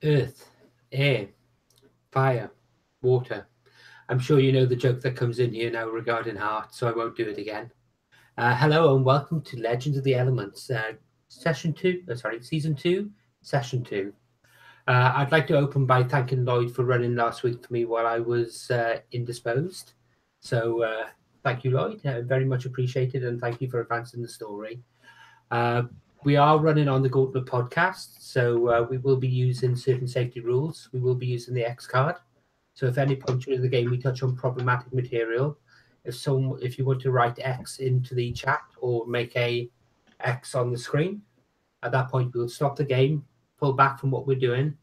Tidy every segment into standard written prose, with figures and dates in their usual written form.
earth, air, fire, water. I'm sure you know the joke that comes in here now regarding heart, so I won't do it again. Hello and welcome to Legends of the Elements, Season 2, Session 2. I'd like to open by thanking Lloyd for running last week for me while I was indisposed. So thank you, Lloyd. Very much appreciated, and thank you for advancing the story. Uh, we are running on the Gauntlet podcast, so we will be using certain safety rules. We will be using the X card. So if any point during the game we touch on problematic material, if you want to write X into the chat or make a X on the screen, at that point we'll stop the game, pull back from what we're doing,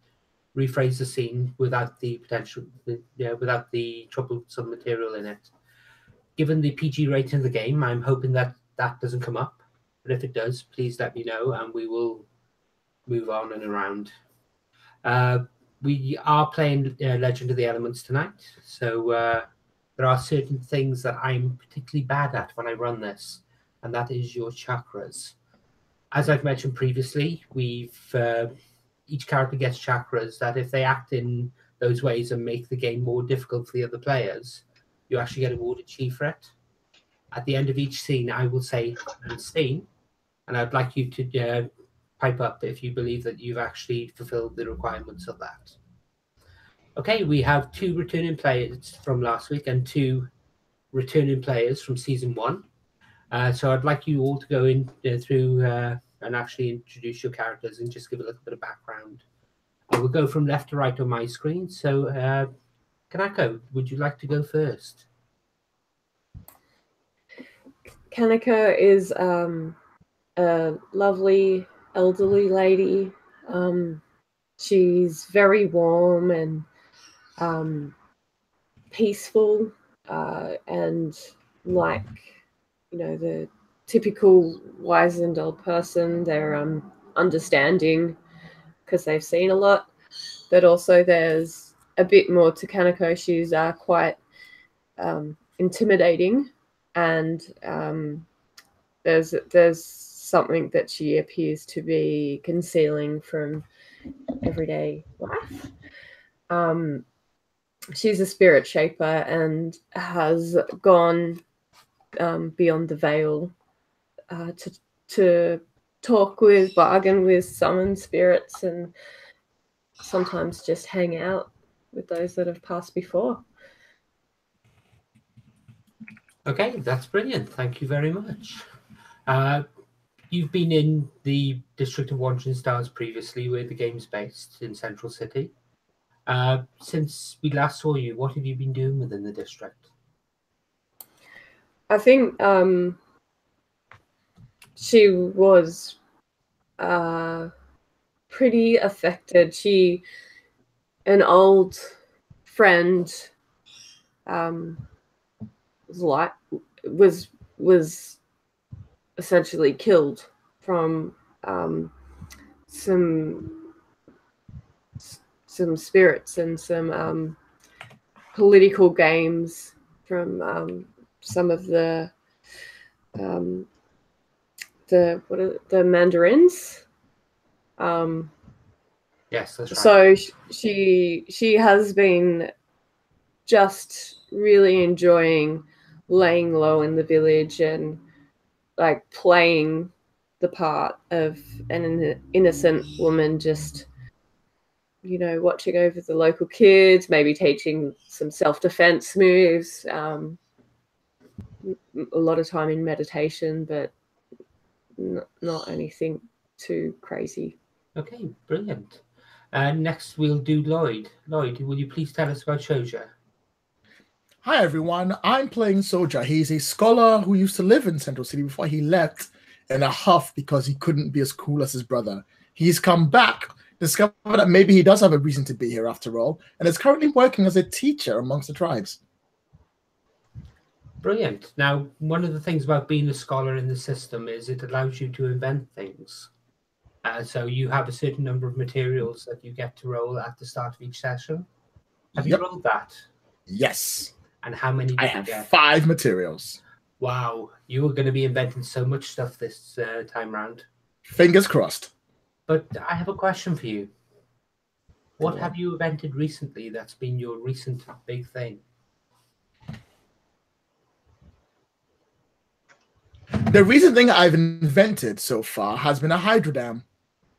rephrase the scene without the without the troublesome material in it. Given the PG rating of the game, I'm hoping that that doesn't come up. But if it does, please let me know and we will move on and around. We are playing Legend of the Elements tonight, so there are certain things that I'm particularly bad at when I run this, and that is your chakras. As I've mentioned previously, each character gets chakras that if they act in those ways and make the game more difficult for the other players, you actually get awarded chi for it. At the end of each scene, I will say scene, and I'd like you to pipe up if you believe that you've actually fulfilled the requirements of that. Okay, we have 2 returning players from last week and 2 returning players from season 1. So I'd like you all to go in through and actually introduce your characters and just give a little bit of background. I will go from left to right on my screen. So, Kanako, would you like to go first? Kanako is a lovely elderly lady. She's very warm and peaceful, and like, you know, the typical wizened old person. They're understanding because they've seen a lot, but also there's a bit more to Kanako. She's quite intimidating, and there's something that she appears to be concealing from everyday life. She's a spirit shaper and has gone beyond the veil to talk with, bargain with summoned spirits, and sometimes just hang out with those that have passed before. Okay, that's brilliant. Thank you very much. You've been in the District of Wandering Stars previously, where the game's based in Central City. Since we last saw you, what have you been doing within the district? I think she was pretty affected. An old friend was essentially killed from some spirits and some political games from some of the mandarins. Yes, that's right. So she has been just really enjoying laying low in the village and like playing the part of an innocent woman, just, you know, watching over the local kids, maybe teaching some self-defense moves, a lot of time in meditation, but not anything too crazy. Okay, brilliant. Next, we'll do Lloyd. Lloyd, will you please tell us about Shoja? Hi, everyone. I'm playing Soja. He's a scholar who used to live in Central City before he left in a huff because he couldn't be as cool as his brother. He's come back, discovered that maybe he does have a reason to be here after all, and is currently working as a teacher amongst the tribes. Brilliant. Now, one of the things about being a scholar in the system is it allows you to invent things. So you have a certain number of materials that you get to roll at the start of each session. Have you rolled that? Yes. And how many did I you have get? 5 materials. Wow. You are going to be inventing so much stuff this time round. Fingers crossed. But I have a question for you. What have you invented recently that's been your recent big thing? The recent thing I've invented so far has been a hydro dam.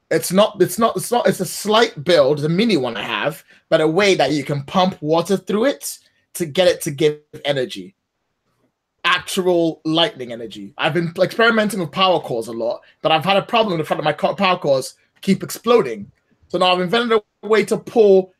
It's a slight build, the mini one I have, but a way that you can pump water through it to get it to give energy. Actual lightning energy. I've been experimenting with power cores a lot, but I've had a problem with the fact that my power cores keep exploding. So now I've invented a way to pull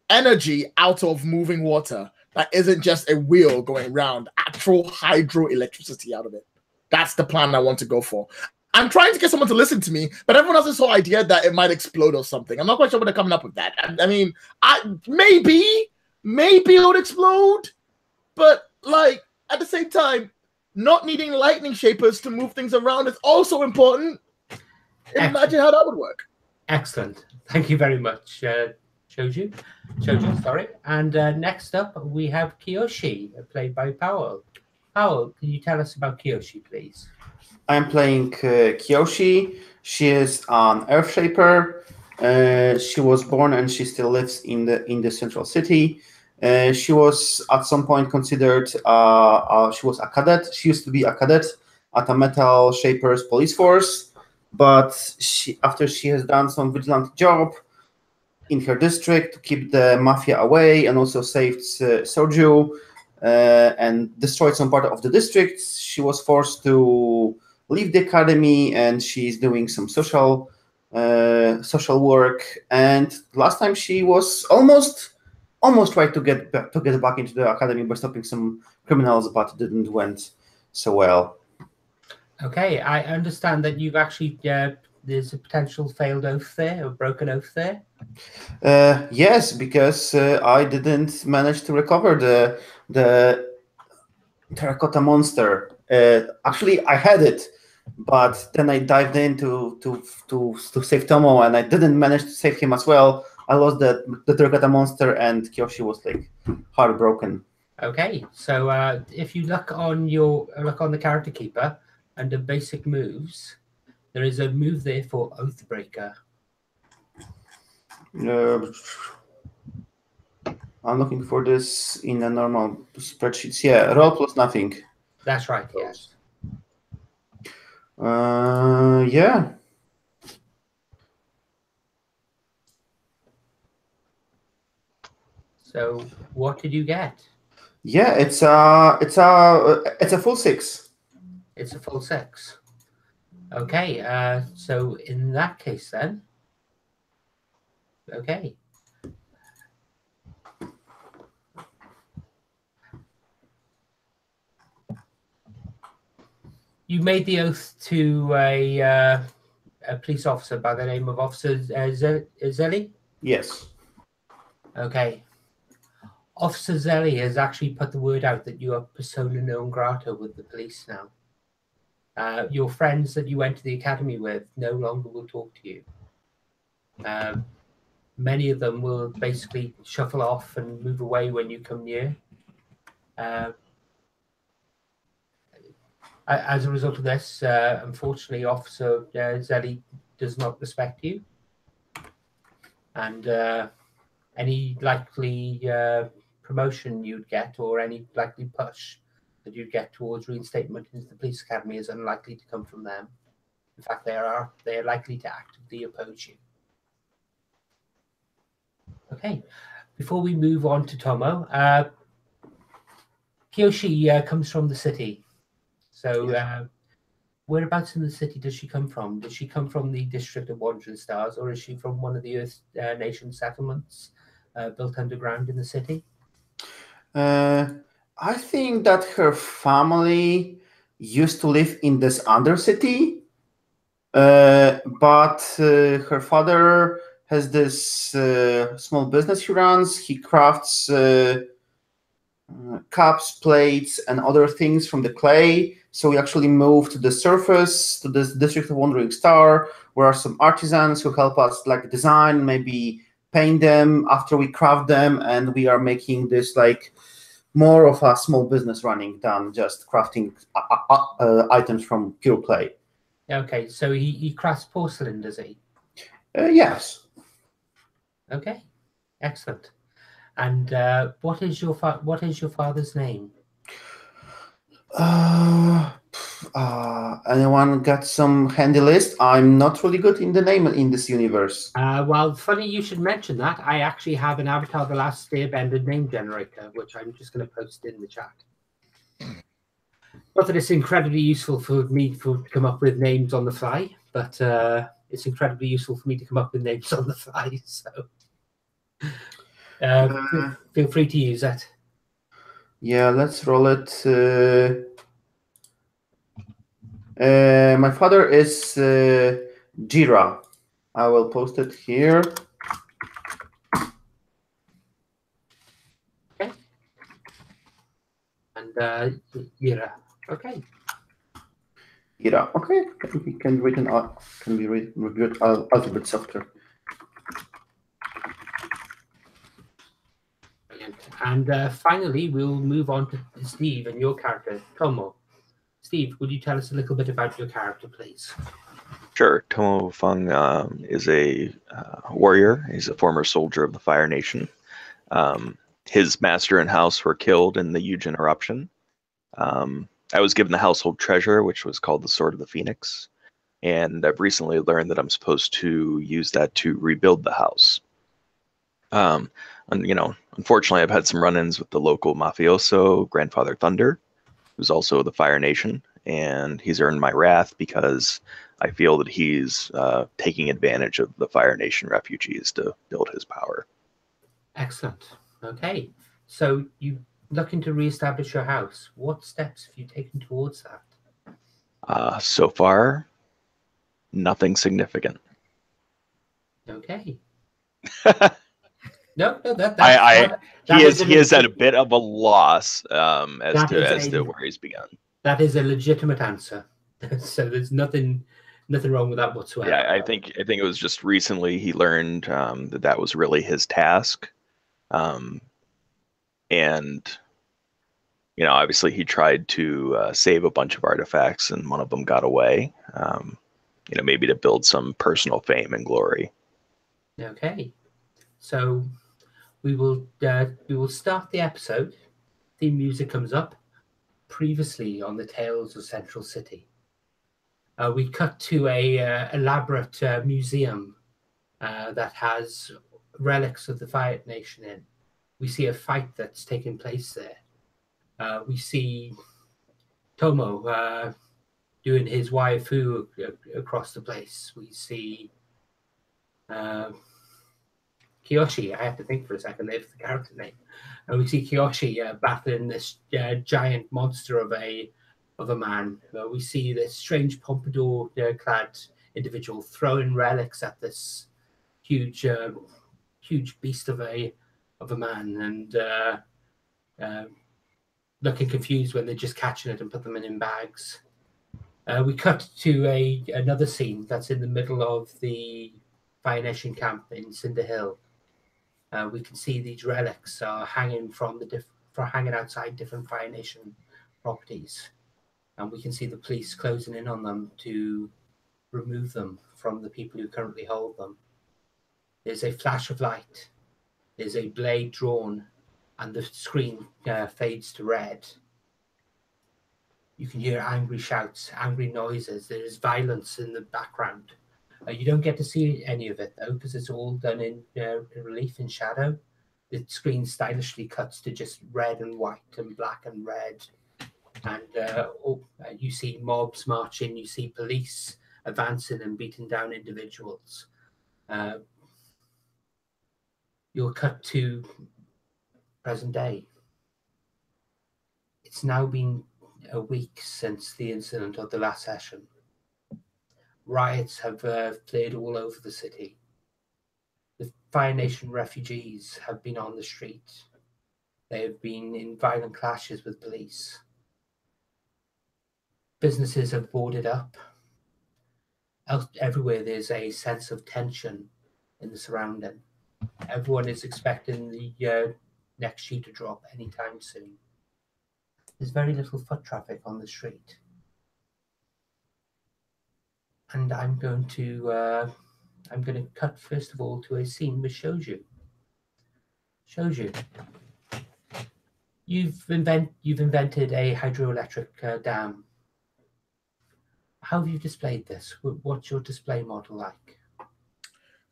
energy out of moving water that isn't just a wheel going round, actual hydroelectricity out of it. That's the plan I want to go for. I'm trying to get someone to listen to me, but everyone has this whole idea that it might explode or something. I'm not quite sure what they're coming up with that. I mean, maybe it would explode, but like at the same time, not needing lightning shapers to move things around is also important. Imagine how that would work. Excellent. Thank you very much, Shoujo, sorry. And next up, we have Kiyoshi, played by Powell. Powell, can you tell us about Kiyoshi, please? I'm playing Kiyoshi. She is an Earth Shaper. She was born and she still lives in the central city. She was at some point considered. She was a cadet. She used to be a cadet at a Metal Shapers police force, but after she has done some vigilante job in her district to keep the mafia away and also saved Soju and destroyed some part of the district, she was forced to leave the academy, and she's doing some social work. And last time she was almost tried to get back into the academy by stopping some criminals, but it didn't went so well. Okay, I understand that you've actually there's a potential failed oath there, or broken oath there. Yes, because I didn't manage to recover the terracotta monster. Actually, I had it, but then I dived in to save Tomo, and I didn't manage to save him as well. I lost the terracotta monster, and Kiyoshi was like heartbroken. Okay, so if you look on the character keeper under basic moves, there is a move there for Oathbreaker. I'm looking for this in a normal spreadsheet. Yeah, roll plus nothing. That's right, yes. Yeah. So what did you get? Yeah, it's a full 6. It's a full 6. Okay, so in that case then, okay. You made the oath to a police officer by the name of Officer Zelli? Yes. Okay. Officer Zelli has actually put the word out that you are persona non grata with the police now. Your friends that you went to the academy with no longer will talk to you. Many of them will basically shuffle off and move away when you come near. As a result of this, unfortunately, Officer Zelli does not respect you. And any likely promotion you'd get or any likely push that you'd get towards reinstatement into the police academy is unlikely to come from them. In fact, they are likely to actively oppose you. Okay, before we move on to Tomo, Kiyoshi comes from the city. So whereabouts in the city does she come from? Does she come from the district of Wandering Stars, or is she from one of the Earth Nation settlements built underground in the city? I think that her family used to live in this Undercity, but her father has this small business he runs. He crafts cups, plates, and other things from the clay. So we actually moved to the surface, to this district of Wandering Star, where are some artisans who help us like design, maybe paint them after we craft them, and we are making this like more of a small business running than just crafting items from pure clay. Okay, so he crafts porcelain, does he? Yes. Okay. Excellent. And what is your father's name? Anyone got some handy list? I'm not really good in the name in this universe. Well, funny you should mention that. I actually have an Avatar: The Last Airbender name generator, which I'm just going to post in the chat. Not that it's incredibly useful for me to come up with names on the fly, but it's incredibly useful for me to come up with names on the fly. So feel free to use that. Yeah, let's roll it. My father is Jira. I will post it here. Okay. And Jira. Okay. Jira. Okay. Can be written alphabet software. Brilliant. And finally, we'll move on to Steve and your character, Tomo. Steve, would you tell us a little bit about your character, please? Sure. Tomo Fung is a warrior. He's a former soldier of the Fire Nation. His master and house were killed in the huge eruption. I was given the household treasure, which was called the Sword of the Phoenix. And I've recently learned that I'm supposed to use that to rebuild the house. And, unfortunately, I've had some run-ins with the local mafioso, Grandfather Thunder, who's also the Fire Nation. And he's earned my wrath because I feel that he's taking advantage of the Fire Nation refugees to build his power. Excellent. Okay. So you're looking to reestablish your house. What steps have you taken towards that? So far, nothing significant. Okay. No, he is at a bit of a loss as to where he's begun. That is a legitimate answer. So there's nothing wrong with that whatsoever. Yeah, I think it was just recently he learned that was really his task, and obviously he tried to save a bunch of artifacts, and one of them got away. Maybe to build some personal fame and glory. Okay, so we will start the episode. Theme music comes up. Previously on the Tales of Central City. We cut to a elaborate museum that has relics of the Fire Nation in. We see a fight that's taking place there. We see Tomo doing his waifu across the place. We see Kiyoshi. I have to think for a second there for the character name. We see Kiyoshi battling this giant monster of a man. We see this strange pompadour-clad individual throwing relics at this huge beast of a man, and looking confused when they're just catching it and put them in bags. We cut to another scene that's in the middle of the Fire Nation camp in Cinder Hill. We can see these relics are hanging hanging outside different Fire Nation properties, and we can see the police closing in on them to remove them from the people who currently hold them. There's a flash of light. There's a blade drawn, and the screen fades to red. You can hear angry shouts, angry noises. There is violence in the background. You don't get to see any of it, though, because it's all done in relief and shadow. The screen stylishly cuts to just red and white and black and red. And you see mobs marching. You see police advancing and beating down individuals. You'll cut to present day. It's now been a week since the incident of the last session. Riots have flared all over the city. The Fire Nation refugees have been on the street. They have been in violent clashes with police. Businesses have boarded up. Everywhere there's a sense of tension in the surrounding. Everyone is expecting the next shoe to drop anytime soon. There's very little foot traffic on the street. And I'm going to cut first of all to a scene which shows you. Shows you. You've invented a hydroelectric dam. How have you displayed this? What's your display model like?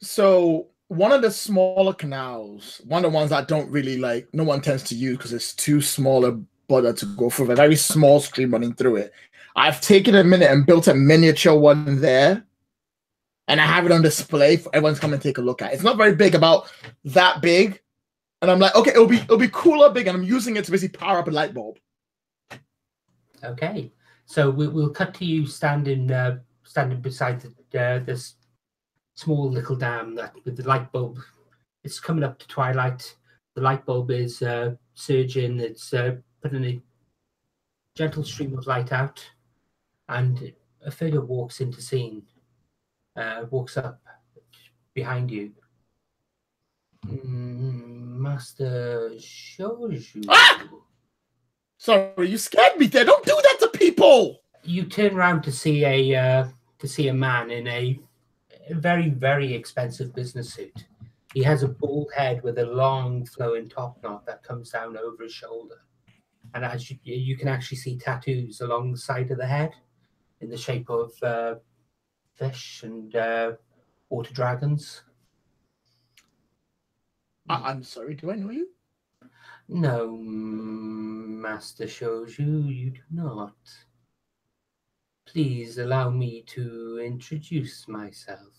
So one of the smaller canals, one of the ones that don't really like, no one tends to use because it's too small a border to go through, a very small stream running through it. I've taken a minute and built a miniature one there, and I have it on display for everyone to come and take a look at. It's not very big, about that big, and I'm like, okay, it'll be cooler big, and I'm using it to basically power up a light bulb. Okay, so we'll cut to you standing beside this small little dam that with the light bulb. It's coming up to twilight. The light bulb is surging. It's putting a gentle stream of light out, and a figure walks into scene. Walks up behind you. Master Shoju. Ah! Sorry, you scared me there. Don't do that to people. You turn around to see a man in a very, very expensive business suit. He has a bald head with a long flowing top knot that comes down over his shoulder. And as you can actually see tattoos along the side of the head in the shape of fish and water dragons. I'm sorry, do I know you? No, Master Shoju, you do not. Please allow me to introduce myself.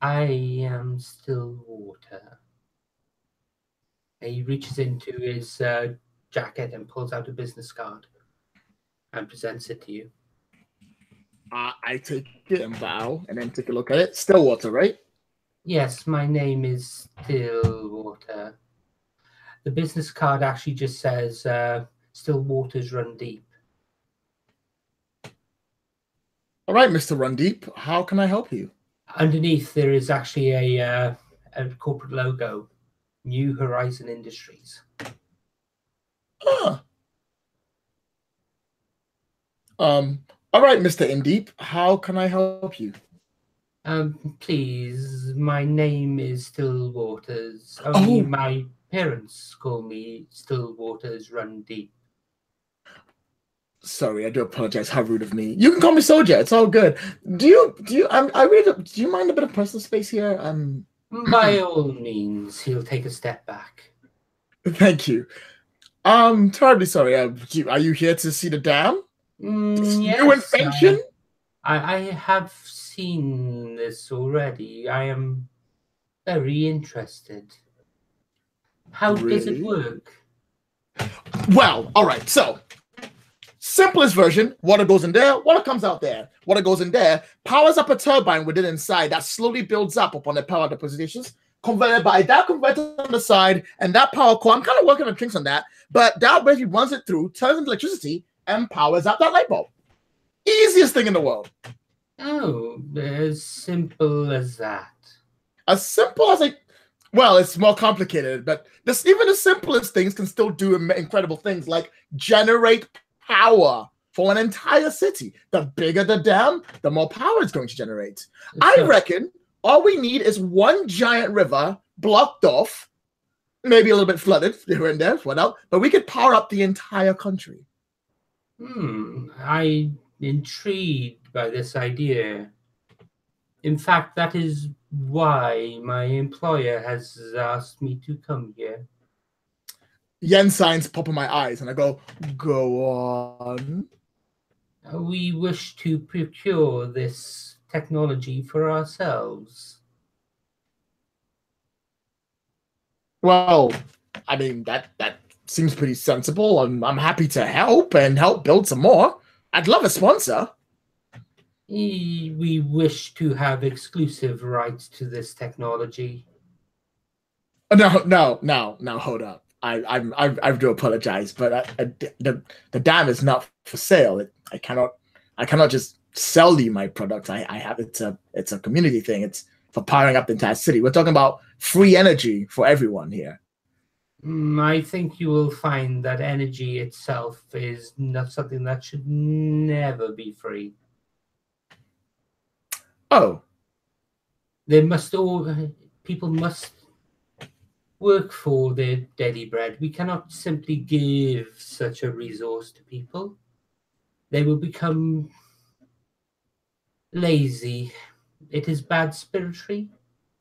I am Stillwater. He reaches into his jacket and pulls out a business card and presents it to you. I take it and bow and then take a look at it. Stillwater, right? Yes, my name is Stillwater. The business card actually just says still waters run deep. All right, Mr. Rundeep, how can I help you? Underneath there is actually a corporate logo, New Horizon Industries. Huh. All right, Mr. Indeep, how can I help you? Please, my name is Stillwaters. Only my parents call me Stillwaters Run Deep. Sorry, I do apologize. How rude of me. You can call me Soldier. It's all good. Do you mind a bit of personal space here? By all means, he'll take a step back. Thank you. Terribly sorry. Are you here to see the dam? This new invention? I have seen this already. I am very interested. How does it work? Well, all right. So, simplest version, water goes in there, water comes out there. Water goes in there, powers up a turbine within inside that slowly builds up upon the power depositions, converted by that converter on the side, and that power core. I'm kind of working on tricks on that, but that basically runs it through, turns into electricity, and powers up that light bulb. Easiest thing in the world. Oh, as simple as that. As simple as well, it's more complicated, but even the simplest things can still do incredible things like generate power for an entire city. The bigger the dam, the more power it's going to generate. I reckon all we need is one giant river blocked off, maybe a little bit flooded here and there, but we could power up the entire country. I'm intrigued by this idea. In fact, that is why my employer has asked me to come here. Yen signs pop in my eyes, and I go on. We wish to procure this technology for ourselves. Well, I mean, that seems pretty sensible. I'm happy to help build some more. I'd love a sponsor. We wish to have exclusive rights to this technology. No, hold up. I do apologize, but the dam is not for sale. I cannot just sell you my product. I have it's a community thing. It's for powering up the entire city. We're talking about free energy for everyone here. I think you will find that energy itself is not something that should never be free. Oh. People must work for their daily bread. We cannot simply give such a resource to people. They will become lazy. It is bad spiritually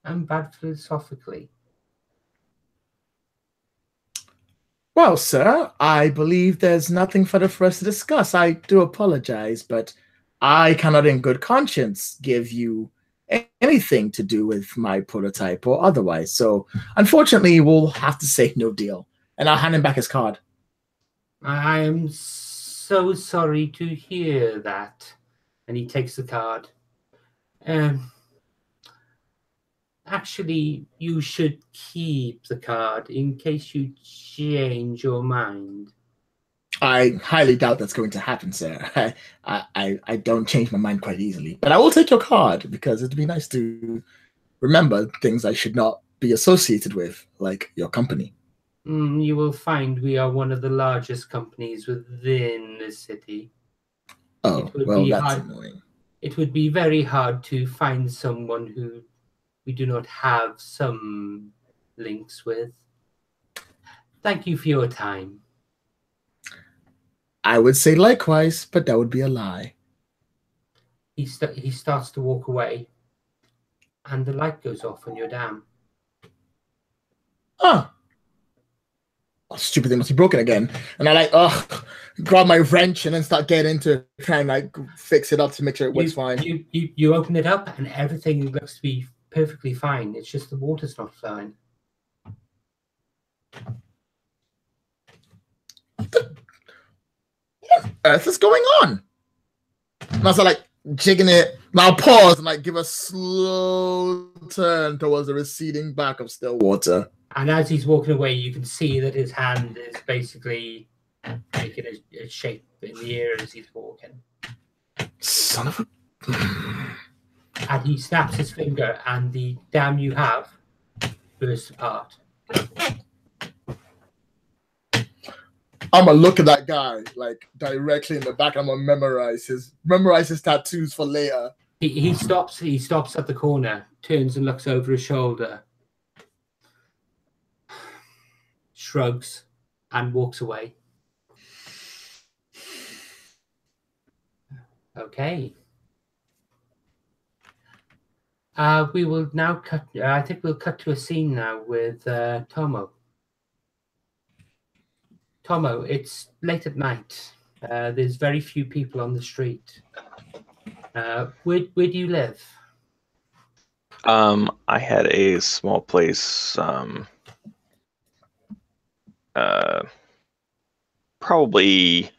and bad philosophically. Well, sir, I believe there's nothing further for us to discuss. I do apologize, but I cannot in good conscience give you anything to do with my prototype or otherwise. So, unfortunately, we'll have to say no deal. And I'll hand him back his card. I am so sorry to hear that. And he takes the card. Actually, you should keep the card in case you change your mind. I highly doubt that's going to happen, sir. I don't change my mind quite easily. But I will take your card because it'd be nice to remember things I should not be associated with, like your company. You will find we are one of the largest companies within the city. Oh, well, that's annoying. It would be very hard to find someone who we do not have some links with. Thank you for your time. I would say likewise, but that would be a lie. He starts to walk away, and the light goes off on your dam. Oh, stupid thing must be broken again. And I grab my wrench and then start getting into trying to fix it up to make sure it works fine. You open it up and everything looks to be perfectly fine. It's just the water's not flowing. What on earth is going on? And I was jigging it. Now pause and give a slow turn towards the receding back of still water. And as he's walking away, you can see that his hand is basically making a shape in the air as he's walking. Son of a... And he snaps his finger, and the dam you have bursts apart. I'm gonna look at that guy directly in the back. I'm gonna memorize his tattoos for later. He stops at the corner, turns and looks over his shoulder, shrugs, and walks away. Okay. We will now cut. I think we'll cut to a scene now with Tomo. Tomo, it's late at night. There's very few people on the street. Where do you live? I had a small place, probably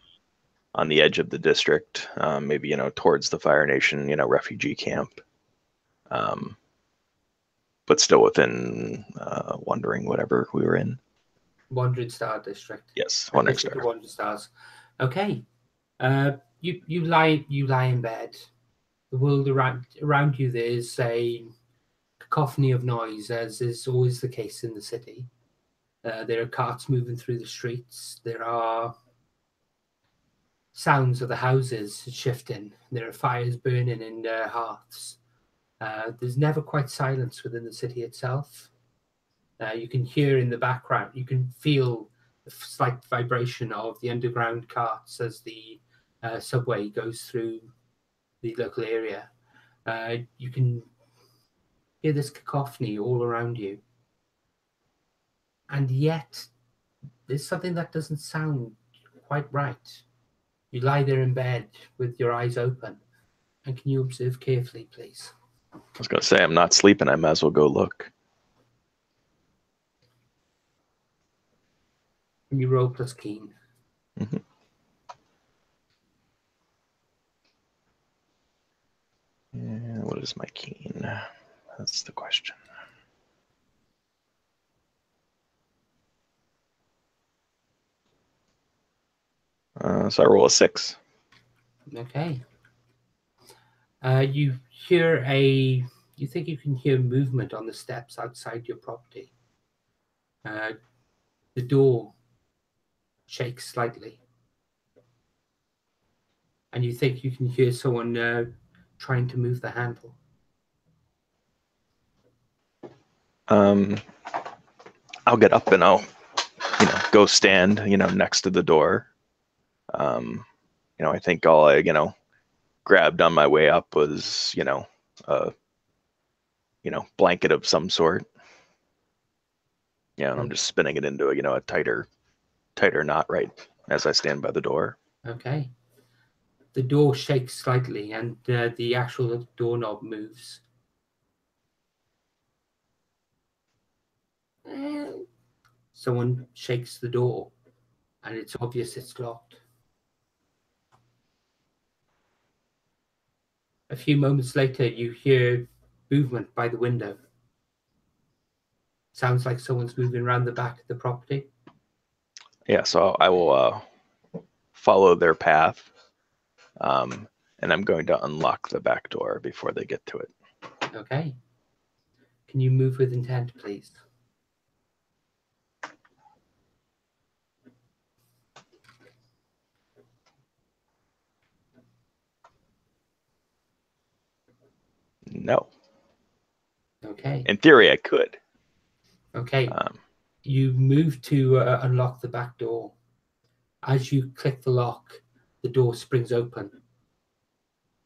on the edge of the district, maybe, towards the Fire Nation, refugee camp. But still within Wandering, whatever we were in. Wandering Star District. Yes, Wandering Star. Wandering Stars. Okay. You lie in bed. The world around you, there's a cacophony of noise, as is always the case in the city. There are carts moving through the streets. There are sounds of the houses shifting. There are fires burning in hearths. There's never quite silence within the city itself. You can hear in the background, you can feel the slight vibration of the underground carts as the subway goes through the local area. You can hear this cacophony all around you. And yet, there's something that doesn't sound quite right. You lie there in bed with your eyes open. And can you observe carefully, please? I was going to say, I'm not sleeping. I might as well go look. Can you roll plus keen? Mm-hmm. Yeah, what is my keen? That's the question. So I roll a 6. Okay. You hear you think you can hear movement on the steps outside your property. The door shakes slightly. And you think you can hear someone trying to move the handle. I'll get up and I'll, go stand, next to the door. I think all I, grabbed on my way up was, a, blanket of some sort. Yeah, and I'm just spinning it into a tighter knot right as I stand by the door. Okay. The door shakes slightly, and the actual doorknob moves. Someone shakes the door, and it's obvious it's locked. A few moments later, you hear movement by the window. Sounds like someone's moving around the back of the property. Yeah, so I will follow their path, and I'm going to unlock the back door before they get to it. Okay. Can you move with intent, please? No. Okay. In theory, I could. Okay. You move to unlock the back door. As you click the lock, the door springs open,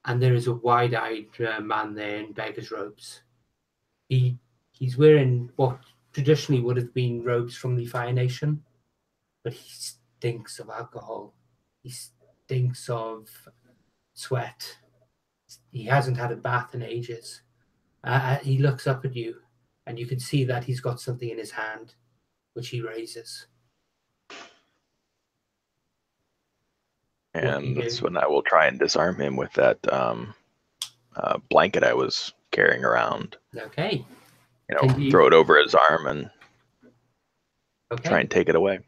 and there is a wide-eyed man there in beggar's robes. He's wearing what traditionally would have been robes from the Fire Nation, but he stinks of alcohol. He stinks of sweat. He hasn't had a bath in ages. He looks up at you, and you can see that he's got something in his hand, which he raises. And that's when I will try and disarm him with that blanket I was carrying around. Okay. Throw it over his arm and Okay. try and take it away.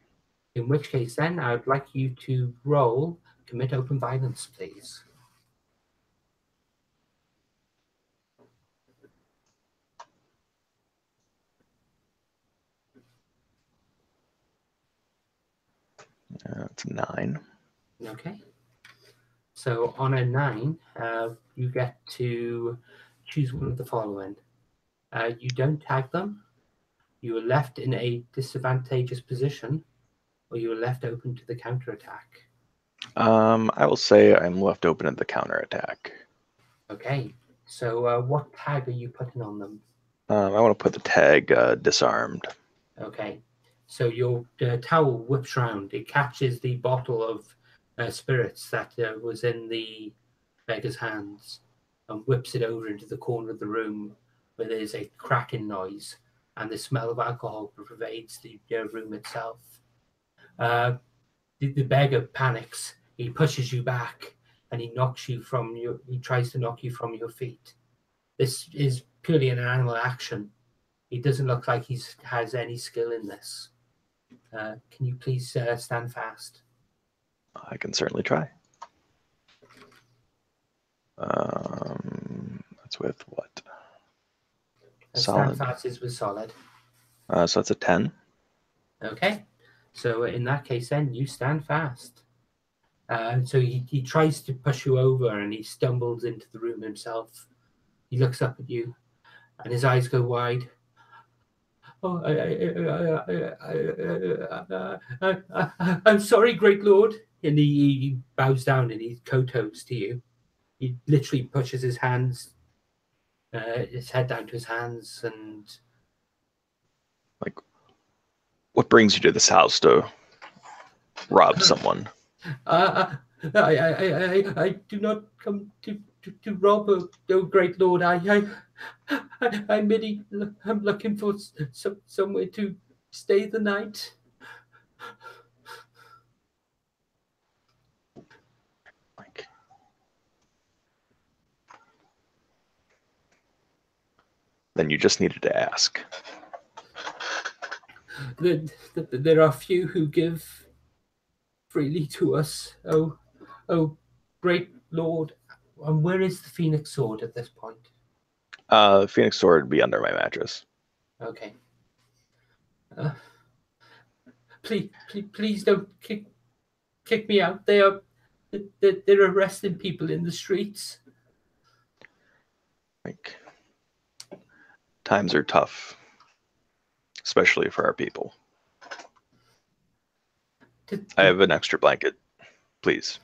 In which case, then, I would like you to roll commit open violence, please. That's 9. Okay. So on a 9, you get to choose one of the following. You don't tag them, you are left in a disadvantageous position, or you are left open to the counterattack. I will say I'm left open at the counterattack. Okay. So what tag are you putting on them? I want to put the tag disarmed. Okay. So your towel whips round. It catches the bottle of spirits that was in the beggar's hands and whips it over into the corner of the room where there's a cracking noise and the smell of alcohol pervades the room itself. The beggar panics. He pushes you back and he tries to knock you from your feet. This is purely an animal action. He doesn't look like he has any skill in this. Can you please stand fast? I can certainly try. That's with what? Solid. Stand fast is with solid. So that's a 10. Okay. So in that case, then you stand fast. So he tries to push you over and he stumbles into the room himself. He looks up at you and his eyes go wide. Oh, I'm sorry, great lord. And he bows down and he kowtows to you. He literally pushes his head down to his hands and... Like, what brings you to this house to rob someone? I do not come to rob, oh great lord. I'm looking for somewhere to stay the night. Like, then you just needed to ask. There are few who give freely to us. Oh, great lord. And where is the Phoenix sword at this point? The Phoenix sword would be under my mattress. Okay. Please don't kick me out. They're arresting people in the streets. Like, times are tough. especially for our people. Did- I have an extra blanket, please.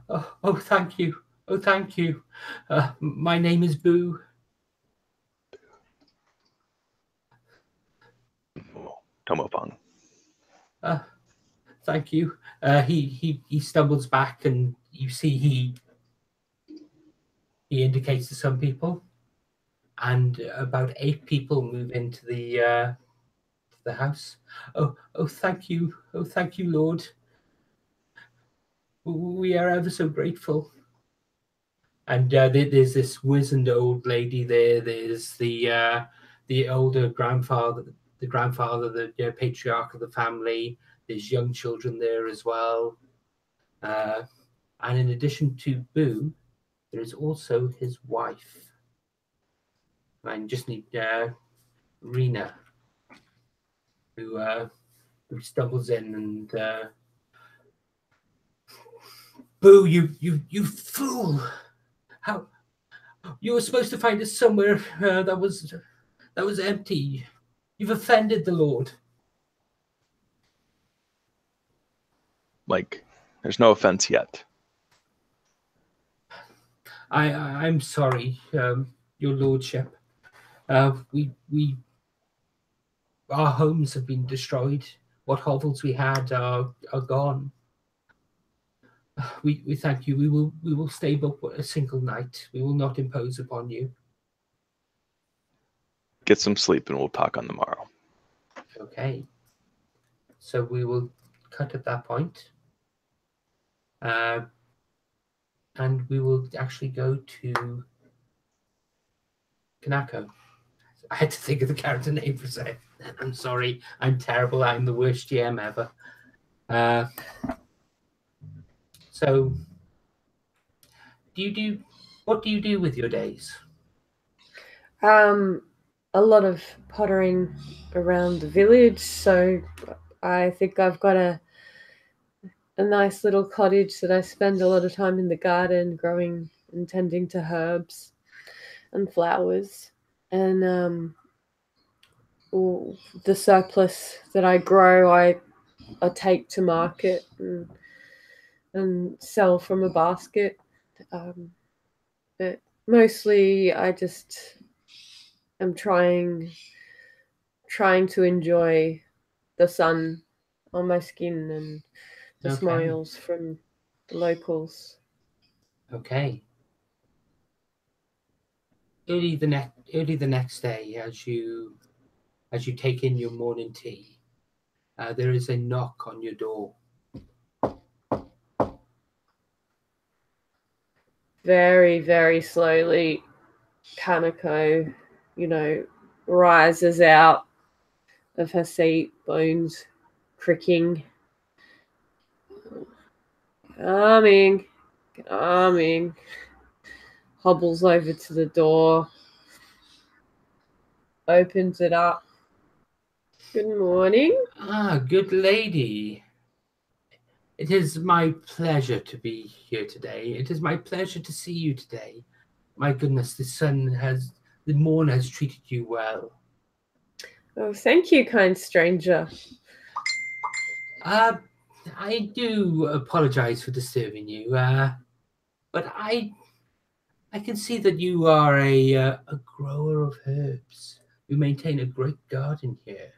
Oh, thank you. Oh, thank you. My name is Boo. Tomofang. Thank you. He stumbles back, and you see he indicates to some people, and about 8 people move into the house. Oh, thank you. Oh, thank you, Lord. We are ever so grateful. And there's this wizened old lady there. There's the older grandfather, the patriarch of the family. There's young children there as well. And in addition to Boo, there is also his wife. I just need Rena, who stumbles in and Boo, you fool! How you were supposed to find us somewhere that was empty. You've offended the Lord. Like, there's no offense yet. I'm sorry, your lordship. We our homes have been destroyed. What hovels we had are gone. We thank you. We will stay but a single night. We will not impose upon you. Get some sleep and we'll talk on the morrow. Okay. So we will cut at that point. And we will actually go to Kanako. I had to think of the character name for a second. I'm sorry. I'm terrible. I'm the worst GM ever. So, what do you do with your days? A lot of pottering around the village. So I think I've got a nice little cottage that I spend a lot of time in the garden growing and tending to herbs and flowers. And the surplus that I grow, I take to market and sell from a basket. But mostly I just am trying to enjoy the sun on my skin and the smiles from the locals. Okay. Early the next day, as you take in your morning tea, there is a knock on your door. Very, very slowly, Kanako, rises out of her seat, bones cricking. Coming. Hobbles over to the door, opens it up. Good morning. Good lady. It is my pleasure to be here today. It is my pleasure to see you today. My goodness, the morn has treated you well. Oh, thank you, kind stranger. I do apologize for disturbing you, but I can see that you are a grower of herbs. You maintain a great garden here.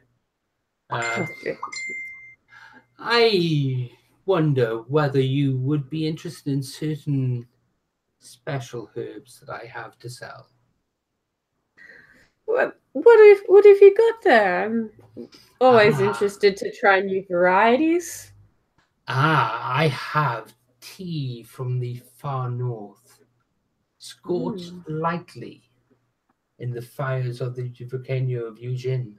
I wonder whether you would be interested in certain special herbs that I have to sell. What have you got there? I'm always interested to try new varieties. I have tea from the far north, scorched lightly in the fires of the volcano of Yujin.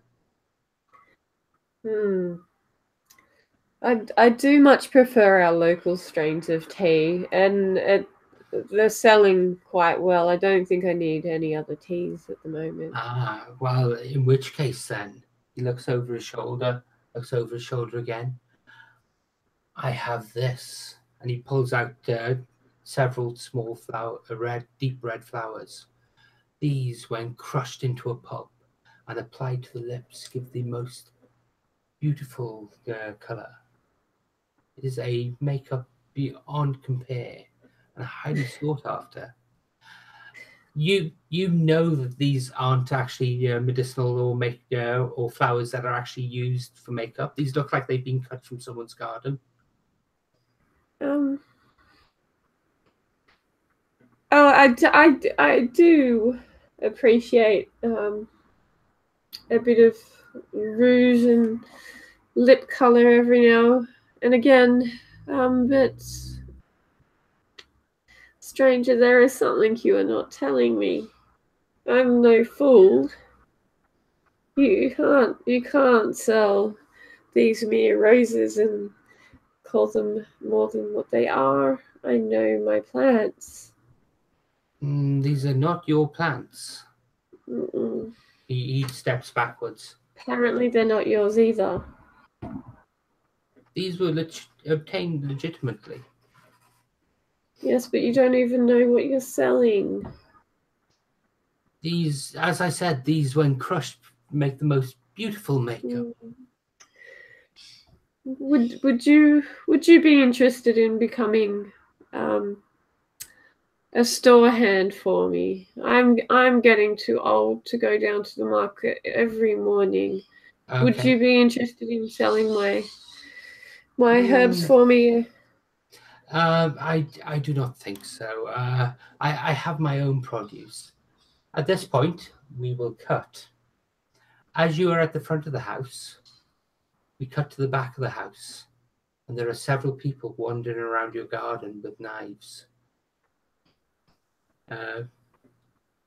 I do much prefer our local strains of tea, and they're selling quite well. I don't think I need any other teas at the moment. Well, in which case then, he looks over his shoulder again. I have this, and he pulls out several small deep red flowers. These, when crushed into a pulp, and applied to the lips give the most beautiful color. It is a makeup beyond compare and highly sought after. You know that these aren't actually medicinal or flowers that are actually used for makeup. These look like they've been cut from someone's garden. Oh, I do appreciate a bit of rouge and lip color every now and again, but stranger, there is something you are not telling me. I'm no fool. You can't sell these mere roses and call them more than what they are. I know my plants. These are not your plants. Mm-mm. He steps backwards. Apparently they're not yours either. These were obtained legitimately. Yes, but you don't even know what you're selling. These, as I said, these when crushed make the most beautiful makeup. Would you be interested in becoming a store hand for me? I'm getting too old to go down to the market every morning. Okay. Would you be interested in selling my herbs for me? I do not think so. I have my own produce. At this point, we will cut. As you are at the front of the house, we cut to the back of the house, and there are several people wandering around your garden with knives.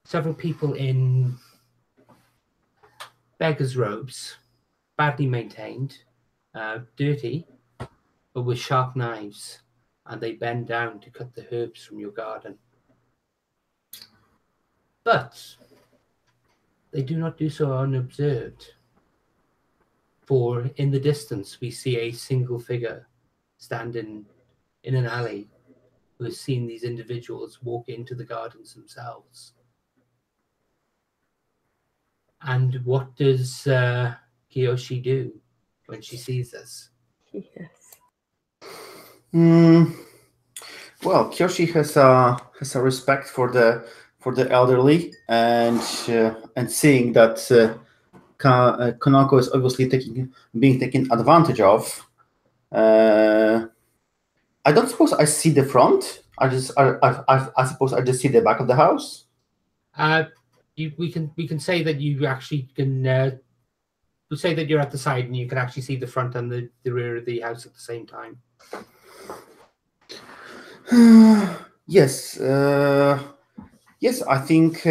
Several people in beggars' robes, badly maintained, dirty, but with sharp knives, and they bend down to cut the herbs from your garden. But they do not do so unobserved, for in the distance we see a single figure standing in an alley who has seen these individuals walk into the gardens themselves. And what does Kiyoshi do when she sees this? Yes. Well, Kyoshi has a respect for the elderly, and seeing that Konako is obviously being taken advantage of. I don't suppose I see the front. I suppose I just see the back of the house. We can say that you actually can. We'll say that you're at the side and you can actually see the front and the rear of the house at the same time. Yes, yes. I think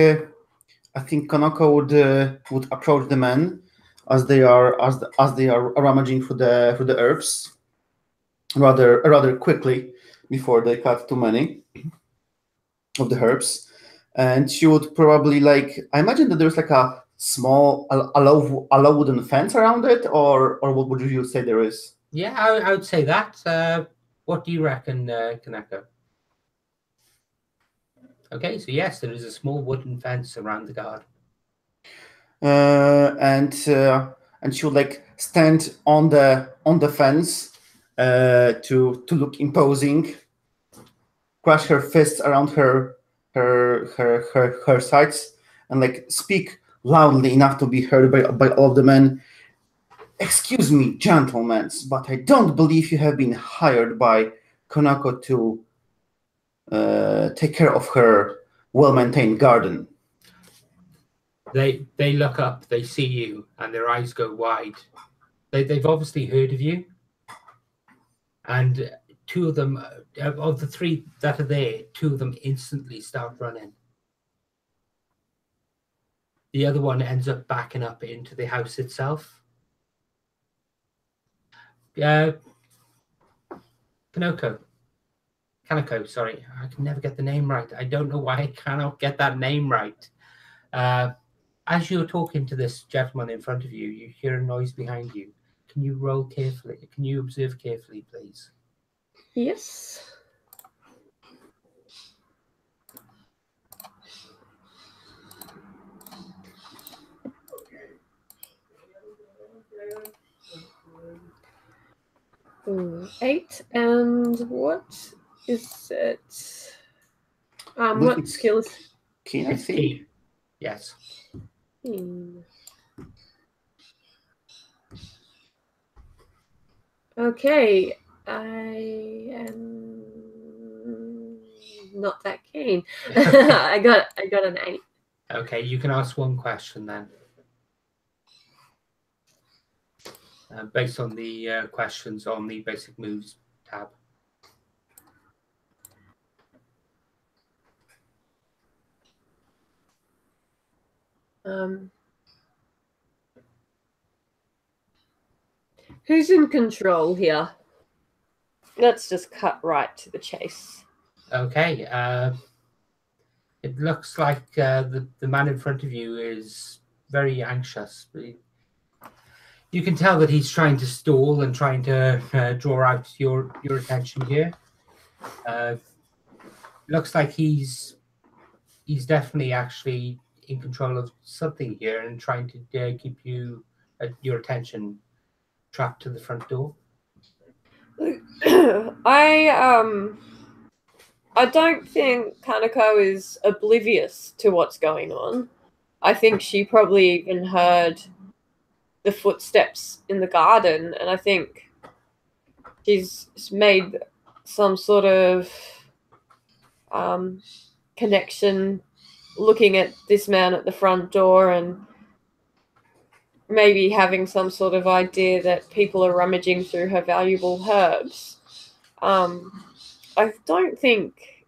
Konako would approach the men as they are rummaging through the herbs rather quickly before they cut too many of the herbs, and she would probably I imagine that there's a small a low wooden fence around it, or what would you say there is? Yeah, I would say that. What do you reckon, Kanako? Okay, so yes, there is a small wooden fence around the garden. And she would stand on the fence to look imposing, crush her fists around her sides, and speak loudly enough to be heard by all of the men. Excuse me, gentlemen, but I don't believe you have been hired by Konako to take care of her well-maintained garden. They look up, they see you, and their eyes go wide. They've obviously heard of you, and two of them, of the three that are there, two of them instantly start running. The other one ends up backing up into the house itself. Kanako, sorry, I can never get the name right. I don't know why I cannot get that name right. As you're talking to this gentleman in front of you, you hear a noise behind you. Can you roll carefully? Can you observe carefully, please? Yes. Ooh, 8, and what is it? Look, What it's skill is keen, I It's think. key. Yes. Okay, I am not that keen. I got an 8. Okay, you can ask one question then. Based on the questions on the basic moves tab. Who's in control here? Let's just cut right to the chase. Okay. It looks like the man in front of you is very anxious. You can tell that he's trying to stall and trying to draw out your attention here. Looks like he's definitely actually in control of something here and trying to keep you your attention trapped to the front door. I don't think Kaneko is oblivious to what's going on. I think she probably even heard the footsteps in the garden, and I think she's made some sort of connection looking at this man at the front door and maybe having some sort of idea that people are rummaging through her valuable herbs. I don't think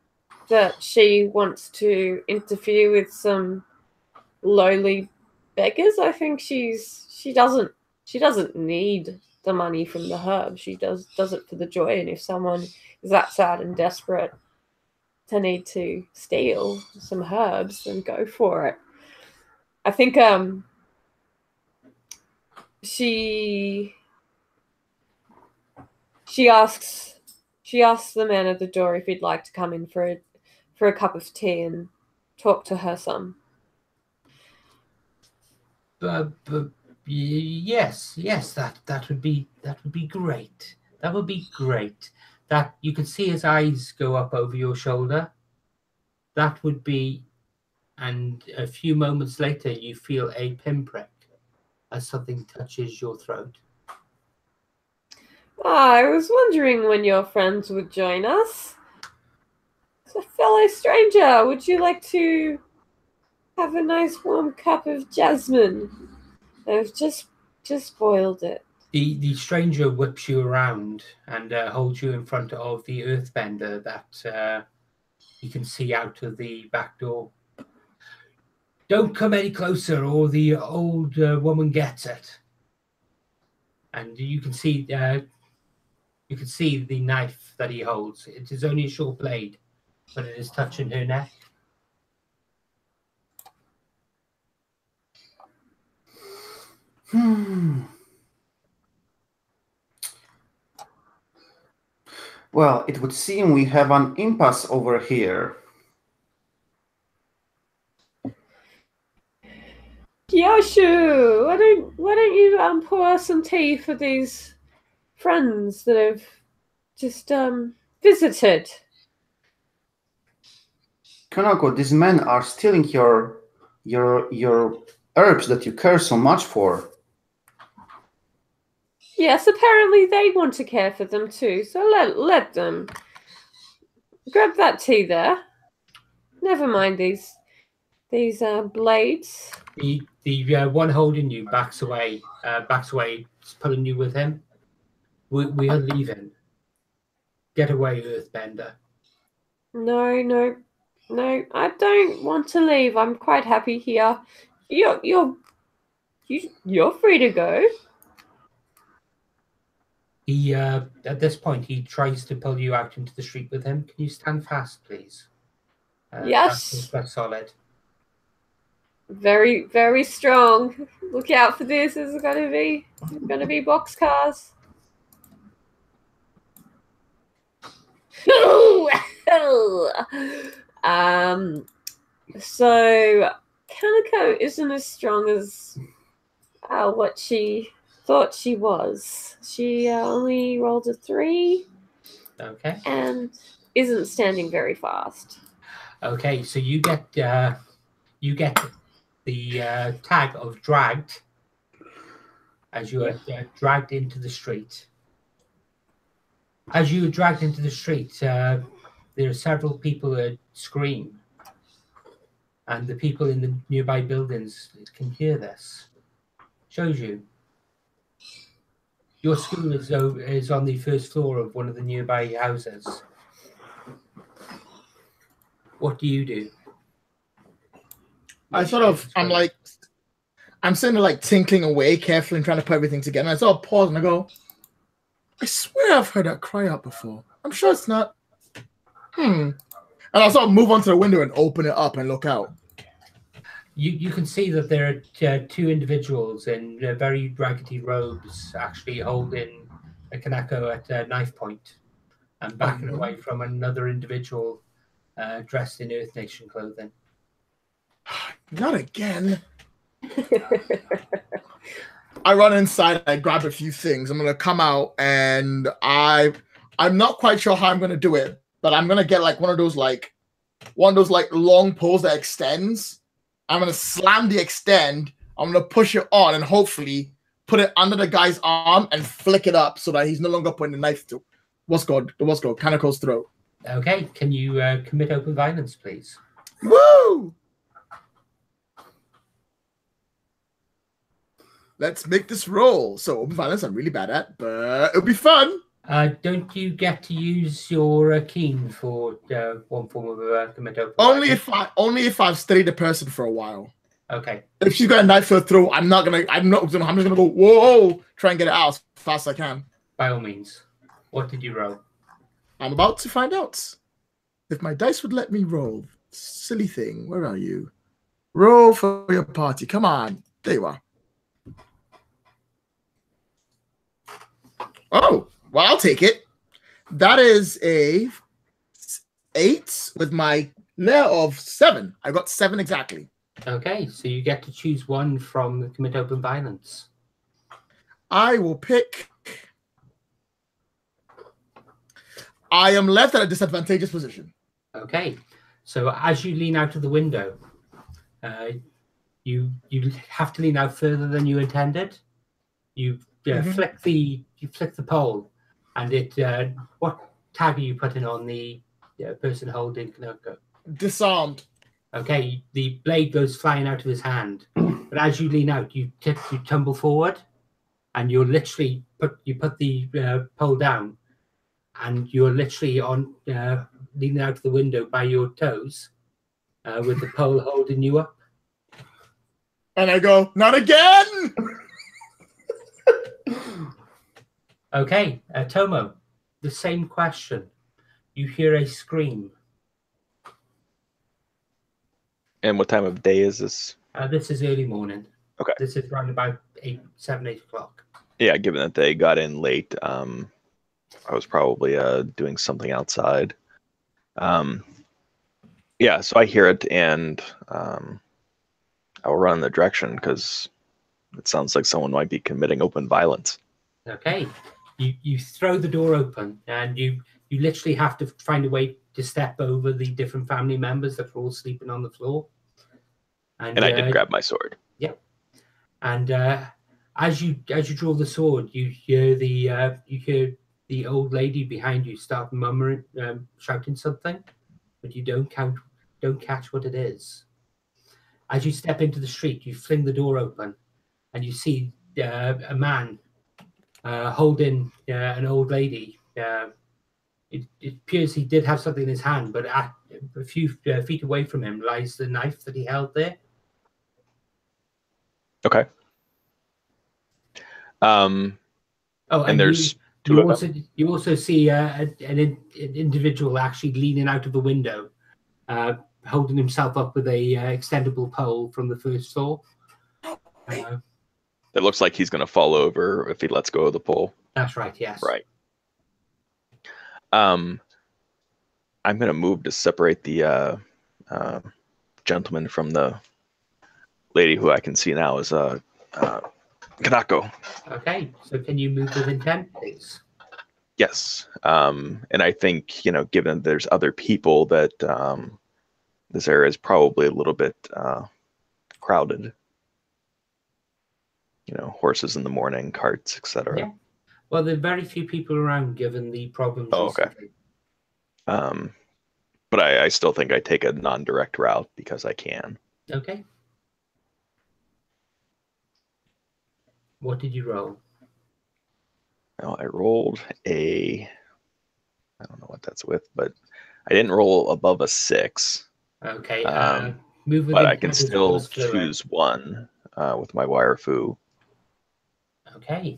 that she wants to interfere with some lowly beggars. I think she doesn't need the money from the herb. She does it for the joy. And if someone is that sad and desperate to need to steal some herbs, then go for it. I think she asks the man at the door if he'd like to come in for a cup of tea and talk to her some. Yes, that would be great. That would be great. That you can see his eyes go up over your shoulder. That would be, and a few moments later, you feel a pinprick as something touches your throat. I was wondering when your friends would join us. So, fellow stranger, would you like to have a nice warm cup of jasmine? I've just boiled it. The stranger whips you around and holds you in front of the earthbender that you can see out of the back door. Don't come any closer, or the old woman gets it. And you can see the knife that he holds. It is only a short blade, but it is touching her neck. Well, it would seem we have an impasse over here. Kyoshu, why don't you pour some tea for these friends that have just visited? Kanako, these men are stealing your herbs that you care so much for. Yes, apparently they want to care for them too, so let them. Grab that tea there. Never mind these blades. The one holding you backs away, pulling you with him. We are leaving. Get away, Earthbender. No, I don't want to leave. I'm quite happy here. You're free to go. He at this point he tries to pull you out into the street with him. Can you stand fast, please? Yes. That's solid. Very, very strong. Look out for this. There's gonna be boxcars. So Kaneko isn't as strong as what she thought she was. She only rolled a 3 Okay. and isn't standing very fast. Okay, so you get the tag of dragged as you are dragged into the street. As you are dragged into the street, there are several people that scream, and the people in the nearby buildings can hear this. Shows you. Your school is on the first floor of one of the nearby houses. What do you do? I'm sitting there like tinkling away carefully and trying to put everything together. And I sort of pause and I go, I swear I've heard that cry out before. I'm sure it's not. And I'll sort of move onto the window and open it up and look out. You can see that there are two individuals in very raggedy robes actually holding a Kaneko at knife point and backing away from another individual dressed in Earth Nation clothing. Not again. I run inside and I grab a few things. I'm going to come out and I'm not quite sure how I'm going to do it, but I'm going to get like one of those long poles that extends. I'm going to slam the extend. I'm going to push it on and hopefully put it under the guy's arm and flick it up so that he's no longer putting the knife to Kaneko's throat. Okay, can you commit open violence, please? Woo! Let's make this roll. So open violence I'm really bad at, but it'll be fun. Don't you get to use your keen for one form of commit open Only violence? if I've studied the person for a while. Okay. If she's got a knife to her throat, I'm just gonna go, whoa, try and get it out as fast as I can. By all means. What did you roll? I'm about to find out. If my dice would let me roll. Silly thing. Where are you? Roll for your party. Come on. There you are. Oh, well, I'll take it. That is a 8 with my layer of 7. I got 7 exactly. Okay, so you get to choose one from the commit open violence. I will pick. I am left at a disadvantageous position. Okay, so as you lean out of the window, you have to lean out further than you intended. You flick the pole, and it. What tag are you putting on the person holding Kaneko? Disarmed. Okay, the blade goes flying out of his hand, but as you lean out, you tumble forward, and you're literally put the pole down, and you're literally on leaning out of the window by your toes, with the pole holding you up. And I go, not again. Okay, Tomo, the same question. You hear a scream. And what time of day is this? This is early morning. Okay. This is around about 7, 8 o'clock. Yeah, given that they got in late, I was probably doing something outside. Yeah, so I hear it, and I will run in the direction because it sounds like someone might be committing open violence. Okay. You throw the door open, and you literally have to find a way to step over the different family members that are all sleeping on the floor. And I did grab my sword. Yep. And as you draw the sword, you hear the old lady behind you start murmuring, shouting something, but you don't catch what it is. As you step into the street, you fling the door open, and you see a man holding an old lady. It appears he did have something in his hand, but a few feet away from him lies the knife that he held there. Okay. And there's you also see an individual actually leaning out of the window, holding himself up with a extendable pole from the first floor. It looks like he's going to fall over if he lets go of the pole. That's right. Yes. Right. I'm going to move to separate the gentleman from the lady who I can see now is Kanako. Okay, so can you move within 10, please? Yes. And I think, given there's other people that this area is probably a little bit crowded. Horses in the morning, carts, etc. Yeah. Well, there are very few people around given the problems recently. But I still think I take a non-direct route because I can. Okay. What did you roll? Well, I rolled I don't know what that's with, but I didn't roll above a 6. Okay. Move but I can still choose one with my wire fu. Okay.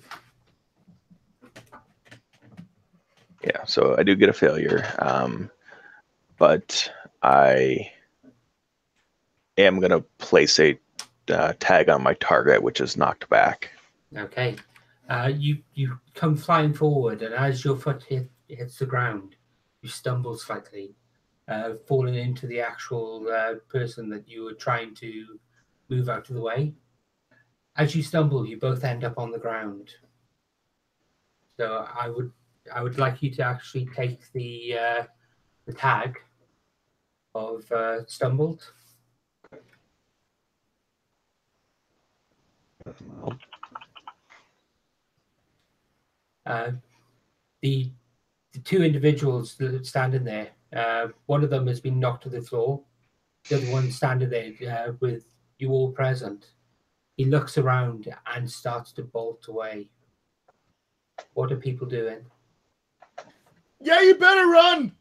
Yeah, so I do get a failure, but I am going to place a tag on my target, which is knocked back. Okay. You come flying forward, and as your foot hits the ground, you stumble slightly, falling into the actual person that you were trying to move out of the way. As you stumble, you both end up on the ground. So I would like you to actually take the tag of stumbled. The two individuals that are standing there, one of them has been knocked to the floor. The other one standing there with you all present. He looks around and starts to bolt away. What are people doing? Yeah, you better run.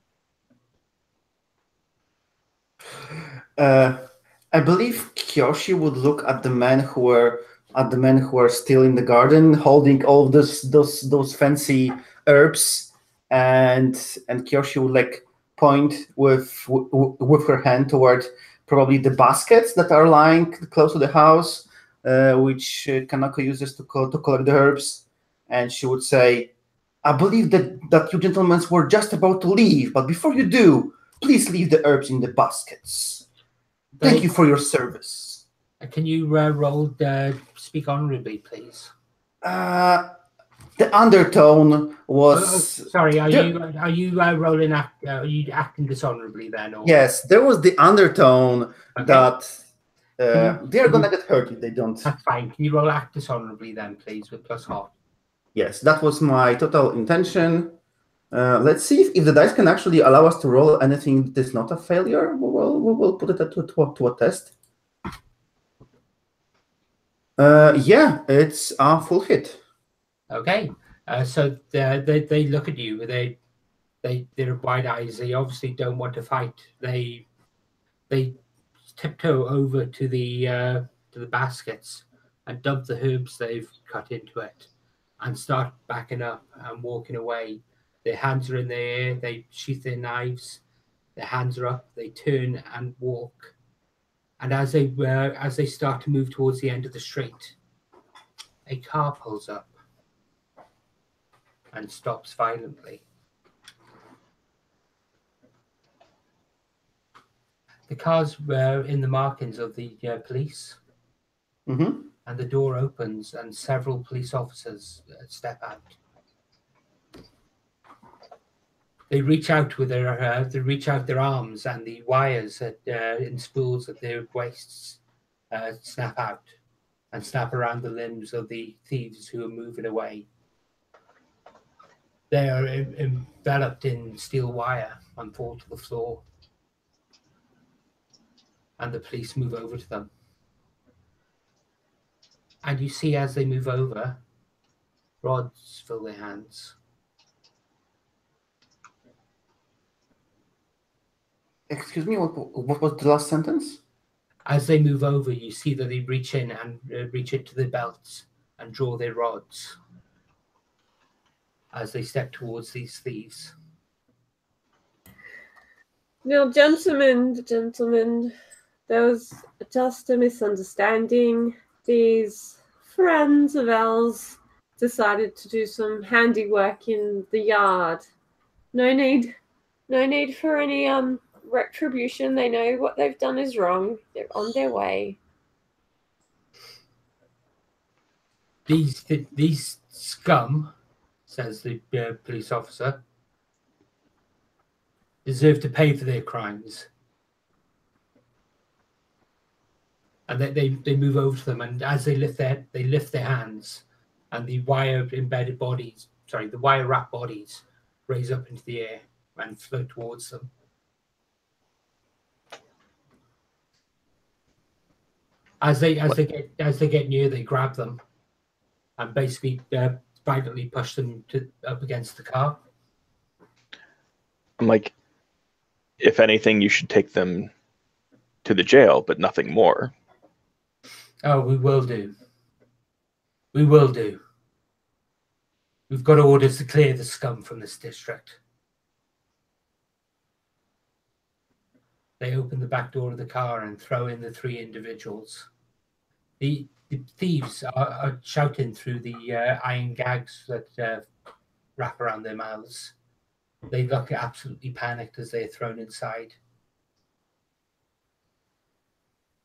I believe Kyoshi would look at the men who are still in the garden, holding all those fancy herbs, and Kyoshi would point with her hand toward probably the baskets that are lying close to the house, which Kanako uses to collect the herbs, and she would say, "I believe that you gentlemen were just about to leave, but before you do, please leave the herbs in the baskets. Thank you for your service." Can you roll speak honorably, please? The undertone was. Sorry, are you rolling? Are you acting dishonorably then? Or? Yes, there was the undertone that they are gonna get hurt if they don't. That's fine. Can you roll act dishonorably then, please, with +1? Yes, that was my total intention. Let's see if the dice can actually allow us to roll anything that is not a failure. We will put it to a test. Yeah, it's a full hit. Okay, so they look at you. They're wide eyes. They obviously don't want to fight. They tiptoe over to the baskets and dump the herbs they've cut into it, and start backing up and walking away. Their hands are in the air. They sheath their knives. Their hands are up. They turn and walk. And as they start to move towards the end of the street, a car pulls up and stops violently. The car's in the markings of the police, Mm-hmm. and the door opens and several police officers step out. They reach out with their arms, and the wires in spools at their waists snap out and snap around the limbs of the thieves who are moving away. They are enveloped in steel wire and fall to the floor, and the police move over to them. And you see as they move over, rods fill their hands. Excuse me, what was the last sentence? As they move over, you see that they reach in and reach into their belts and draw their rods as they step towards these thieves. No, gentlemen, there was just a misunderstanding. These friends of ours decided to do some handiwork in the yard. No need for any retribution. They know what they've done is wrong. They're on their way. These scum, says the police officer, deserve to pay for their crimes. And they move over to them, and as they lift their hands, and the wire wrap bodies raise up into the air and float towards them. As they get near, they grab them and basically violently push them up against the car. I'm like, if anything, you should take them to the jail, but nothing more. Oh, we will do. We will do. We've got orders to clear the scum from this district. They open the back door of the car and throw in the 3 individuals. The thieves are shouting through the iron gags that wrap around their mouths. They look absolutely panicked as they're thrown inside.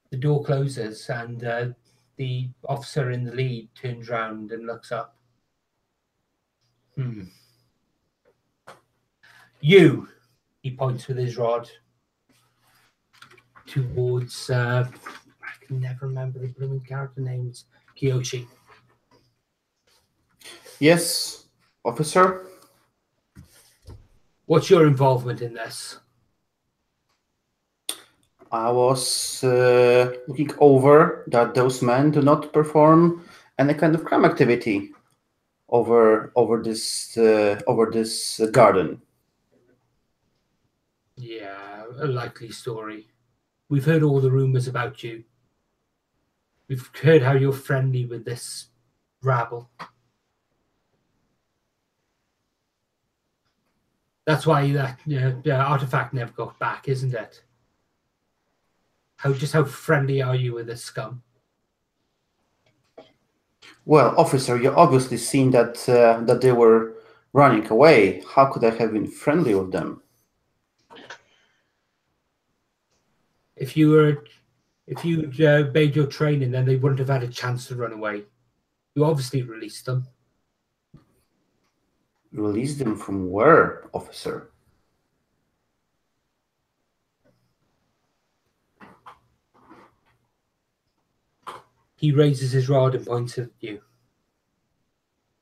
The door closes and the officer in the lead turns round and looks up. You, he points with his rod towards, I can never remember the blooming character names, Kiyoshi. Yes, officer. What's your involvement in this? I was looking over that those men do not perform any kind of crime activity over this garden. Yeah, a likely story. We've heard all the rumors about you. We've heard how you're friendly with this rabble. That's why that artifact never got back, isn't it? How friendly are you with this scum? Well, officer, you obviously seen that that they were running away. How could I have been friendly with them? If you obeyed your training, then they wouldn't have had a chance to run away. You obviously released them. Release them from where, officer? He raises his rod and points at you.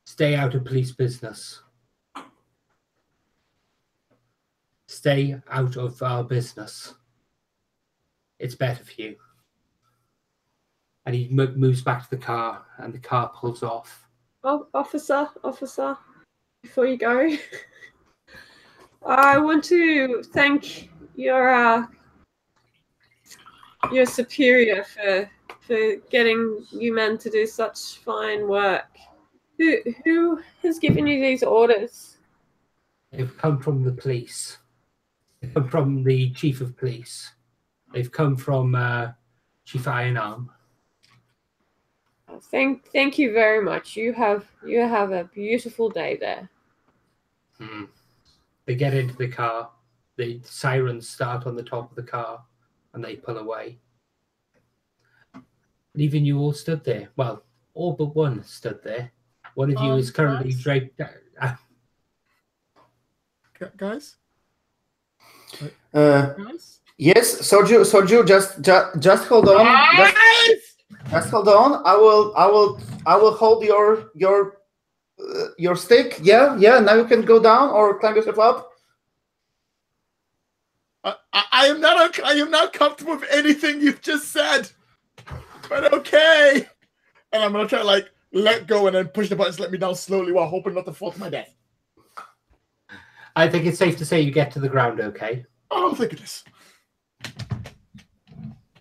Stay out of police business. Stay out of our business. It's better for you. And he moves back to the car, and the car pulls off. Oh, officer, before you go, I want to thank your superior for getting you men to do such fine work. Who has given you these orders? They've come from the police. They've come from the chief of police. They've come from Chief Ironarm. Thank you very much. You have a beautiful day there. They get into the car. The sirens start on the top of the car, and they pull away. Leaving you all stood there. Well, all but one stood there. One of you is currently draped. Guys? Yes, Sorju, just hold on. Just hold on. I will hold your stick. Yeah. Now you can go down or climb yourself up. I am not comfortable with anything you've just said. But okay. And I'm gonna try to let go and then push the buttons to let me down slowly while hoping not to fall to my death. I think it's safe to say you get to the ground okay. Oh, think it is.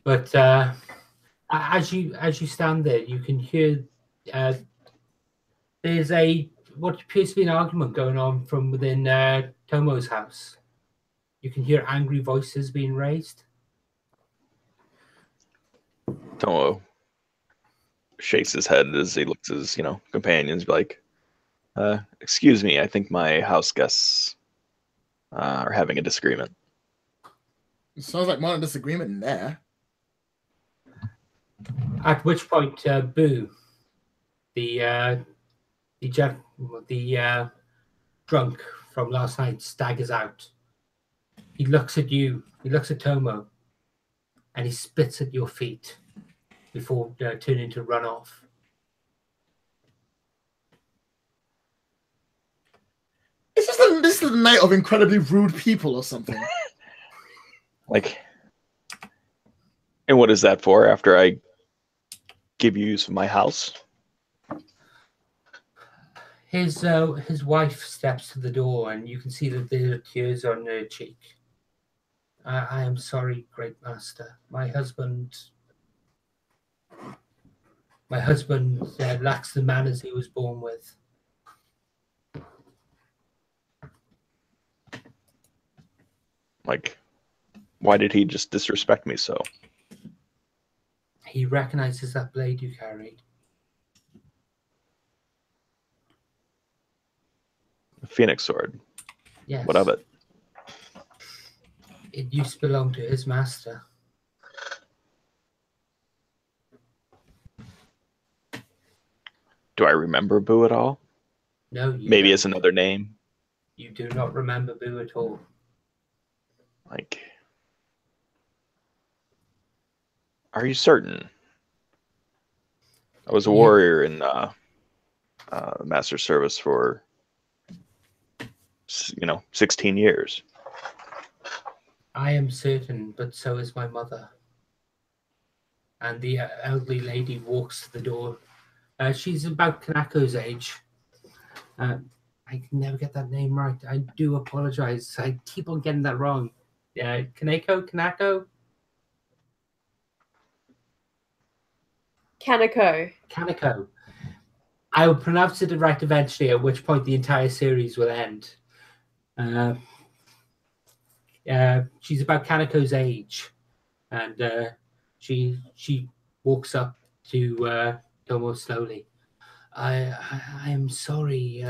But as you stand there, you can hear there's what appears to be an argument going on from within Tomo's house. You can hear angry voices being raised. Tomo shakes his head as he looks at his, companions, like, excuse me, I think my house guests are having a disagreement. It sounds like more a disagreement in there. At which point, Boo, the drunk from last night staggers out. He looks at you. He looks at Tomo, and he spits at your feet before turning to run off. This is the night of incredibly rude people or something. Like, and what is that for? After I give you use of my house? His wife steps to the door, and you can see that there are tears on her cheek. I am sorry, great master. My husband lacks the manners he was born with. Like, why did he just disrespect me so? He recognizes that blade you carried. The Phoenix Sword. Yes. What of it? It used to belong to his master. Do I remember Boo at all? No, you Maybe don't. it's another name. You do not remember Boo at all. Like, are you certain? I was a warrior in master service for 16 years. I am certain, but so is my mother. And the elderly lady walks to the door. She's about Kanako's age. I can never get that name right. I do apologize. I keep on getting that wrong. Kanako? Kanako. I will pronounce it right eventually, at which point the entire series will end. She's about Kanako's age, and she walks up to Tomo slowly. I am sorry,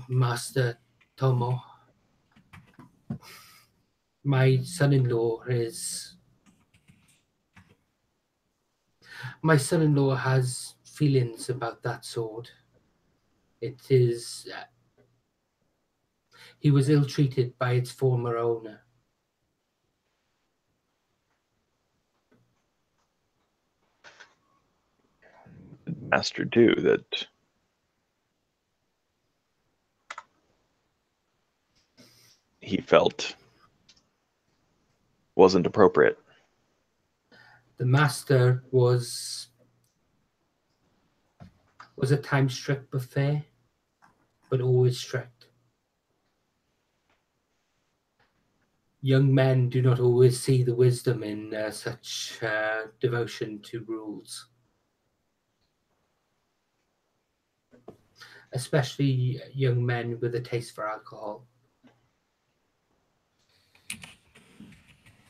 Master Tomo. My son-in-law has feelings about that sword. It is. He was ill-treated by its former owner. Master do that he felt wasn't appropriate. The master was at times strict but fair, but always strict. Young men do not always see the wisdom in such devotion to rules. Especially young men with a taste for alcohol.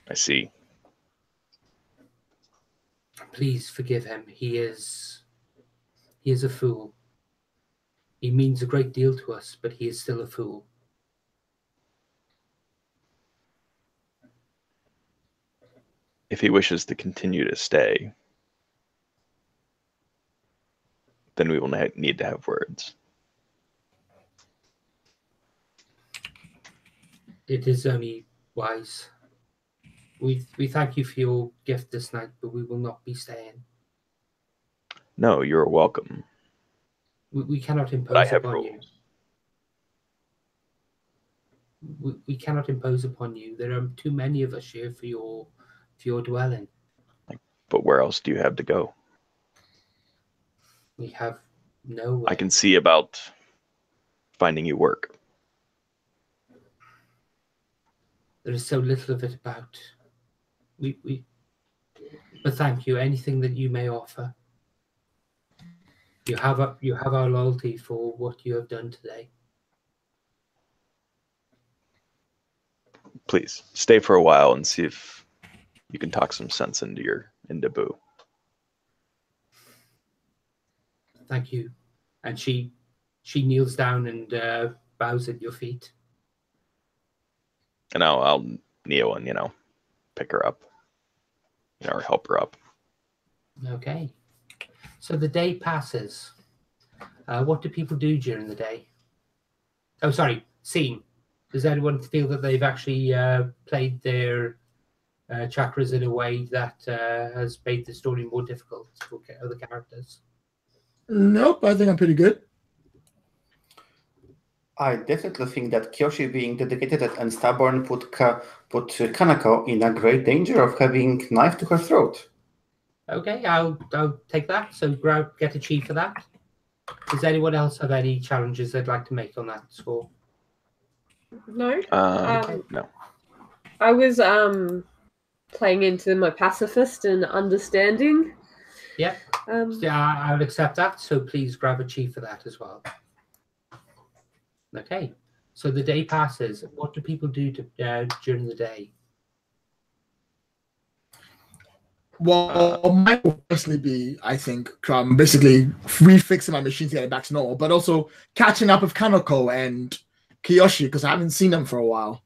I see. Please forgive him. He is a fool. He means a great deal to us, but he is still a fool. If he wishes to continue to stay, then we will need to have words. It is only wise. We thank you for your gift this night, but we will not be staying. No, you're welcome. We cannot But I impose have upon rules. you. We cannot impose upon you. There are too many of us here for your dwelling. But where else do you have to go? We have no. I can see about finding you work. There is so little of it about. But thank you. Anything that you may offer. You have our loyalty for what you have done today. Please stay for a while and see if you can talk some sense into Boo. Thank you. And she kneels down and bows at your feet. And I'll kneel and pick her up, or help her up. Okay. So the day passes. What do people do during the day? Oh, sorry, scene. Does anyone feel that they've actually played their chakras in a way that has made the story more difficult for other characters? Nope, I think I'm pretty good. I definitely think that Kyoshi being dedicated and stubborn put Kanako in a great danger of having knife to her throat. Okay, I'll take that. So get a chi for that. Does anyone else have any challenges they'd like to make on that score? No. No. I was playing into my pacifist and understanding. Yeah. Yeah, I would accept that. So please grab a chi for that as well. Okay. So the day passes. What do people do during the day? Well, mine will personally be, I think, basically refixing my machine to get it back to normal, but also catching up with Kanako and Kiyoshi because I haven't seen them for a while.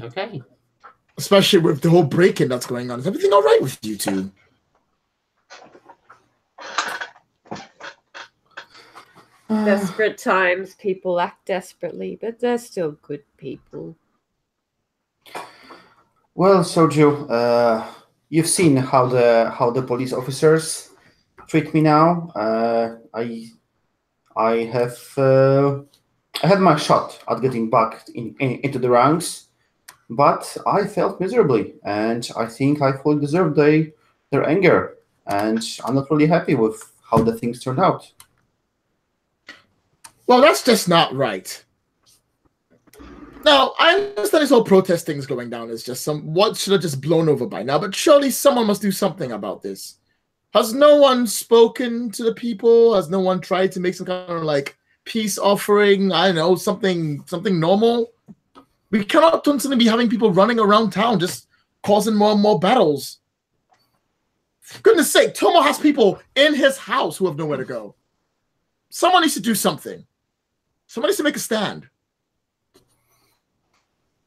Okay. Especially with the whole break-in that's going on. Is everything all right with you two? Desperate times, people act desperately, but they're still good people. Well, Soju, you've seen how the police officers treat me now. I had my shot at getting back into the ranks, but I failed miserably, and I think I fully deserved their anger, and I'm not really happy with how the things turned out. Well, that's just not right. Now, I understand this whole protest thing is going down is just what should have just blown over by now, but surely someone must do something about this. Has no one spoken to the people? Has no one tried to make some kind of like peace offering? I don't know, something normal? We cannot constantly be having people running around town just causing more and more battles. For goodness sake, Tomo has people in his house who have nowhere to go. Someone needs to do something. Someone needs to make a stand.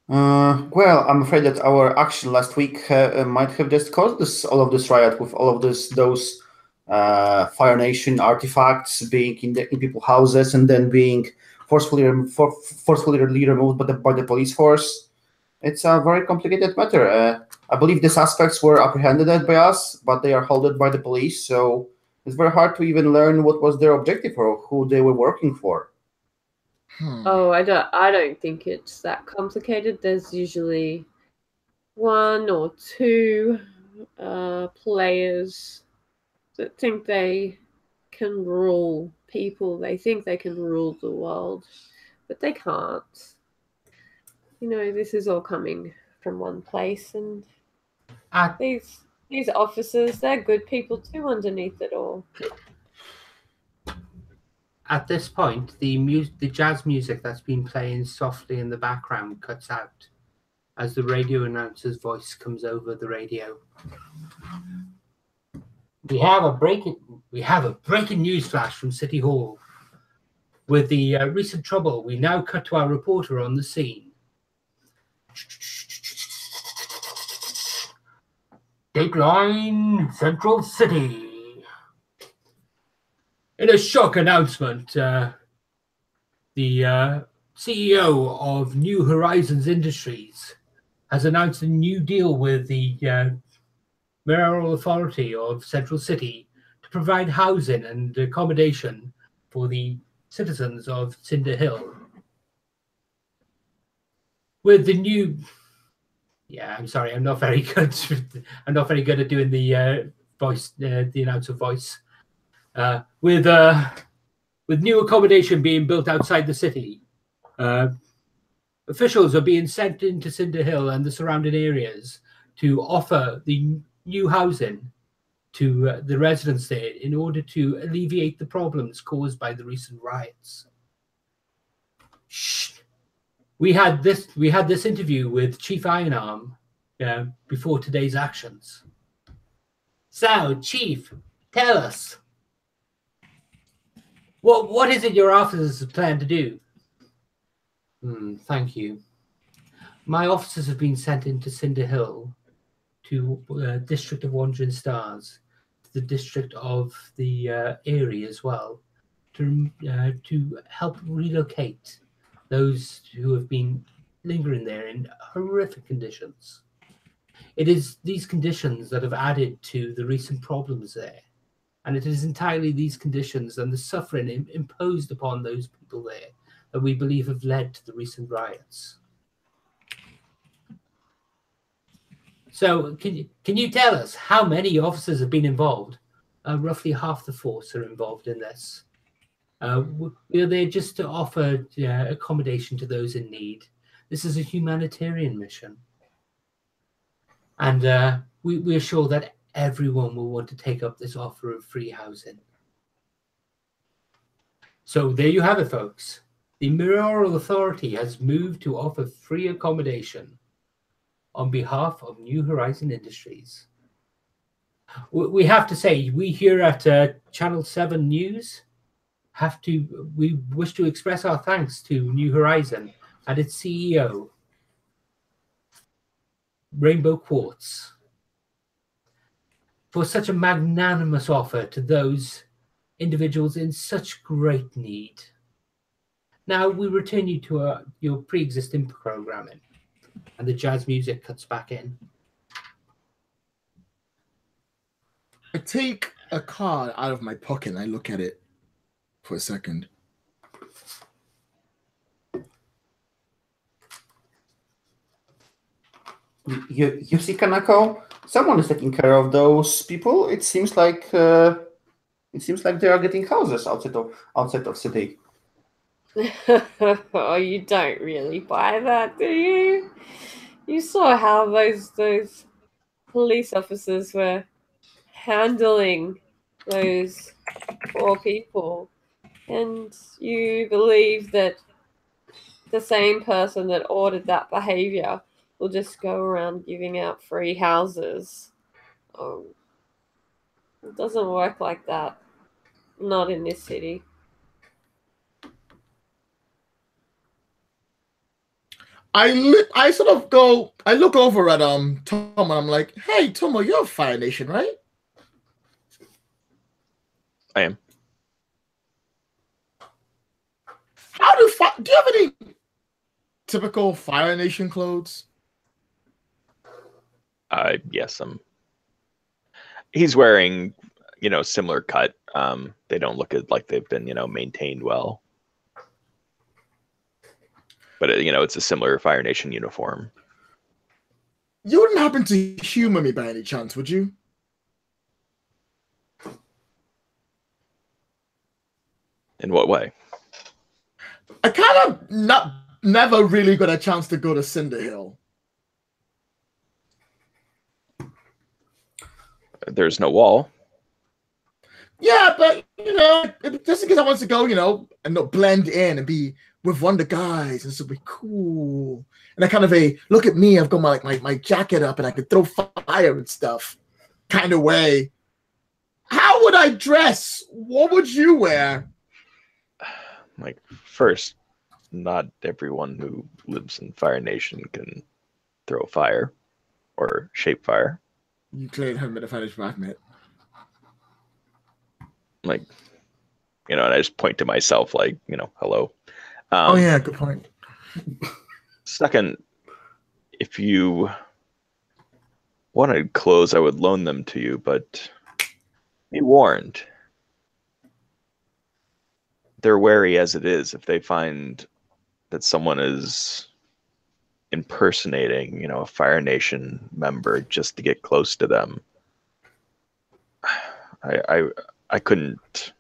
Well, I'm afraid that our action last week might have just caused all of this riot with all of those Fire Nation artifacts being in people's houses and then being forcefully removed by the police force. It's a very complicated matter. I believe the suspects were apprehended by us, but they are held by the police, so it's very hard to even learn what was their objective or who they were working for. Oh, I don't think it's that complicated. There's usually one or two players that think they can rule people. They think they can rule the world, but they can't. You know, this is all coming from one place, and these officers, they're good people too underneath it all. At this point, the jazz music that's been playing softly in the background cuts out as the radio announcer's voice comes over the radio. We have a breaking news flash from City Hall. With the recent trouble, we now cut to our reporter on the scene. Dateline Central City. In a shock announcement, the CEO of New Horizons Industries has announced a new deal with the mayoral authority of Central City to provide housing and accommodation for the citizens of Cinder Hill. With the new, I'm sorry, I'm not very good. I'm not very good at doing the voice, the announcer voice. With new accommodation being built outside the city, officials are being sent into Cinder Hill and the surrounding areas to offer the new housing to the residents there in order to alleviate the problems caused by the recent riots. Shh. We had this interview with Chief Ironarm before today's actions. So, Chief, tell us. What is it your officers plan to do? Thank you. My officers have been sent into Cinder Hill to District of Wandering Stars to the district of the area as well to help relocate those who have been lingering there in horrific conditions. It is these conditions that have added to the recent problems there. And it is entirely these conditions and the suffering imposed upon those people there that we believe have led to the recent riots. So can you tell us how many officers have been involved? Roughly half the force are involved in this. We're there just to offer accommodation to those in need. This is a humanitarian mission. And we are sure that everyone will want to take up this offer of free housing. So there you have it, folks. The Mayoral Authority has moved to offer free accommodation on behalf of New Horizon Industries. We have to say, we here at Channel 7 News we wish to express our thanks to New Horizon and its CEO, Rainbow Quartz, for such a magnanimous offer to those individuals in such great need. Now we return you to your pre-existing programming, and the jazz music cuts back in. I take a card out of my pocket and I look at it for a second. You see, Kanako, someone is taking care of those people. It seems like they are getting houses outside of city. Oh, you don't really buy that, do you? You saw how those police officers were handling those poor people, and you believe that the same person that ordered that behavior will just go around giving out free houses. It doesn't work like that. Not in this city. I sort of go, I look over at Tom and I'm like, hey, Tomo, you're a Fire Nation, right? I am. Do you have any typical Fire Nation clothes? Yes, he's wearing, similar cut. They don't look like they've been, maintained well. But, it's a similar Fire Nation uniform. You wouldn't happen to humor me by any chance, would you? In what way? I kind of never really got a chance to go to Cinder Hill. There's no wall. Yeah, but, just in case I want to go, and not blend in and be with one of the guys, and this would be cool. And I kind of look at me, I've got my jacket up and I can throw fire and stuff kind of way. How would I dress? What would you wear? First, not everyone who lives in Fire Nation can throw fire or shape fire. You clearly haven't been a Fire Nation, I've met. And I just point to myself hello. Oh yeah, good point. Second, if you wanted clothes, I would loan them to you, but be warned. They're wary as it is. If they find that someone is impersonating, a Fire Nation member just to get close to them, I couldn't.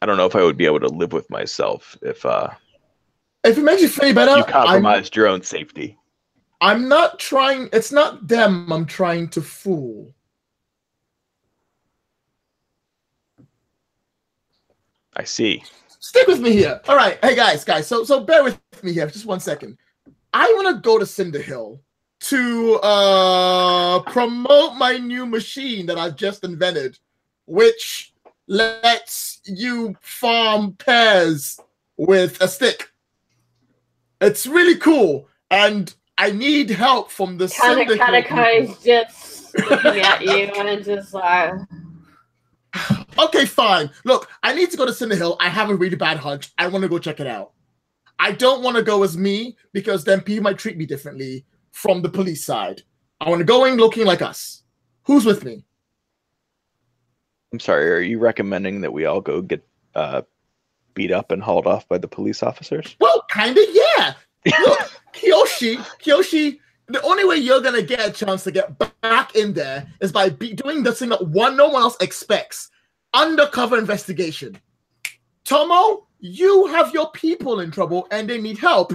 I don't know if I would be able to live with myself if it makes you feel better, you compromised your own safety. I'm not trying. It's not them I'm trying to fool. I see. Stick with me here. All right. Hey, guys. So bear with me here. Just 1 second. I want to go to Cinder Hill to promote my new machine that I've just invented, which lets you farm pears with a stick. It's really cool, and I need help from the Cinder Hill Kanako is just looking at you and just like, Okay, fine. Look, I need to go to Cinder Hill. I have a really bad hunch. I want to go check it out. I don't want to go as me because then people might treat me differently from the police side. I want to go in looking like us. Who's with me? I'm sorry, are you recommending that we all go get beat up and hauled off by the police officers? Well, kind of, yeah. Look, Kiyoshi, the only way you're going to get a chance to get back in there is by doing the thing that no one else expects. Undercover investigation. Tomo, you have your people in trouble and they need help.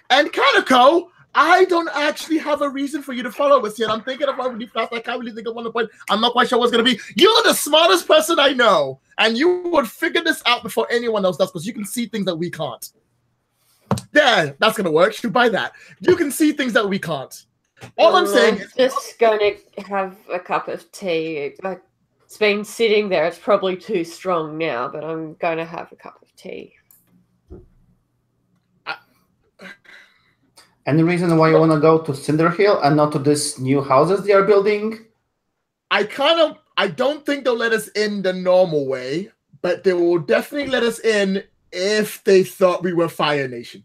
And Kaneko, I don't actually have a reason for you to follow us yet. I'm thinking of one really fast. I can't really think of one point. I'm not quite sure what's going to be. You're the smartest person I know. And you would figure this out before anyone else does because you can see things that we can't. There, that's going to work. You buy that. You can see things that we can't. All I'm saying is... just going to have a cup of tea. Like, it's been sitting there. It's probably too strong now, but I'm going to have a cup of tea. Any reason why you want to go to Cinder Hill and not to these new houses they are building? I don't think they'll let us in the normal way, but they will definitely let us in if they thought we were Fire Nation.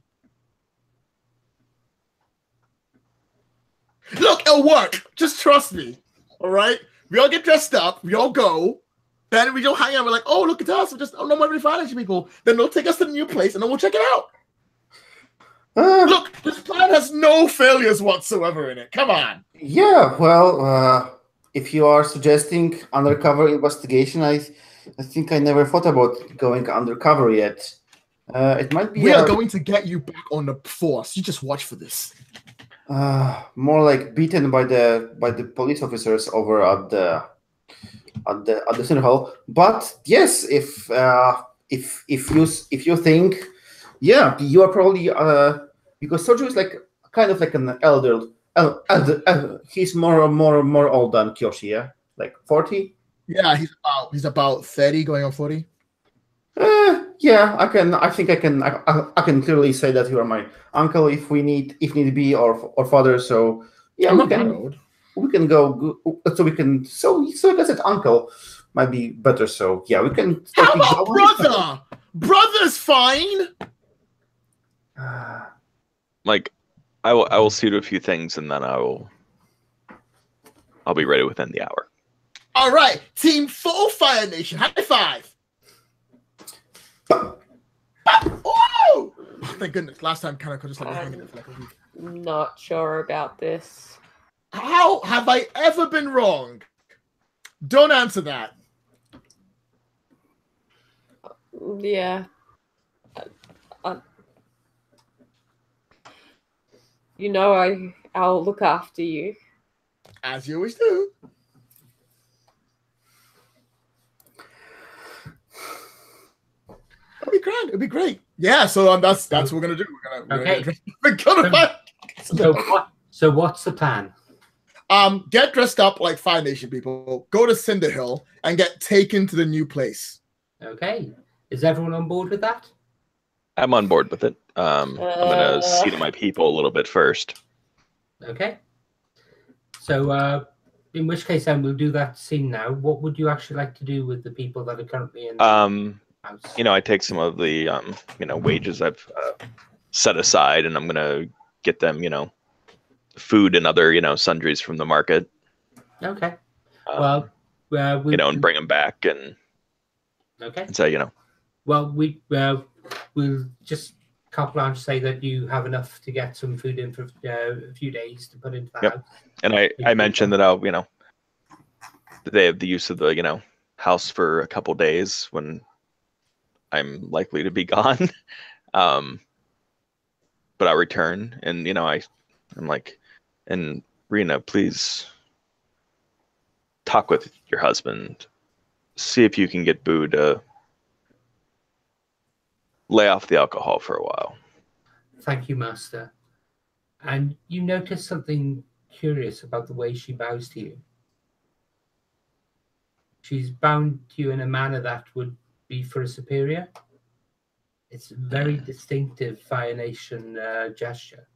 Look, it'll work. Just trust me. All right? We all get dressed up. We all go. Then we don't hang out. We're like, oh, look at us. We're just, oh, no, we're really Fire Nation people. Then they'll take us to the new place and then we'll check it out. Look, this plan has no failures whatsoever in it. Come on. Yeah, well, if you are suggesting undercover investigation, I think I never thought about going undercover yet. It might be. We are going to get you back on the force. You just watch for this. More like beaten by the police officers over at the Cinder Hall. But yes, if you think, yeah, you are probably because Soju is like kind of like an elder. He's more old than Kiyoshi, yeah, like 40. Yeah, he's about 30, going on 40. Yeah, I think I can clearly say that you are my uncle if need be, or father. So yeah, we can go. So we can. So like I said, uncle might be better. So yeah, we can. How about brother? Brother's fine. Like, I will see to a few things and then I'll be ready within the hour. All right, Team Full Fire Nation, high five. Oh! Thank goodness. Last time Kaneko just let me hang in it for like a week. Not sure about this. How have I ever been wrong? Don't answer that. Yeah. You know, I'll look after you. As you always do. It'll be grand. It'll be great. Yeah, so that's what we're gonna do. We're gonna So what's the plan? Get dressed up like Fire Nation people. Go to Cinder Hill and get taken to the new place. Okay. Is everyone on board with that? I'm on board with it. I'm gonna see to my people a little bit first. Okay. So, in which case, then we'll do that scene now. What would you actually like to do with the people that are currently in the house? I take some of the wages I've set aside, and I'm gonna get them, food and other, sundries from the market. Okay. Well, and bring them back and say, Well, we'll just carte blanche say that you have enough to get some food in for a few days to put into the house. And I mentioned that I'll, that they have the use of the, house for a couple days when I'm likely to be gone. But I'll return and, I'm like, and Rena, please talk with your husband. See if you can get Boo to lay off the alcohol for a while. Thank you, Master. And you notice something curious about the way she bows to you. She's bound to you in a manner that would be for a superior. It's a very distinctive Fire Nation gesture.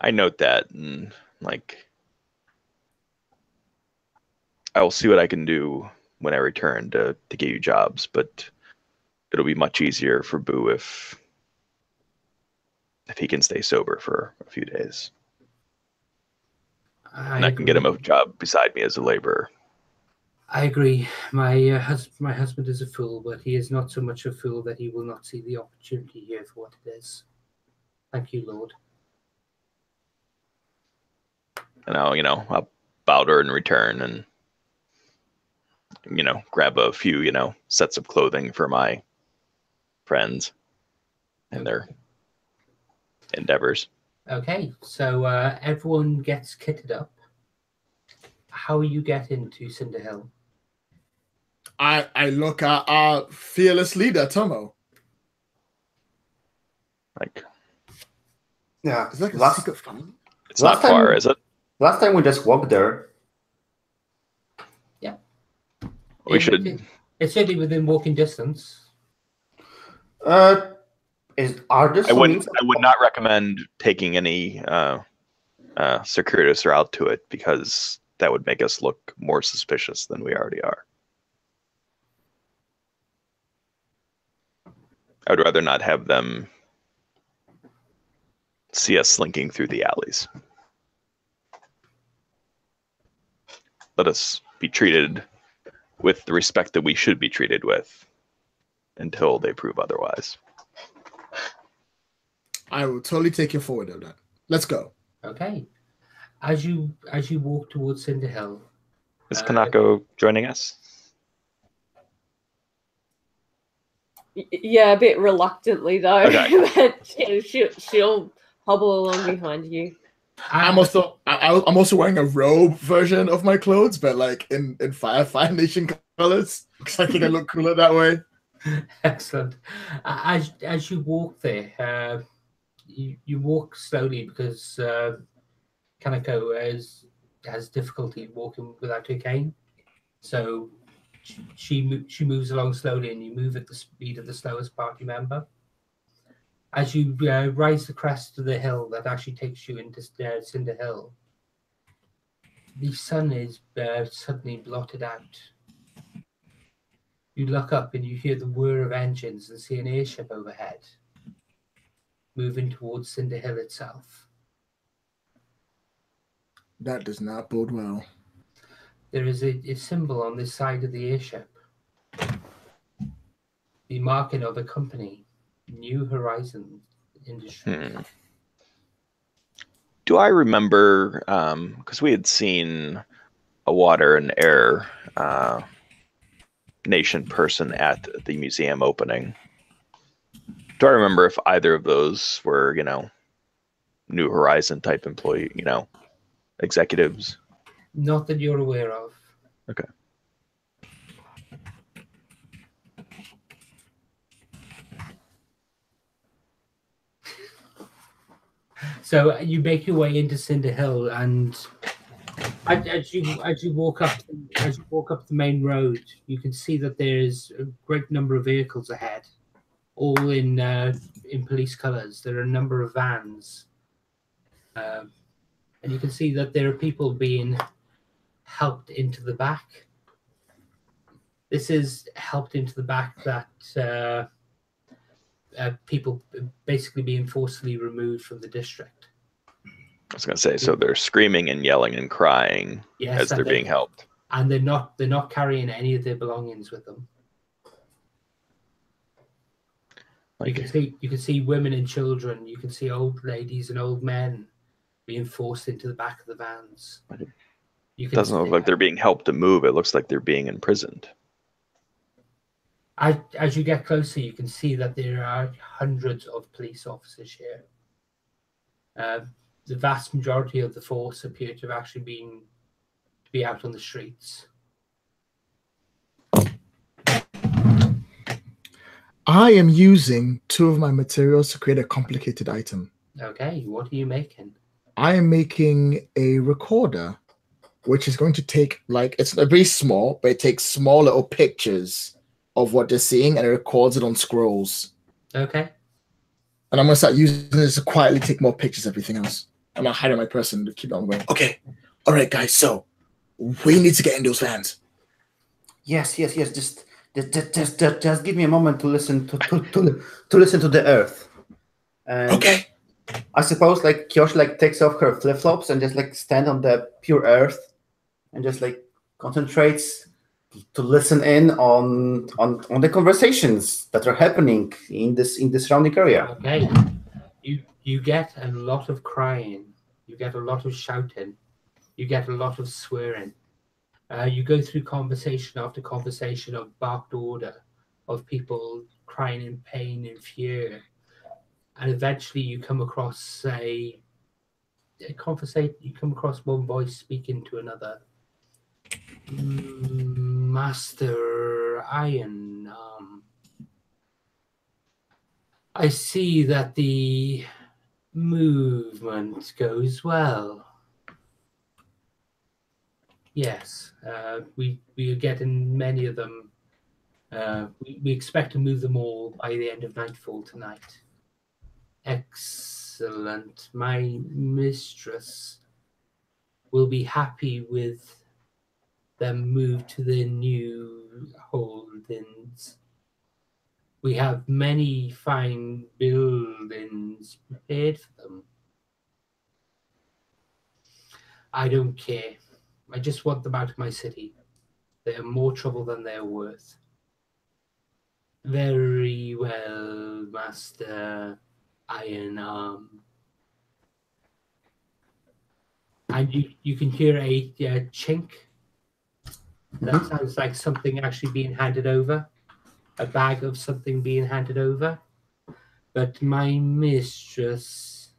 I note that, and I will see what I can do when I return to get you jobs, but it'll be much easier for Boo if he can stay sober for a few days. And I can get him a job beside me as a laborer. I agree. My husband is a fool, but he is not so much a fool that he will not see the opportunity here for what it is. Thank you, Lord. And I'll bow to her in return and, grab a few, sets of clothing for my friends and their endeavors. Okay, so everyone gets kitted up. How you get into Cinderhill? I look at our fearless leader, Tomo. Yeah. Is that like a secret fun? It's not far, is it? Last time we just walked there. Yeah. We should. It's certainly within walking distance. Are there? I would not recommend taking any circuitous route to it, because that would make us look more suspicious than we already are. I would rather not have them see us slinking through the alleys. Let us be treated with the respect that we should be treated with until they prove otherwise. I will totally take you forward on that. Let's go. Okay. As you walk towards Cinderhill. Is Kanako joining us? Yeah, a bit reluctantly though. Okay. But she'll hobble along behind you. I'm also wearing a robe version of my clothes, but like in Fire Nation colors. Because I think I look cooler that way. Excellent. As you walk there, you walk slowly because Kanako has difficulty walking without her cane, so she moves along slowly, and you move at the speed of the slowest party member. As you rise the crest of the hill that actually takes you into Cinderhill, the sun is suddenly blotted out. You look up and you hear the whir of engines and see an airship overhead, moving towards Cinderhill itself. That does not bode well. There is a symbol on this side of the airship. The marking of a company, New Horizon Industries. Do I remember, because we had seen a water and air nation person at the museum opening. Do I remember if either of those were, New Horizon type employee, executives? Not that you're aware of. Okay. So you make your way into Cinderhill, and as you walk up the main road, you can see that there's a great number of vehicles ahead, all in police colours. There are a number of vans, and you can see that there are people being helped into the back. This is helped into the back that people basically being forcibly removed from the district. I was going to say, so they're screaming and yelling and crying as they're being helped. And they're not carrying any of their belongings with them. You can see women and children. You can see old ladies and old men being forced into the back of the vans. It doesn't look like they're being helped to move. It looks like they're being imprisoned. As you get closer, you can see that there are hundreds of police officers here. The vast majority of the force appear to have actually be out on the streets. I am using 2 of my materials to create a complicated item. Okay, what are you making? I am making a recorder, which is going to take, it's very small, but it takes small little pictures of what they're seeing, and it records it on scrolls. Okay. And I'm going to start using this to quietly take more pictures of everything else. I'm not hiding my person to keep on going. Okay. All right, guys. So We need to get in those vans. Yes. Just give me a moment to listen to listen to the earth. And Okay. I suppose like Kyoshi like takes off her flip flops and just like stand on the pure earth and just like concentrates to listen in on the conversations that are happening in the surrounding area. Okay. You get a lot of crying. You get a lot of shouting. You get a lot of swearing. You go through conversation after conversation of barked order, of people crying in pain and fear. And eventually you come across a conversation, you come across one voice speaking to another. Master Iron, I see that the movement goes well. Yes, we are getting many of them. We expect to move them all by the end of nightfall tonight. Excellent. My mistress will be happy with them moved to the new holdings. We have many fine buildings prepared for them. I don't care. I just want them out of my city. They are more trouble than they're worth. Very well, Master Iron Arm. And you can hear a chink. That sounds like something actually being handed over. A bag of something being handed over. But my mistress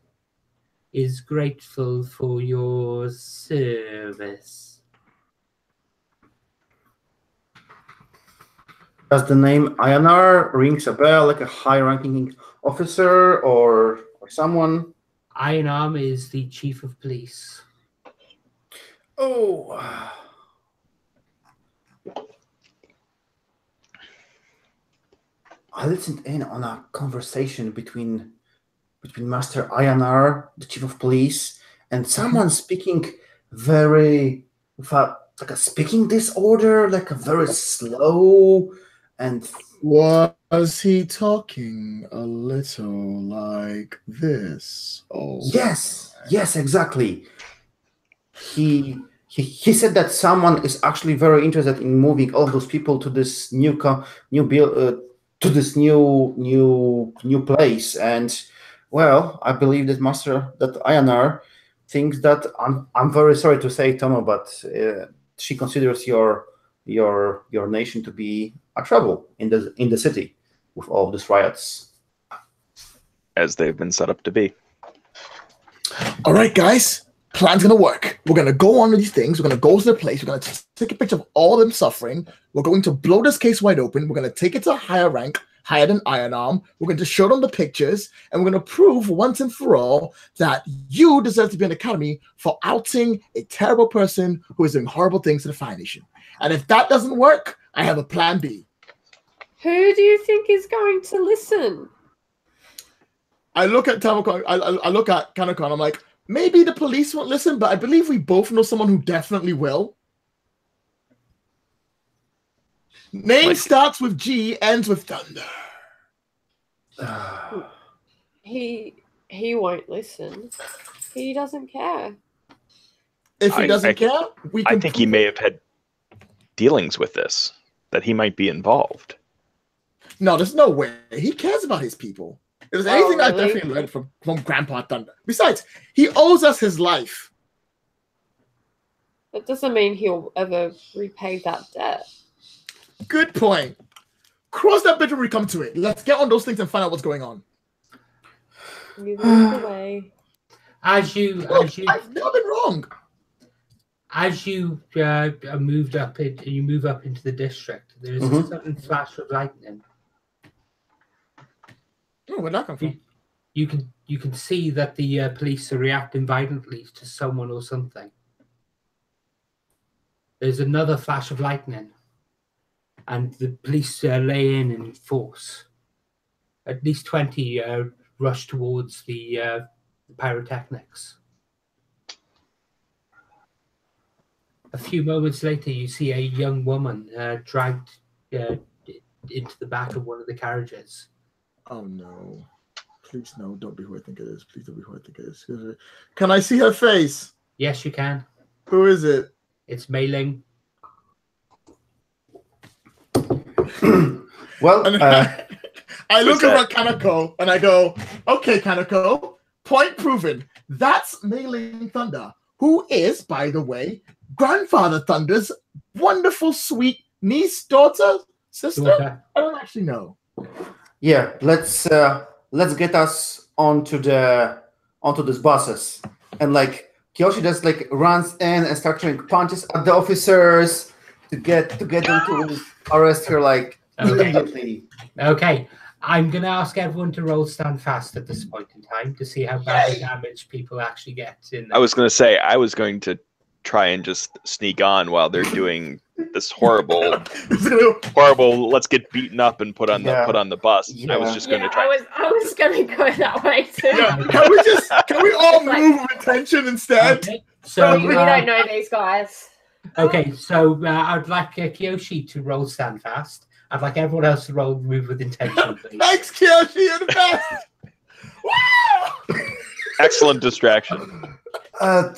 is grateful for your service. Does the name Ayanar rings a bell, like a high-ranking officer or someone? Iron Arm is the chief of police. Oh. I listened in on a conversation between Master Ayanar, the chief of police, and someone speaking very like a speaking disorder, like a very slow and. Was he talking a little like this? Oh, Yes, exactly. He said that someone is actually very interested in moving all of those people to this new place, and well, I believe that Ayanar thinks that I'm very sorry to say, Tomo, but she considers your nation to be a trouble in the city with all these riots, as they've been set up to be. all right, guys. Plan's gonna work. We're gonna go on to these things. We're gonna go to the place. We're gonna take a picture of all them suffering. We're going to blow this case wide open. We're gonna take it to a higher rank, higher than Iron Arm. We're going to show them the pictures, and we're gonna prove once and for all that you deserve to be in the academy for outing a terrible person who is doing horrible things to the Fire Nation. And if that doesn't work, I have a plan B. Who do you think is going to listen? I look at Tamako, I look at Kanako, and I'm like, maybe the police won't listen, but I believe we both know someone who definitely will. Name starts with G, ends with Thunder. He won't listen. He doesn't care. If he doesn't care, we can. I think he may have had dealings with this, that he might be involved. No, there's no way. He cares about his people. If there's anything I really? definitely learned from Grandpa Thunder. Besides, he owes us his life. That doesn't mean he'll ever repay that debt. Good point. Cross that bridge when we come to it. Let's get on those things and find out what's going on. You lead the way. I've never been wrong. As you move up into the district, there is a sudden flash of lightning. Oh, where'd that come from? You can see that the police are reacting violently to someone or something. There's another flash of lightning, and the police lay in force. At least 20 rush towards the pyrotechnics. A few moments later, you see a young woman dragged into the back of one of the carriages. Oh no. Please no, don't be who I think it is. Please don't be who I think it is. Can I see her face? Yes, you can. Who is it? It's Mei Ling. Well, I look Who's over at Kanako and I go, okay, Kanako, point proven. That's Mei Ling Thunder, who is, by the way, Grandfather Thunder's wonderful, sweet niece, daughter, sister? Daughter. I don't actually know. yeah, let's get us onto these buses. And like Kyoshi just like runs in and starts throwing punches at the officers to get them to arrest her like immediately. Okay, I'm going to ask everyone to roll stand fast at this point in time to see how badly damaged people actually get in there. I was going to say, I was going to try and just sneak on while they're doing this horrible, let's get beaten up and put on the bus. I was just going to try. I was going to go that way too. Yeah. Can we all move with attention instead? Okay, so We don't know these guys. okay, so I'd like Kiyoshi to roll stand fast. I'd like everyone else to roll move with intention, please. Thanks, Kiyoshi, you're the best. Wow! Excellent distraction. Yeah.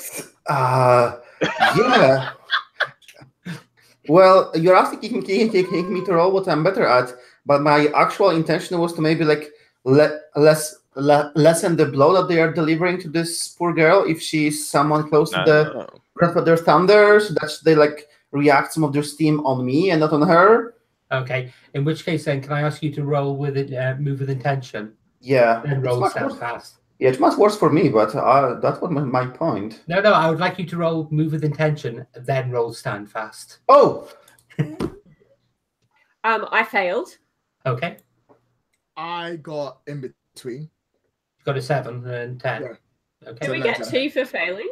Well, you're asking me to roll what I'm better at, but my actual intention was to maybe like lessen the blow that they are delivering to this poor girl if she's someone close to the Grandfather Thunder, so that they like react some of their steam on me and not on her. Okay, in which case then, can I ask you to roll with it, move with intention? Yeah. Then roll stand fast. Yeah, it's much worse for me, but that was my point. No, I would like you to roll move with intention, then roll stand fast. Oh! I failed. Okay, I got in between. got a 7 and 10. Yeah. Okay. Do we get 2 for failing?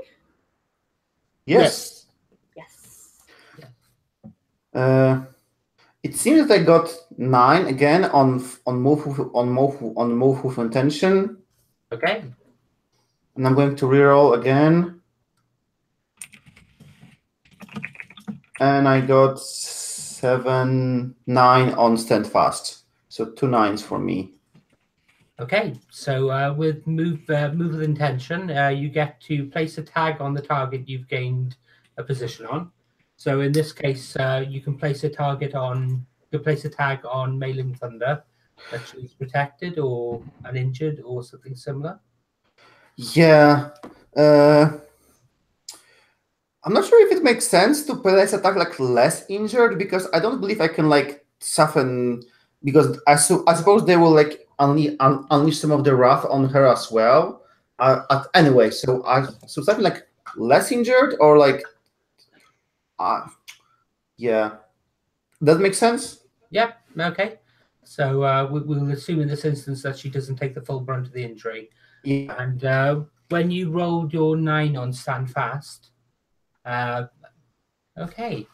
Yes. Yes. It seems that I got 9 again on move with intention. Okay. And I'm going to reroll again. And I got 7, 9 on stand fast. So 2 9s for me. Okay, so with move with intention, you get to place a tag on the target you've gained a position on. So in this case, you can place a tag on Mei Ling Thunder that she's protected or uninjured or something similar. Yeah. I'm not sure if it makes sense to place attack like less injured, because I don't believe I can like soften, because I suppose they will like unleash some of the wrath on her as well. Anyway, so something like less injured or like yeah, that makes sense. Yep. Okay. So we'll assume in this instance that she doesn't take the full brunt of the injury. Yeah. And when you rolled your 9 on stand fast, okay,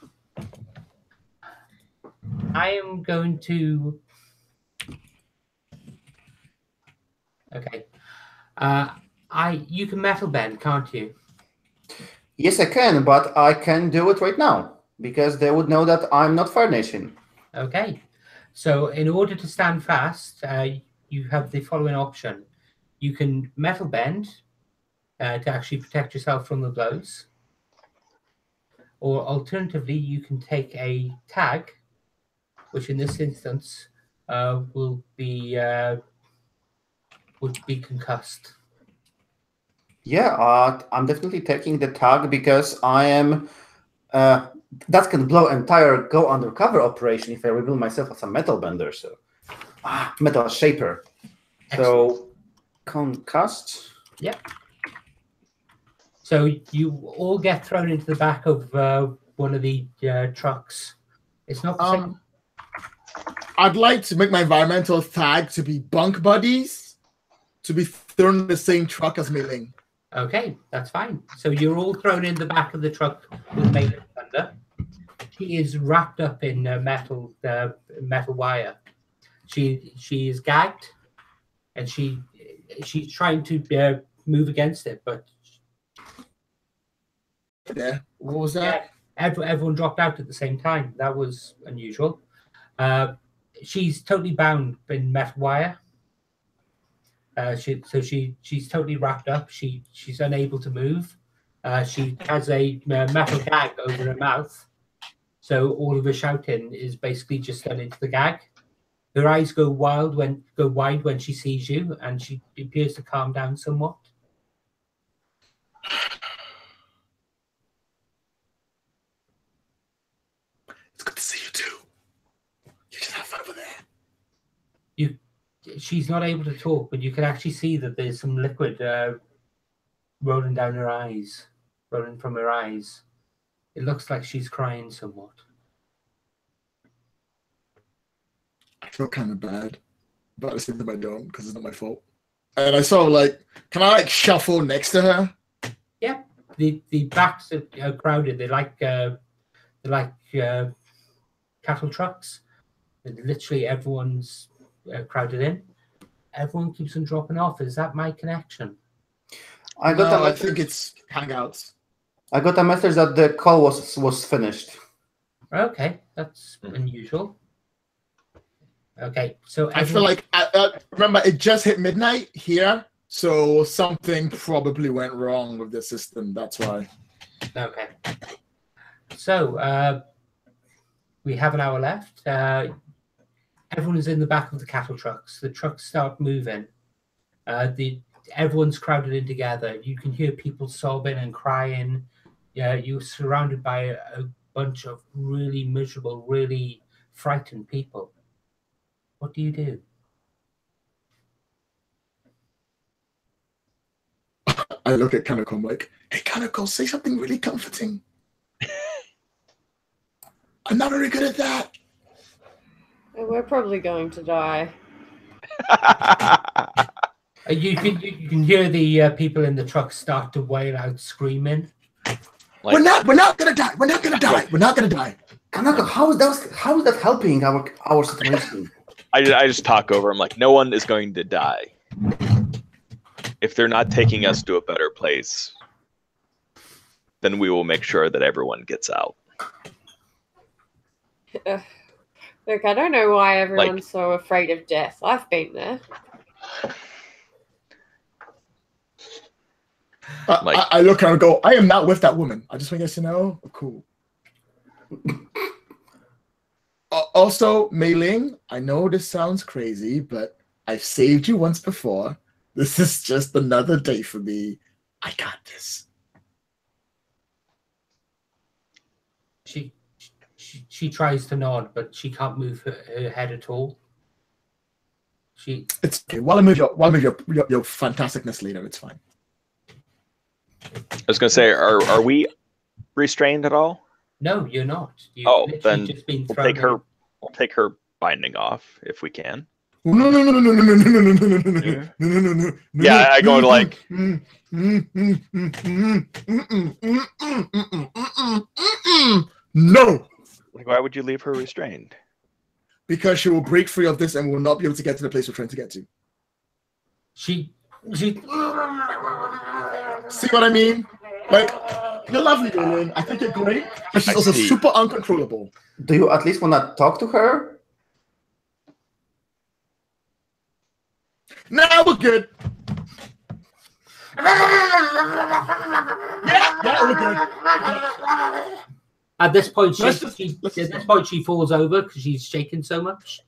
I am going to. Okay, you can metal bend, can't you? Yes, I can, but I can do it right now because they would know that I'm not Fire Nation. Okay, so in order to stand fast, you have the following option. You can metal bend to actually protect yourself from the blows. Or alternatively, you can take a tag, which in this instance would be concussed. Yeah, I'm definitely taking the tag because I am. That can blow entire go undercover operation if I reveal myself as a metal bender. So, metal shaper. Excellent. So, concussed. Yep. So you all get thrown into the back of one of the trucks. It's not the same. I'd like to make my environmental tag to be bunk buddies, to be thrown in the same truck as Mei Ling. Okay, that's fine. So you're all thrown in the back of the truck with Mei Ling Thunder. She is wrapped up in metal wire. She is gagged, and she's trying to move against it, but Yeah. What was that? everyone dropped out at the same time. That was unusual. She's totally bound in metal wire. She's totally wrapped up. She's unable to move. She has a metal gag over her mouth, so all of her shouting is basically just done into the gag. Her eyes go wide when she sees you, and she appears to calm down somewhat. It's good to see you too. You just have fun over there. She's not able to talk, but you can actually see that there's some liquid rolling down her eyes, rolling from her eyes. It looks like she's crying somewhat. I feel kind of bad, but at the same time I don't because it's not my fault. And I sort of like, can I like shuffle next to her? Yeah, the backs are crowded. They're like cattle trucks. Literally everyone's crowded in. Everyone keeps on dropping off. Is that my connection? I think it's Hangouts. I got a message that the call was finished. Okay, that's unusual. Okay, so I feel like remember it just hit midnight here, so something probably went wrong with the system. That's why. Okay. So we have an hour left. Everyone is in the back of the cattle trucks. The trucks start moving. Everyone's crowded in together. You can hear people sobbing and crying. You're surrounded by a bunch of really miserable, really frightened people. What do you do? I look at Kaneko, I'm like, hey Kaneko, say something really comforting. I'm not very good at that. We're probably going to die. You can hear the people in the truck start to wail out, screaming. We're not gonna die. We're not gonna die. We're not gonna die. Kanako, how is that helping our situation? I just talk over. I'm like, no one is going to die. If they're not taking us to a better place, then we will make sure that everyone gets out. Look, I don't know why everyone's so afraid of death. I've been there. I look and I go, I am not with that woman. I just want you guys to know, cool. Also, Mei Ling, I know this sounds crazy, but I've saved you once before. This is just another day for me. I got this. She tries to nod, but she can't move her head at all. It's okay. While I move your fantasticness later, it's fine. I was going to say, are we restrained at all? No, you're not. Then we'll take her binding off if we can. No. Yeah, I go to like. No. Like, why would you leave her restrained? Because she will break free of this and will not be able to get to the place we're trying to get to. She. See what I mean? Like, you're lovely, Dylan. I think you're great, but she's also super uncontrollable. Do you at least want to talk to her? Nah, we're good. Yeah, we're good. At this point, she falls over because she's shaking so much.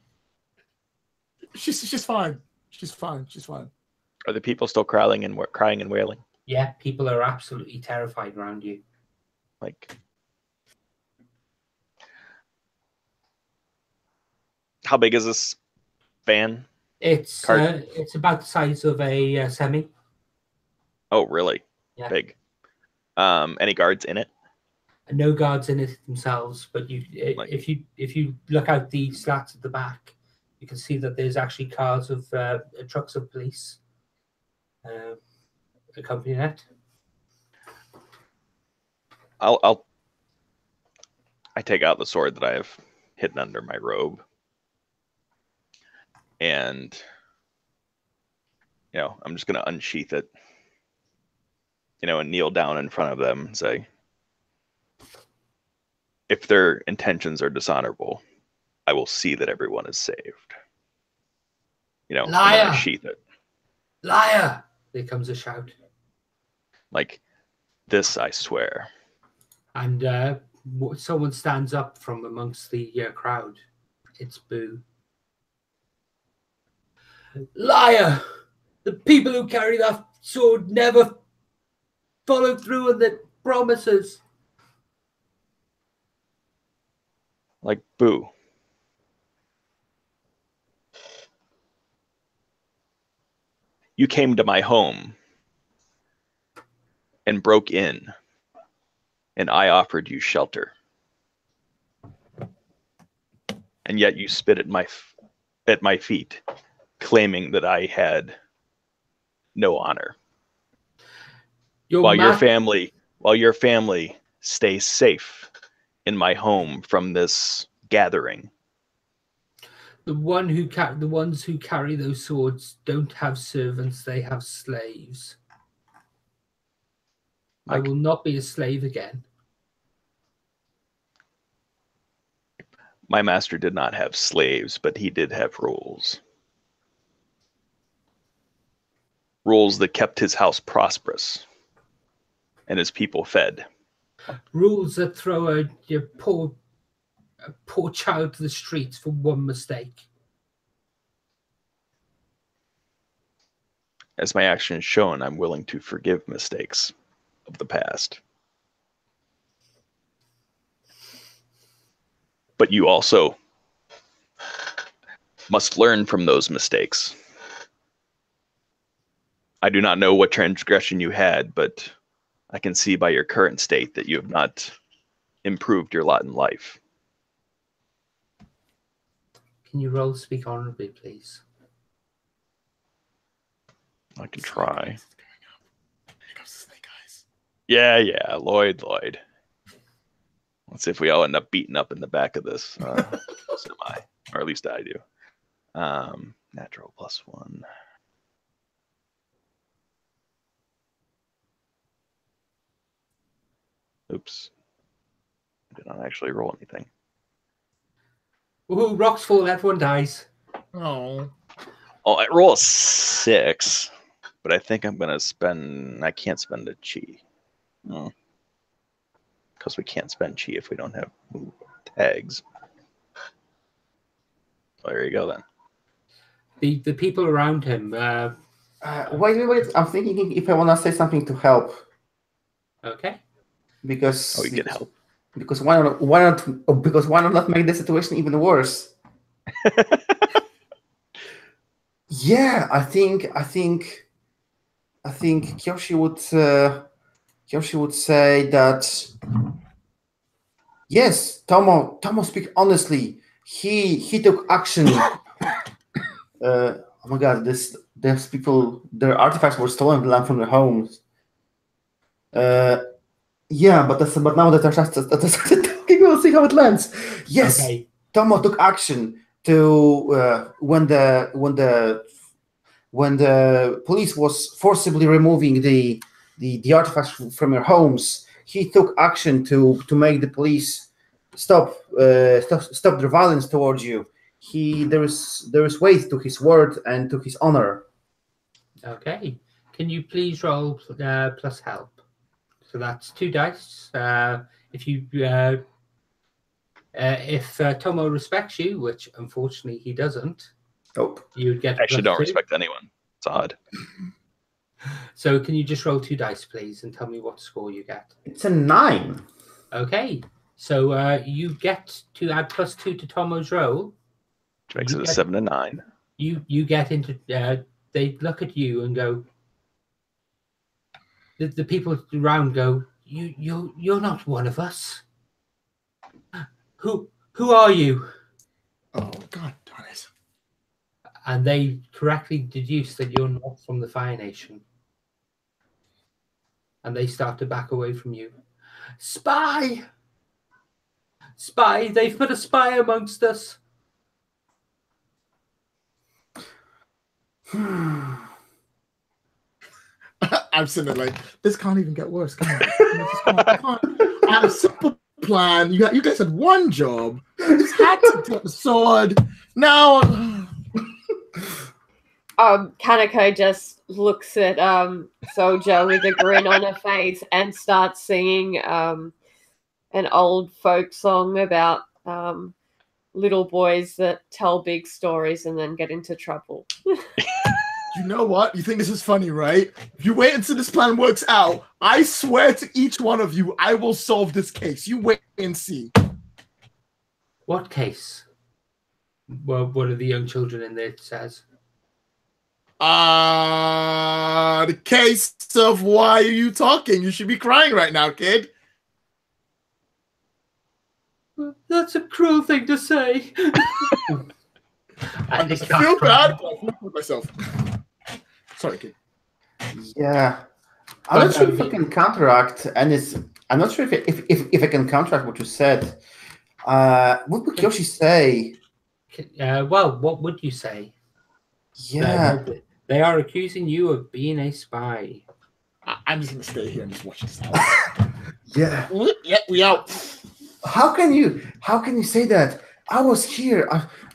She's fine. She's fine. She's fine. Are the people still crying and wailing? Yeah, people are absolutely terrified around you. Like, how big is this van? It's about the size of a semi. Oh, really? Yeah. Big. Any guards in it? No guards in it themselves, but if you look out the slats at the back, you can see that there's actually cars of trucks of police accompanying it. I take out the sword that I have hidden under my robe, and I'm just gonna unsheath it, and kneel down in front of them and say, if their intentions are dishonorable, I will see that everyone is saved. You know, and then I Liar! sheath it. Liar! There comes a shout. Like, this I swear. And someone stands up from amongst the crowd. It's Boo. Liar! The people who carry that sword never followed through on their promises. Like, Boo. You came to my home and broke in, and I offered you shelter. And yet you spit at my feet, claiming that I had no honor. While your family stays safe in my home from this gathering. The ones who carry those swords don't have servants; they have slaves. I will not be a slave again. My master did not have slaves, but he did have rules. Rules that kept his house prosperous and his people fed. Rules that throw a poor child to the streets for one mistake. As my actions shown, I'm willing to forgive mistakes of the past. But you also must learn from those mistakes. I do not know what transgression you had, but I can see by your current state that you have not improved your lot in life. Can you roll speak honorably, please? I can try. Here comes the snake eyes. Yeah, Lloyd. Let's see if we all end up beaten up in the back of this. Semi, or at least I do. Natural +1. Oops. I did not actually roll anything. Ooh, rocks fall, everyone dies. Oh. Oh, I roll a 6, but I think I'm gonna spend. I can't spend a chi. No. Because we can't spend chi if we don't have move tags. Well, there you go then. The people around him. Wait. I'm thinking if I want to say something to help. Okay. Because Oh, you can help. Because why not make the situation even worse? Yeah, I think Kyoshi would say that yes, Tomo speak honestly. He took action. Oh my God, there's people. Their artifacts were stolen from their homes. Yeah, but now that I started talking, we'll see how it lands. Yes, Okay. Tomo took action to when the police was forcibly removing the artifacts from your homes. He took action to make the police stop the violence towards you. There is weight to his word and to his honor. Okay. Can you please roll plus help? So that's 2 dice. If Tomo respects you, which unfortunately he doesn't, Nope. you'd get. I actually don't +2. respect anyone. It's odd. So can you just roll 2 dice, please, and tell me what score you get? It's a 9. Okay. So you get to add +2 to Tomo's roll. Which makes You it a get- 7 and 9. You get into. They look at you and go. The people around go. You're not one of us. Who are you? Oh, God darn it. And they correctly deduce that you're not from the Fire Nation. And they start to back away from you. Spy! Spy! They've put a spy amongst us. I'm sitting there like, this can't even get worse, can it? It just can't. I had a simple plan. You guys had one job. You just had to get the sword. Now, Kanako just looks at Soldier with a grin on her face and starts singing an old folk song about little boys that tell big stories and then get into trouble. you know what? You think this is funny, right? If you wait until this plan works out, I swear to each one of you, I will solve this case. You wait and see. What case? Well, one of the young children in there says. The case of why are you talking? You should be crying right now, kid. That's a cruel thing to say. I feel bad. I feel for myself. Sorry, kid. Yeah, I'm not sure if I can counteract, and I'm not sure if I can counteract what you said. What would Kyoshi say? Well, what would you say? Yeah, They are accusing you of being a spy. I'm just gonna stay here and just watch this out. yeah. Yeah, we out. How can you say that? I was here.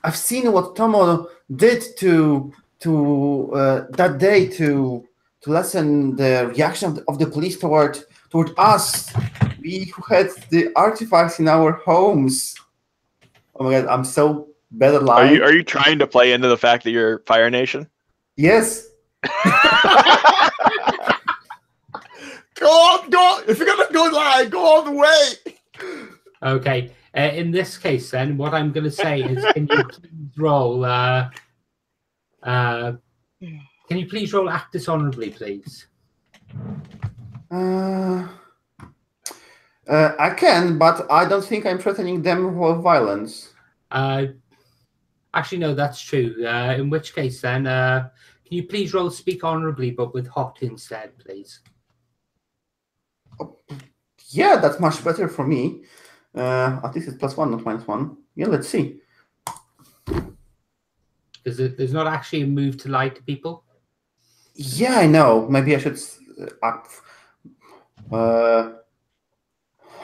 I've seen what Tomo did to that day to lessen the reaction of the police toward us. We who had the artifacts in our homes. Oh my god, I'm so bad at lying. Are you trying to play into the fact that you're Fire Nation? Yes. Go. If you're gonna go lie, go all the way. Okay. In this case, then, what I'm going to say is, can you please roll? Can you please roll act dishonorably, please? I can, but I don't think I'm threatening them with violence. Actually, no, that's true. In which case, then, can you please roll speak honorably, but with hot instead, please? Yeah, that's much better for me. At least it's +1, not -1. Yeah, let's see. Because there's not actually a move to lie to people. Yeah, I know. Maybe I should up.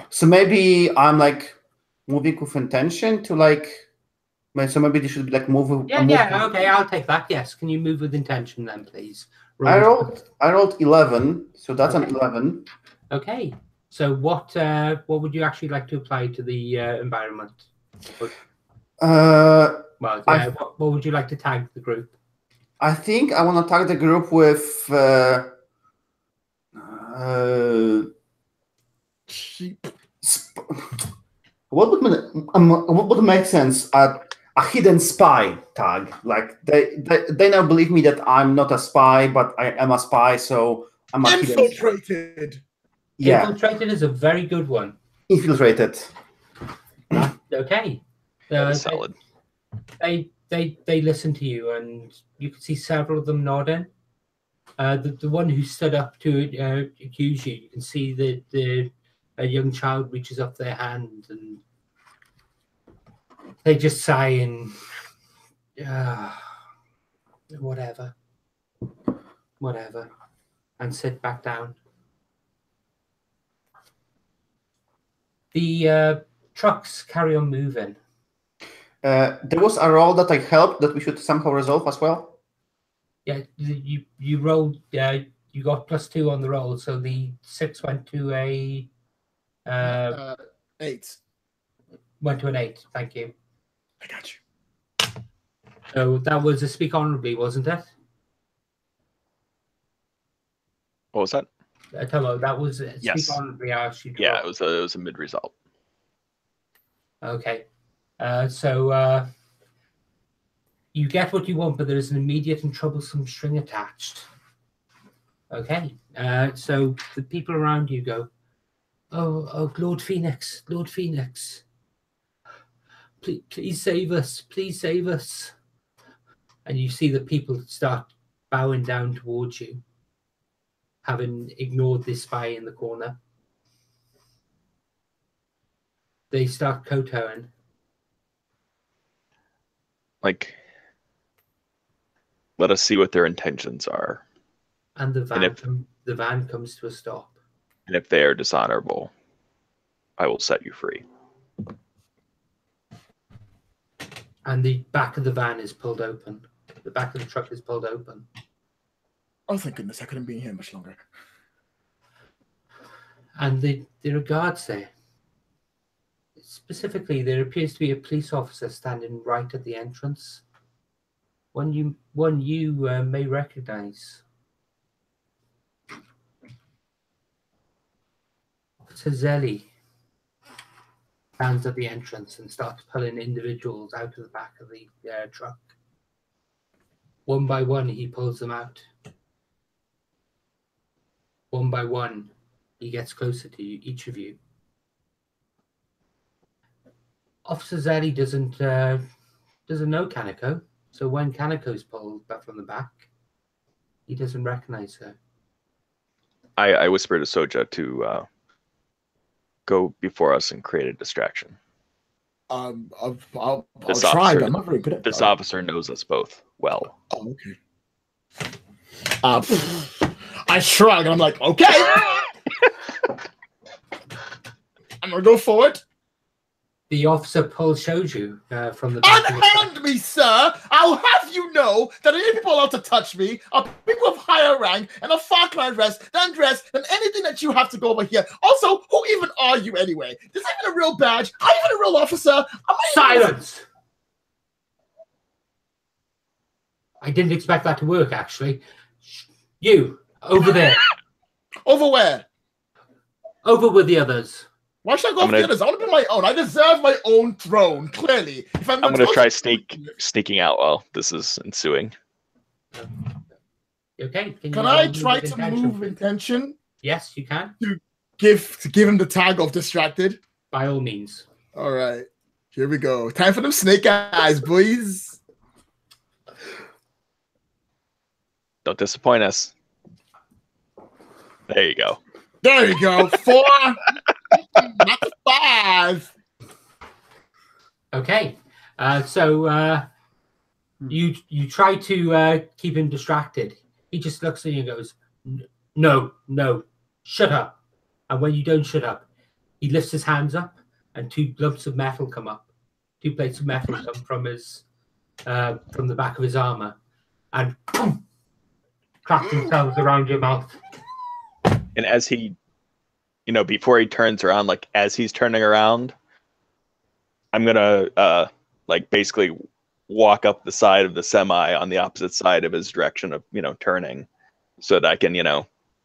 So maybe I'm like moving with intention to like. So maybe they should be like move. Okay, I'll take that. Yes, can you move with intention then, please? I rolled 11, so that's Okay. an 11. Okay. So what would you actually like to apply to the environment? Well, yeah, what would you like to tag the group? I think I want to tag the group with Sheep. what would make sense? A hidden spy tag. Like they now believe me that I'm not a spy, but I am a spy, so I'm a hidden spy. Infiltrated. Yeah, Infiltrated is a very good one. infiltrated. Okay. That's solid. They listen to you, and you can see several of them nodding. The one who stood up to accuse you can see that a young child reaches up their hand, and they just sigh and whatever, and sit back down. The trucks carry on moving. There was a roll that I helped that we should somehow resolve as well. Yeah, you rolled. You got +2 on the roll, so the 6 went to a 8. Went to an 8. Thank you. I got you. So that was a speak honorably, wasn't it? What was that? Tomo, that was a Yes. speak honorably. I asked you to Yeah, roll. it was a mid result. Okay. So you get what you want, but there is an immediate and troublesome string attached. Okay. So the people around you go, oh, Lord Phoenix, please save us, please save us. And you see the people start bowing down towards you, having ignored this spy in the corner. They start kowtowing. Like, let us see what their intentions are, And the van comes to a stop. and if they are dishonorable, I will set you free. And the back of the van is pulled open. The back of the truck is pulled open. Oh, thank goodness, I couldn't be in here much longer. And there are guards there. Specifically, there appears to be a police officer standing right at the entrance. One you may recognize. Officer Zelly stands at the entrance and starts pulling individuals out of the back of the truck. One by one, he pulls them out. One by one, he gets closer to you, each of you. Officer Zelly doesn't know Kaneko, so when Kaneko's pulled back from the back, he doesn't recognize her. I whisper to Soja to go before us and create a distraction. I'll try, but I'm not very good at this. that. Officer knows us both well. Oh, okay. I shrug and I'm like, okay. I'm gonna go forward. The officer shows you from the back. Unhand me, sir! I'll have you know that any people allowed to touch me are people of higher rank and of far cry than anything that you have to go over here. Also, who even are you anyway? This ain't even a real badge. I'm even a real officer. Silence! I didn't expect that to work, actually. You, over there. Over where? Over with the others. Why should I go off the others? I want to be my own. I deserve my own throne, clearly. If I'm going to try sneaking out while this is ensuing. Okay. Can I try to move intention? Yes, you can. To give him the tag of distracted? By all means. All right. Here we go. Time for them snake eyes, boys. Don't disappoint us. There you go. There you go. 4. Not 5. Okay. So you try to keep him distracted. He just looks at you and goes, no, shut up. And when you don't shut up, he lifts his hands up and 2 lumps of metal come up. 2 plates of metal come from his from the back of his armor and boom, crack themselves around your mouth. And as he, before he turns around, like as he's turning around, I'm gonna basically walk up the side of the semi on the opposite side of his direction of turning, so that I can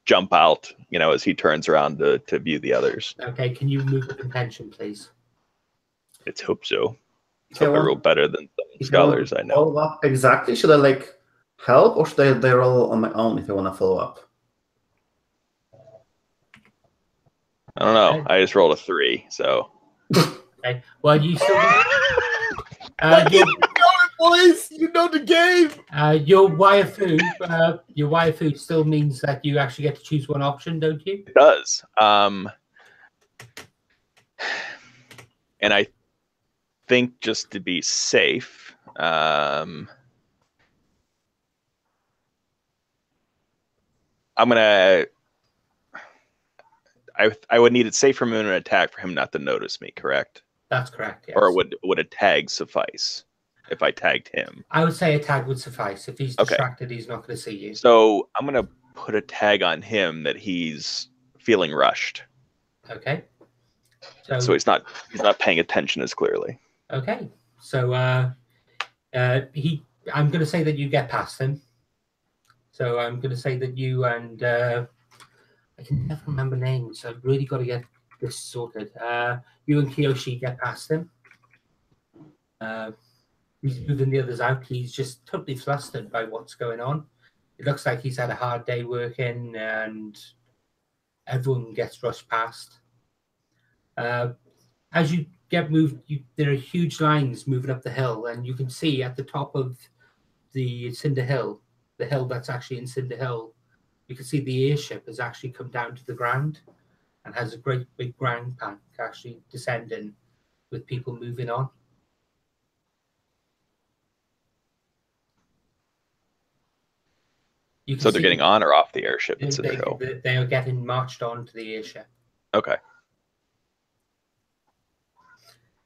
jump out as he turns around to view the others. Okay, can you move with intention, please? Let's hope so. I roll better than some scholars I know. Follow up exactly. Should I help, or should I roll on my own if I want to follow up? I don't know. I just rolled a 3, so. Okay. Well, you still. You know it, boys. You know the game. Your waifu still means that you actually get to choose one option, don't you? It does. And I think just to be safe, I'm gonna. I would need it safe from an attack for him not to notice me, correct? That's correct, yes. Or would a tag suffice if I tagged him? I would say a tag would suffice. If he's distracted, he's not going to see you. So I'm going to put a tag on him that he's feeling rushed. Okay. So he's not paying attention as clearly. Okay. So I'm going to say that you get past him. So I'm going to say that you and I can never remember names. I've really got to get this sorted. You and Kiyoshi get past him. He's moving the others out. He's just totally flustered by what's going on. It looks like he's had a hard day working, and everyone gets rushed past. As you get moved, there are huge lines moving up the hill, and you can see at the top of the Cinder Hill, the hill that's actually in Cinder Hill, you can see the airship has actually come down to the ground and has a great big ground tank actually descending with people moving on. So they're getting on or off the air ship in Cinder Hill? They are getting marched on to the airship. Okay.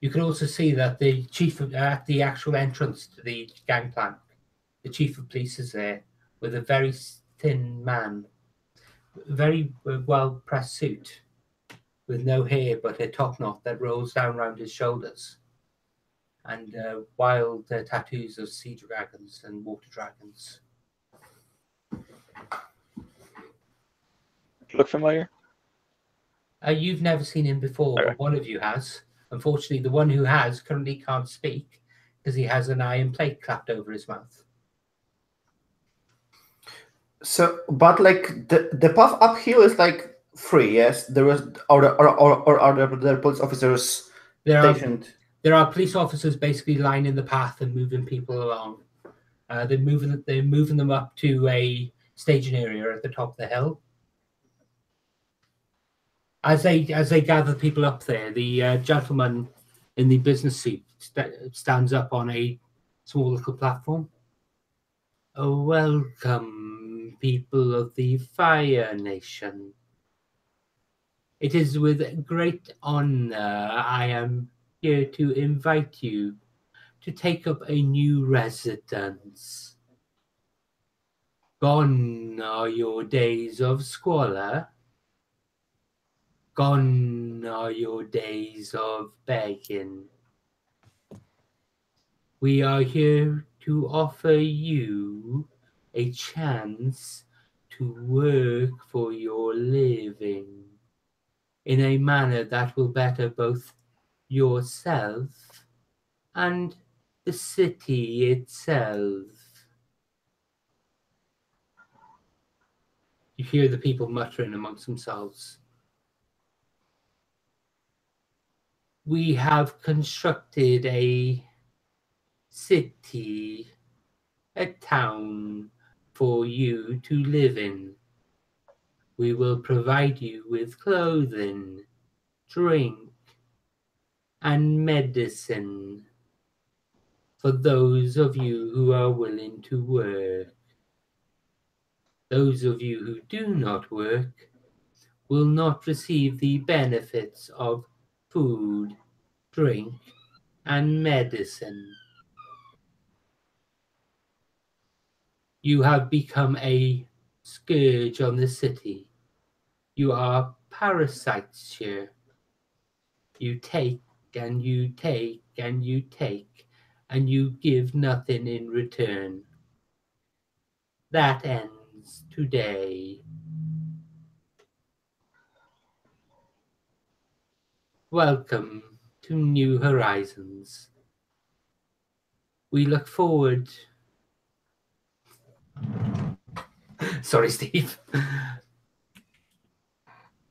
You can also see that the chief at the actual entrance to the gangplank, the chief of police is there with a very thin man, very well pressed suit, with no hair but a top knot that rolls down around his shoulders, and wild tattoos of sea dragons and water dragons. Look familiar? You've never seen him before, Okay. but one of you has. Unfortunately, the one who has currently can't speak because he has an iron plate clapped over his mouth. So, but like the path uphill is like free, yes. There was or are there police officers stationed? There are police officers basically lining the path and moving people along. They're moving them up to a staging area at the top of the hill. As they gather people up there, the gentleman in the business suit stands up on a small little platform. Oh, welcome, people of the Fire Nation. It is with great honor I am here to invite you to take up a new residence. Gone are your days of squalor. Gone are your days of begging. We are here to offer you a chance to work for your living in a manner that will better both yourself and the city itself. You hear the people muttering amongst themselves. We have constructed a city, a town for you to live in. We will provide you with clothing, drink, and medicine for those of you who are willing to work. Those of you who do not work will not receive the benefits of food, drink, and medicine. You have become a scourge on the city. You are parasites here. You take and you take and you take, and you give nothing in return. That ends today. Welcome to New Horizons. We look forward. Sorry, Steve.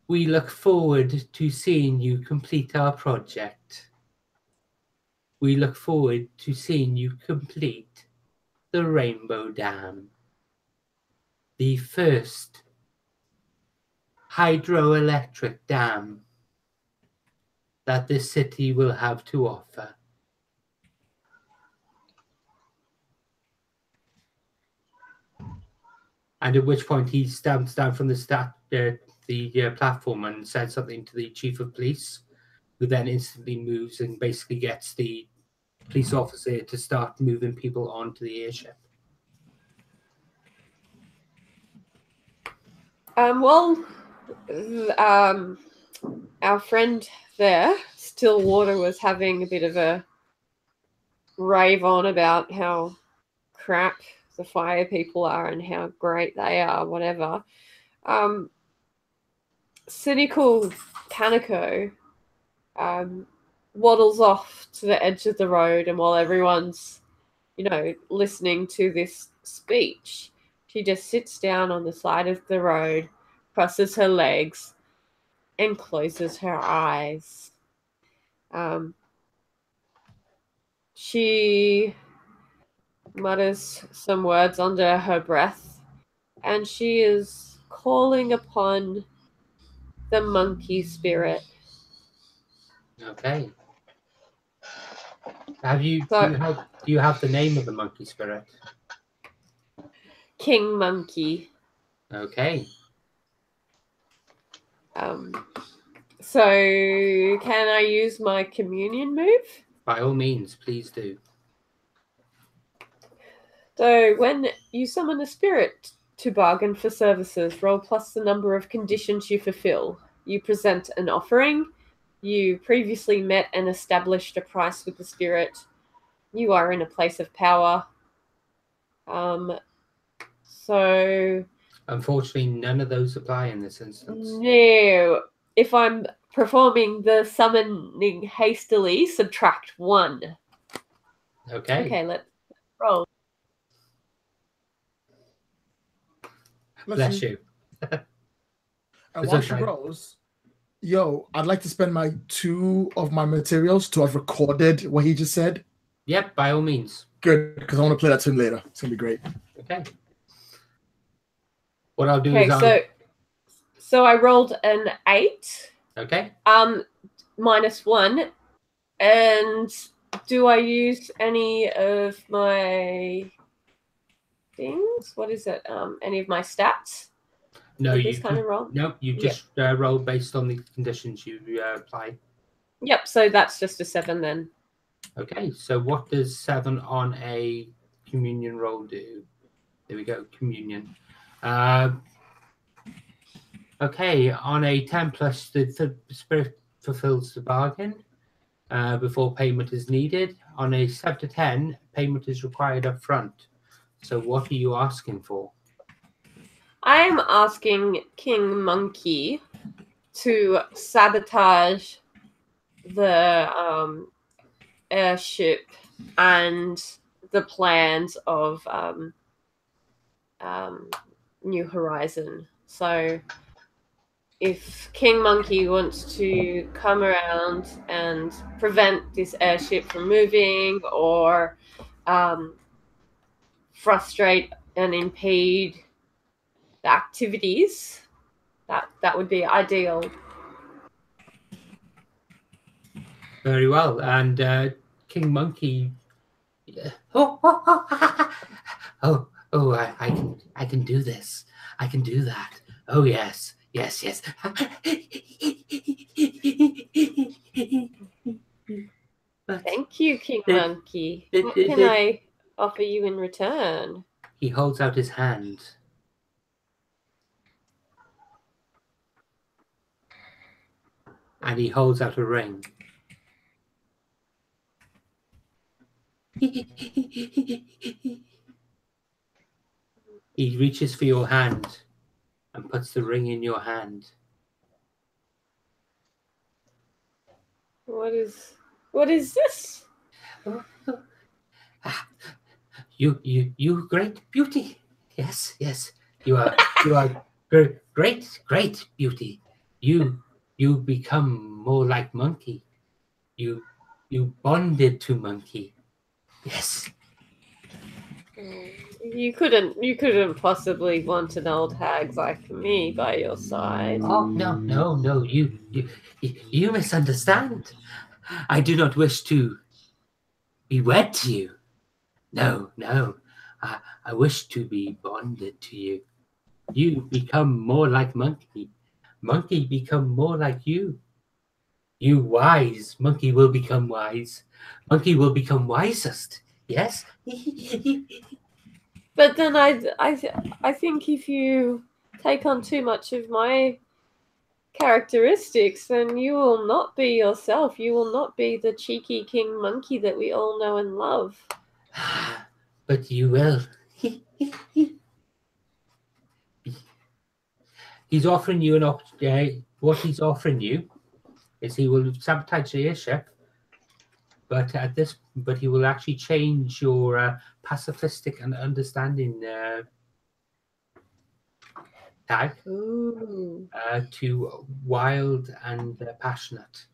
We look forward to seeing you complete our project. We look forward to seeing you complete the Rainbow Dam, the first hydroelectric dam that this city will have to offer. And at which point he stamps down from the platform and says something to the chief of police, who then instantly moves and basically gets the police officer to start moving people onto the airship. Our friend there, Stillwater, was having a bit of a rave on about how crap the fire people are and how great they are, whatever. Cynical Kaneko waddles off to the edge of the road, and while everyone's, listening to this speech, she just sits down on the side of the road, crosses her legs, and closes her eyes. She mutters some words under her breath, and she is calling upon the monkey spirit. Okay. Do you have the name of the monkey spirit? King Monkey. Okay. So can I use my communion move? By all means, please do. So when you summon a spirit to bargain for services, roll plus the number of conditions you fulfill. You present an offering. You previously met and established a price with the spirit. You are in a place of power. So Unfortunately, none of those apply in this instance. no, if I'm performing the summoning hastily, subtract 1. Okay. Okay, let's roll. Bless you. And It's while she okay. rolls, yo, I'd like to spend my 2 of my materials to have recorded what he just said. Yep, by all means. Good, because I want to play that to him later. It's gonna be great. Okay. What I'll do Okay, is so I rolled an 8. okay. Minus 1. And do I use any of my things? What is it? Any of my stats? No, With you this kind of roll? No, you just roll based on the conditions you apply. Yep, so that's just a 7 then. Okay, so what does 7 on a communion roll do? There we go, communion. Okay, on a 10 plus, the spirit fulfills the bargain before payment is needed. On a 7 to 10, payment is required up front. So what are you asking for? I'm asking King Monkey to sabotage the airship and the plans of New Horizon. So if King Monkey wants to come around and prevent this airship from moving or frustrate and impede the activities, that would be ideal. Very well, and King Monkey. I can do this. I can do that. Oh yes, yes. But Thank you, King Monkey. What can I offer you in return? he holds out his hand. And he holds out a ring. He reaches for your hand and puts the ring in your hand. What is this? You great beauty. Yes. You are great beauty. You become more like Monkey. You bonded to Monkey. Yes. You couldn't possibly want an old hag like me by your side. Oh no. You misunderstand. I do not wish to be wed to you. No. I wish to be bonded to you. You become more like Monkey. Monkey become more like you. You wise. Monkey will become wise. Monkey will become wisest. Yes. But then I think if you take on too much of my characteristics, then you will not be yourself. You will not be the cheeky King Monkey that we all know and love. But you will. He's offering you an opportunity. What he's offering you is he will sabotage the airship, but he will actually change your pacifistic and understanding tag to wild and passionate.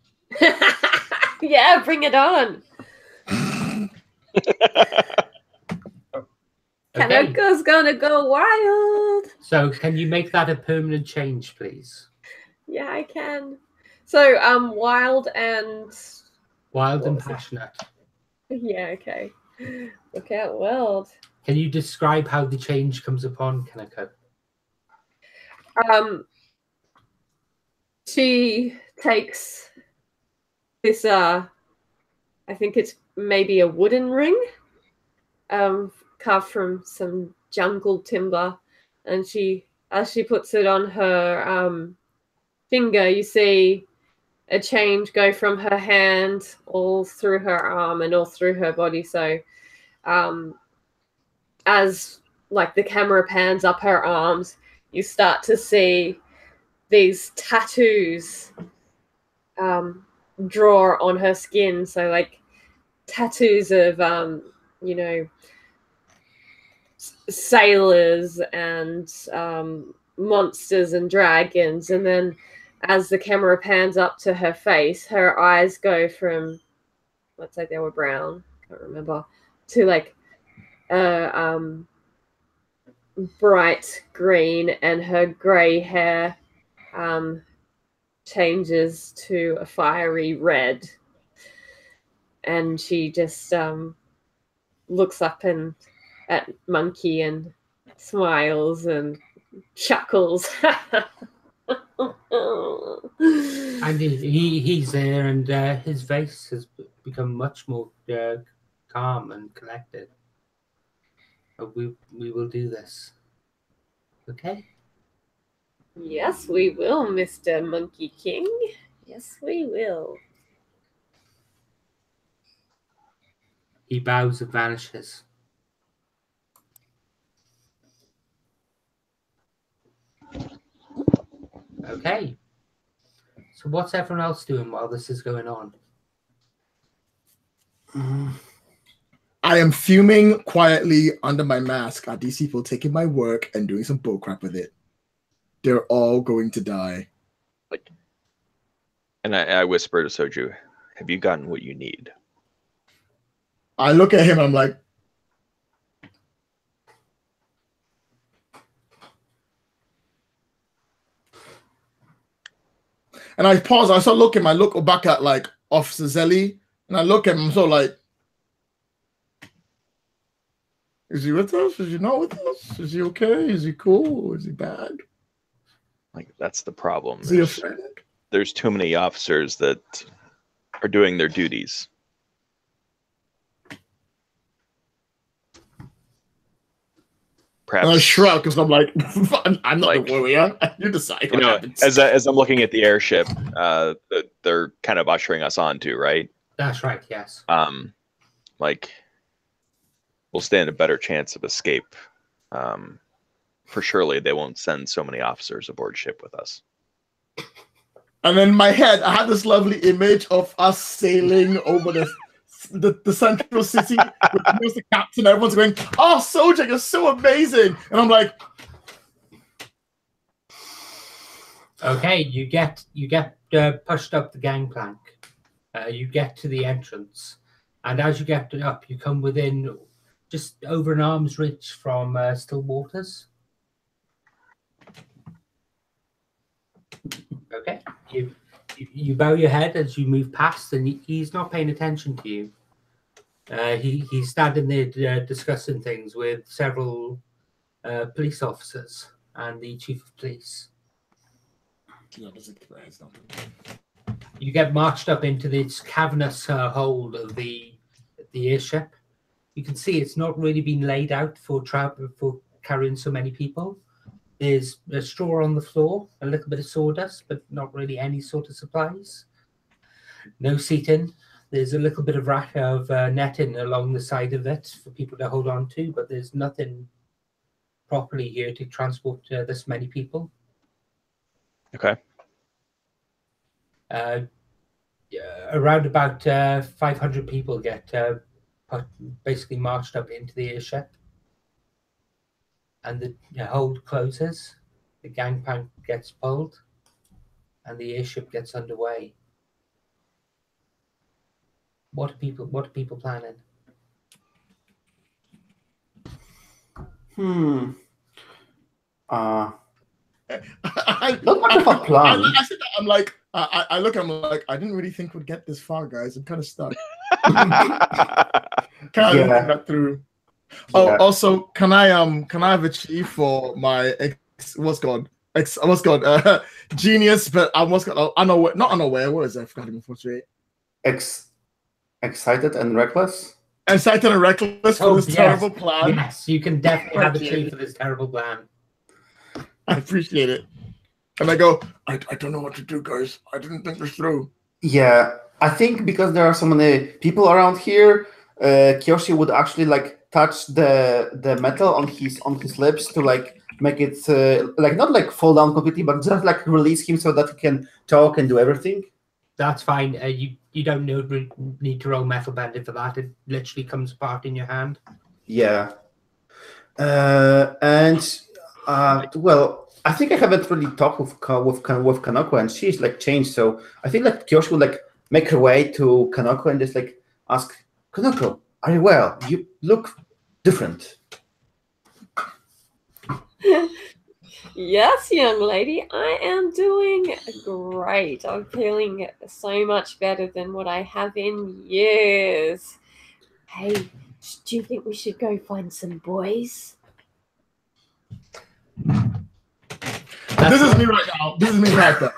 Yeah, bring it on. Okay. Kaneko's gonna go wild. So can you make that a permanent change, please? Yeah, I can. So wild and Passionate. Yeah, okay. Look out, wild. Can you describe how the change comes upon Kaneko? She takes this I think it's maybe a wooden ring carved from some jungle timber, and as she puts it on her finger, you see a change go from her hand all through her arm and all through her body. So as like the camera pans up her arms, you start to see these tattoos draw on her skin. So like tattoos of sailors and monsters and dragons. And then as the camera pans up to her face, her eyes go from, let's say they were brown, can't remember, to like bright green, and her grey hair changes to a fiery red. And she just looks up at Monkey and smiles and chuckles. And he's there, and his face has become much more calm and collected. But we will do this. Okay? Yes, we will, Mr. Monkey King. Yes, we will. He bows and vanishes. Okay. So what's everyone else doing while this is going on? I am fuming quietly under my mask at these people taking my work and doing some bullcrap with it. They're all going to die. And I whisper to Soju, have you gotten what you need? I look at him, I'm like, and I pause, I start looking, I look back at like Officer Zelly, and I look at him, I'm so like, is he with us? Is he not with us? Is he okay? Is he cool? Is he bad? Like, that's the problem. Is he a friend? There's too many officers that are doing their duties. Perhaps, and I shrug because I'm like, I'm not like, the warrior. You decide what happens. As I'm looking at the airship, they're kind of ushering us on too, right? That's right, yes. Like, we'll stand a better chance of escape. For surely they won't send so many officers aboard ship with us. And in my head, I had this lovely image of us sailing over the central city with the captain. Everyone's going, "Oh, Soldier, you're so amazing!" And I'm like, "Okay, you get pushed up the gangplank. You get to the entrance, and as you get up, you come within just over an arm's reach from Still Waters." Okay, you bow your head as you move past, and he's not paying attention to you. He's standing there discussing things with several police officers and the chief of police. You get marched up into this cavernous hold of the airship. You can see it's not really been laid out for carrying so many people. There's a straw on the floor, a little bit of sawdust, but not really any sort of supplies. No seating. There's a little bit of rack of netting along the side of it for people to hold on to, but there's nothing properly here to transport this many people. Okay. Around about 500 people get basically marched up into the airship. And the hold closes, the gangplank gets pulled, and the airship gets underway. What are people planning? Not much of a plan. I said that, I'm like, I look, I'm like, I didn't really think we'd get this far, guys. I'm kind of stuck. Kind of looking that through. Oh, Yeah. also, can I have a chief for my what's called I almost got genius, but I almost got unaware. Not unaware. What is that? I forgot him for Excited and reckless. Excited and reckless for this terrible plan. Yes, you can definitely have a tree for this terrible plan. I appreciate it. And I go, I don't know what to do, guys. I didn't think this through. Yeah, I think because there are so many people around here, Kiyoshi would actually like touch the metal on his lips to like make it like not like fall down completely, but just like release him so that he can talk and do everything. That's fine. You don't need to roll metal bending for that. It literally comes apart in your hand. Yeah. And well, I think I haven't really talked with Kanoko, and she's like changed. So I think like Kiyoshi would like make her way to Kanoko and just like ask, Kanoko, are you well? You look different. Yes, young lady, I am doing great. I'm feeling so much better than what I have in years. Hey, do you think we should go find some boys? This is me right now. This is me right now.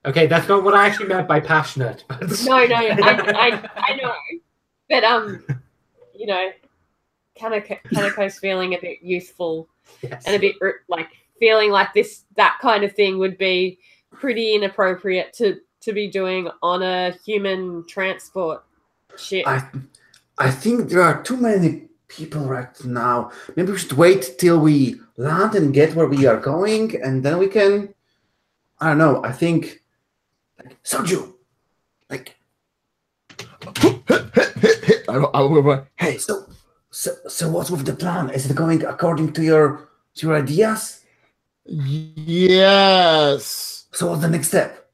Okay, that's not what I actually meant by passionate. No, I know. But you know, Kaneko's feeling a bit youthful. Yes. And a bit like feeling like that kind of thing would be pretty inappropriate to be doing on a human transport ship. I think there are too many people right now. Maybe we should wait till we land and get where we are going, and then we can. I don't know. I think like Soju, like. Hey, so what's with the plan? Is it going according to your ideas? Yes. So what's the next step?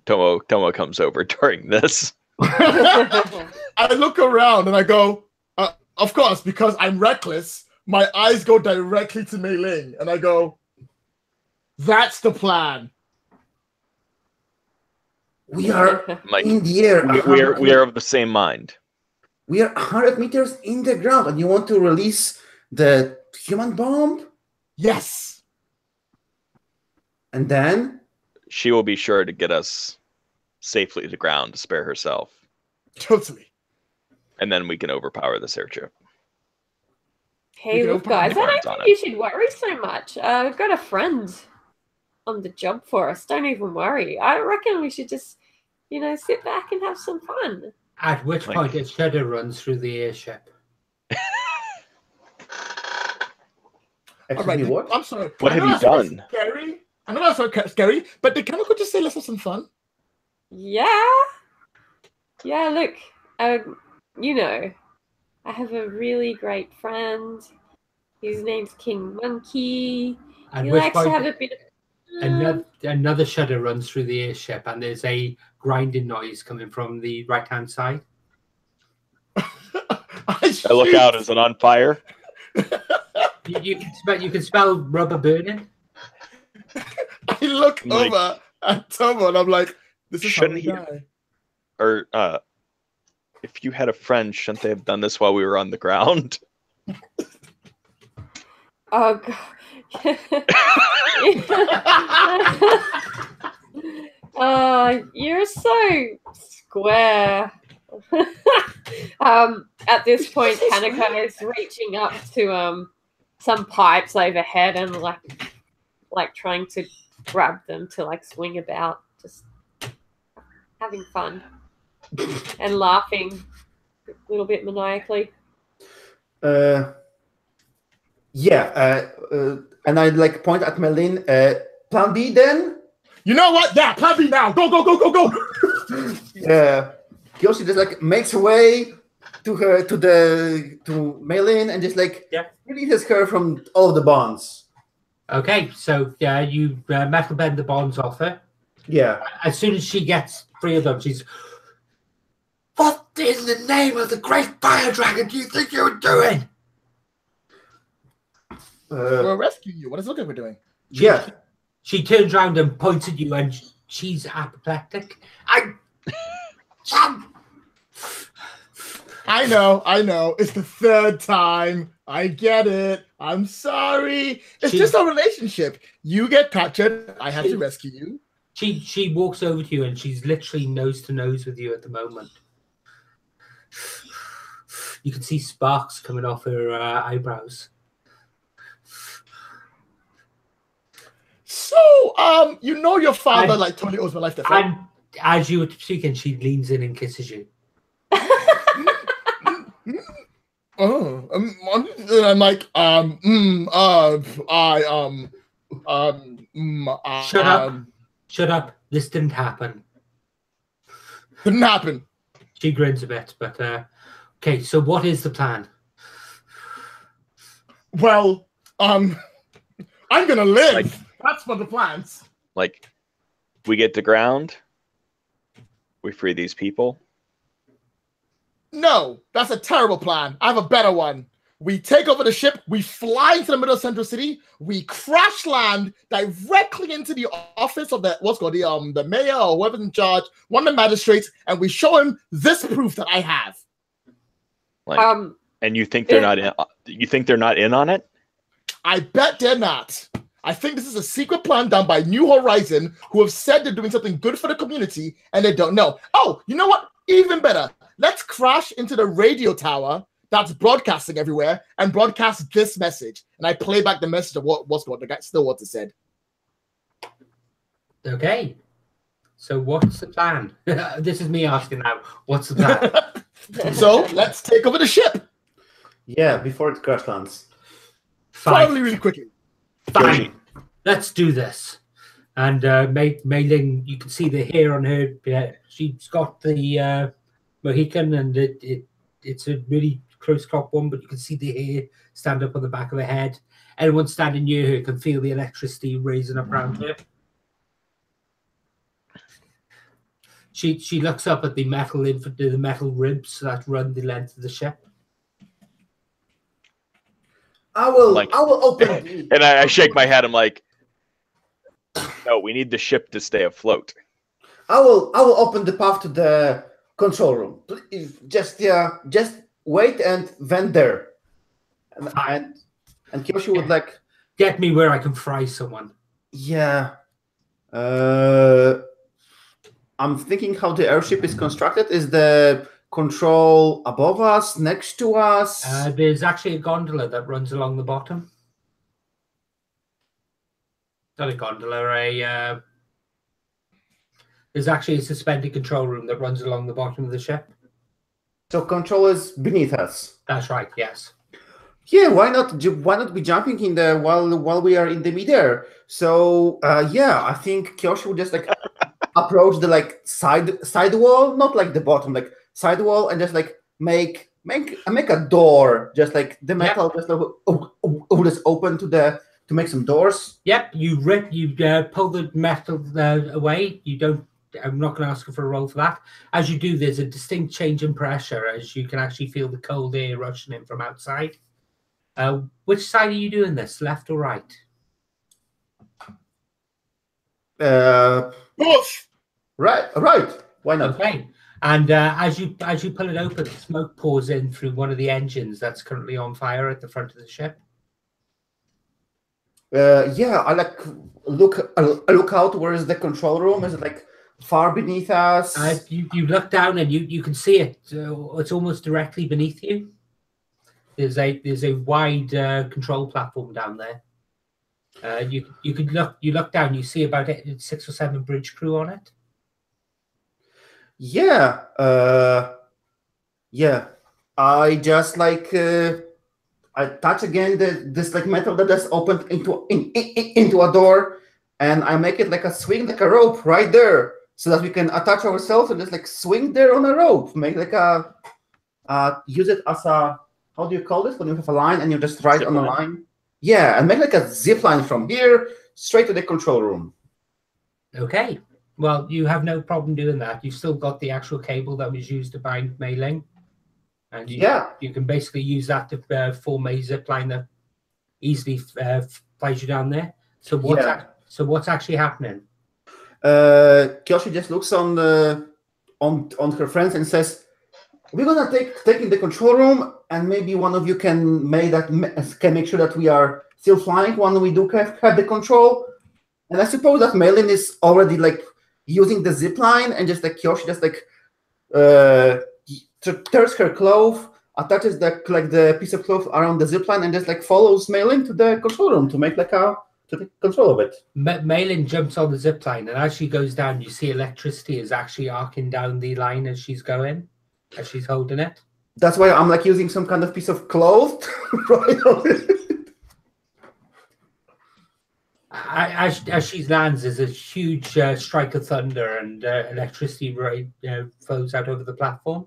Tomo comes over during this. I look around and I go, of course, because I'm reckless, my eyes go directly to Mei Ling, and I go, that's the plan. We are Mike, in the air. we are of the same mind. We are 100 meters in the ground, and you want to release the human bomb? Yes. And then? She will be sure to get us safely to the ground to spare herself. Totally. And then we can overpower this airship. Hey, look, guys, I don't think you should worry so much. I've got a friend on the job for us. Don't even worry. I reckon we should just, sit back and have some fun. At which point a shudder runs through the airship. All right, what? I'm sorry. What have you done? Scary. I know that's so scary, but did Kaneko just say let's have some fun? Yeah. Yeah, look, I have a really great friend. His name's King Monkey. He likes to have a bit of another shudder runs through the airship, and there's a grinding noise coming from the right-hand side. I look out. Is it on fire? You can smell rubber burning. I look over at Tomo and I'm like, "This is shouldn't how we die." Or if you had a friend, shouldn't they have done this while we were on the ground? Oh God. You're so square. At this point, Kaneko is reaching up to some pipes overhead and like trying to grab them to like swing about, just having fun and laughing a little bit maniacally. And I like point at Melin. Plan B then? You know what? Yeah, plan B now. Go. Yeah. Kiyoshi just like makes her way to Melin and just like releases her from all the bonds. Okay, so you metal bend the bonds off her. Yeah. As soon as she gets free of them, she's, "What in the name of the great fire dragon do you think you're doing?" We're rescuing you. What is it we're doing? Yeah. She turns around and points at you, and she's apoplectic. I know. It's the third time. I get it. I'm sorry. It's just a relationship. You get captured. I have to rescue you. She walks over to you and she's literally nose to nose with you at the moment. You can see sparks coming off her eyebrows. So, your father totally owes my life. And as you were speaking, she leans in and kisses you. I'm like, Shut up. This didn't happen. Didn't happen. She grins a bit, but okay, so what is the plan? Well, I'm gonna live. That's what the plans. Like, we get to ground, we free these people. No, that's a terrible plan. I have a better one. We take over the ship, we fly into the middle of Central City, we crash land directly into the office of the mayor or whoever's in charge, one of the magistrates, and we show him this proof that I have. Like, and you think they're not in? You think they're not in on it? I bet they're not. I think this is a secret plan done by New Horizon, who have said they're doing something good for the community, and they don't know. Oh, you know what? Even better. Let's crash into the radio tower that's broadcasting everywhere and broadcast this message. And I play back the message of what the guy Stillwater said. Okay. So what's the plan? This is me asking now. What's the plan? So let's take over the ship. Yeah, before it crash lands. Probably really quickly. Fine. Let's do this. And Mei Ling, you can see the hair on her. She's got the Mohican, and it's a really close crop one, but you can see the hair stand up on the back of her head. Anyone standing near her can feel the electricity raising up around her. She looks up at the metal ribs that run the length of the ship. I will open. And I shake my head. I'm like, no, we need the ship to stay afloat. I will open the path to the control room. Please, just wait and vent there. And Kiyoshi would like get me where I can fry someone. Yeah. I'm thinking how the airship is constructed. Is the control above us, next to us? There's actually a gondola that runs along the bottom. Not a gondola, there's actually a suspended control room that runs along the bottom of the ship. So control is beneath us. That's right, yes. Yeah, why not be jumping in there while we are in the midair? So yeah, I think Kiyoshi would just like approach the side wall, not like the bottom, like side wall, and just like make a door, just like the metal, just just open to make some doors. Yep, you pull the metal away. I'm not going to ask you for a roll for that. As you do, there's a distinct change in pressure as you can actually feel the cold air rushing in from outside. Which side are you doing this, left or right? Right. Why not? Okay. And as you pull it open, smoke pours in through one of the engines that's currently on fire at the front of the ship. Yeah, I like look out. Where is the control room? Is it like far beneath us? You look down and you can see it. It's almost directly beneath you. There's a wide control platform down there. You look down. You see about 6 or 7 bridge crew on it. Yeah. Yeah. I just like. I touch again this like metal that is opened into a door, and I make it like a swing, like a rope right there, so that we can attach ourselves and just like swing there on a rope. Make like a use it as a, how do you call this when you have a line and you just ride on a line? Yeah, and make like a zip line from here straight to the control room. Okay. Well, you have no problem doing that. You've still got the actual cable that was used to bind Mei Ling. And you can basically use that to form a zip line that easily flies you down there. So what's actually happening? Kiyoshi just looks on her friends and says, we're gonna take in the control room, and maybe one of you can make sure that we are still flying when we do have the control. And I suppose that Malin is already like using the zip line, and just like Kyoshi just like tears her cloth, attaches the piece of cloth around the zip line, and just like follows Malin to the control room to make to take control of it. Malin jumps on the zip line, and as she goes down, you see electricity is actually arcing down the line as she's going, as she's holding it. That's why I'm like using some kind of piece of cloth right on it. As she lands, there's a huge strike of thunder, and electricity flows out over the platform.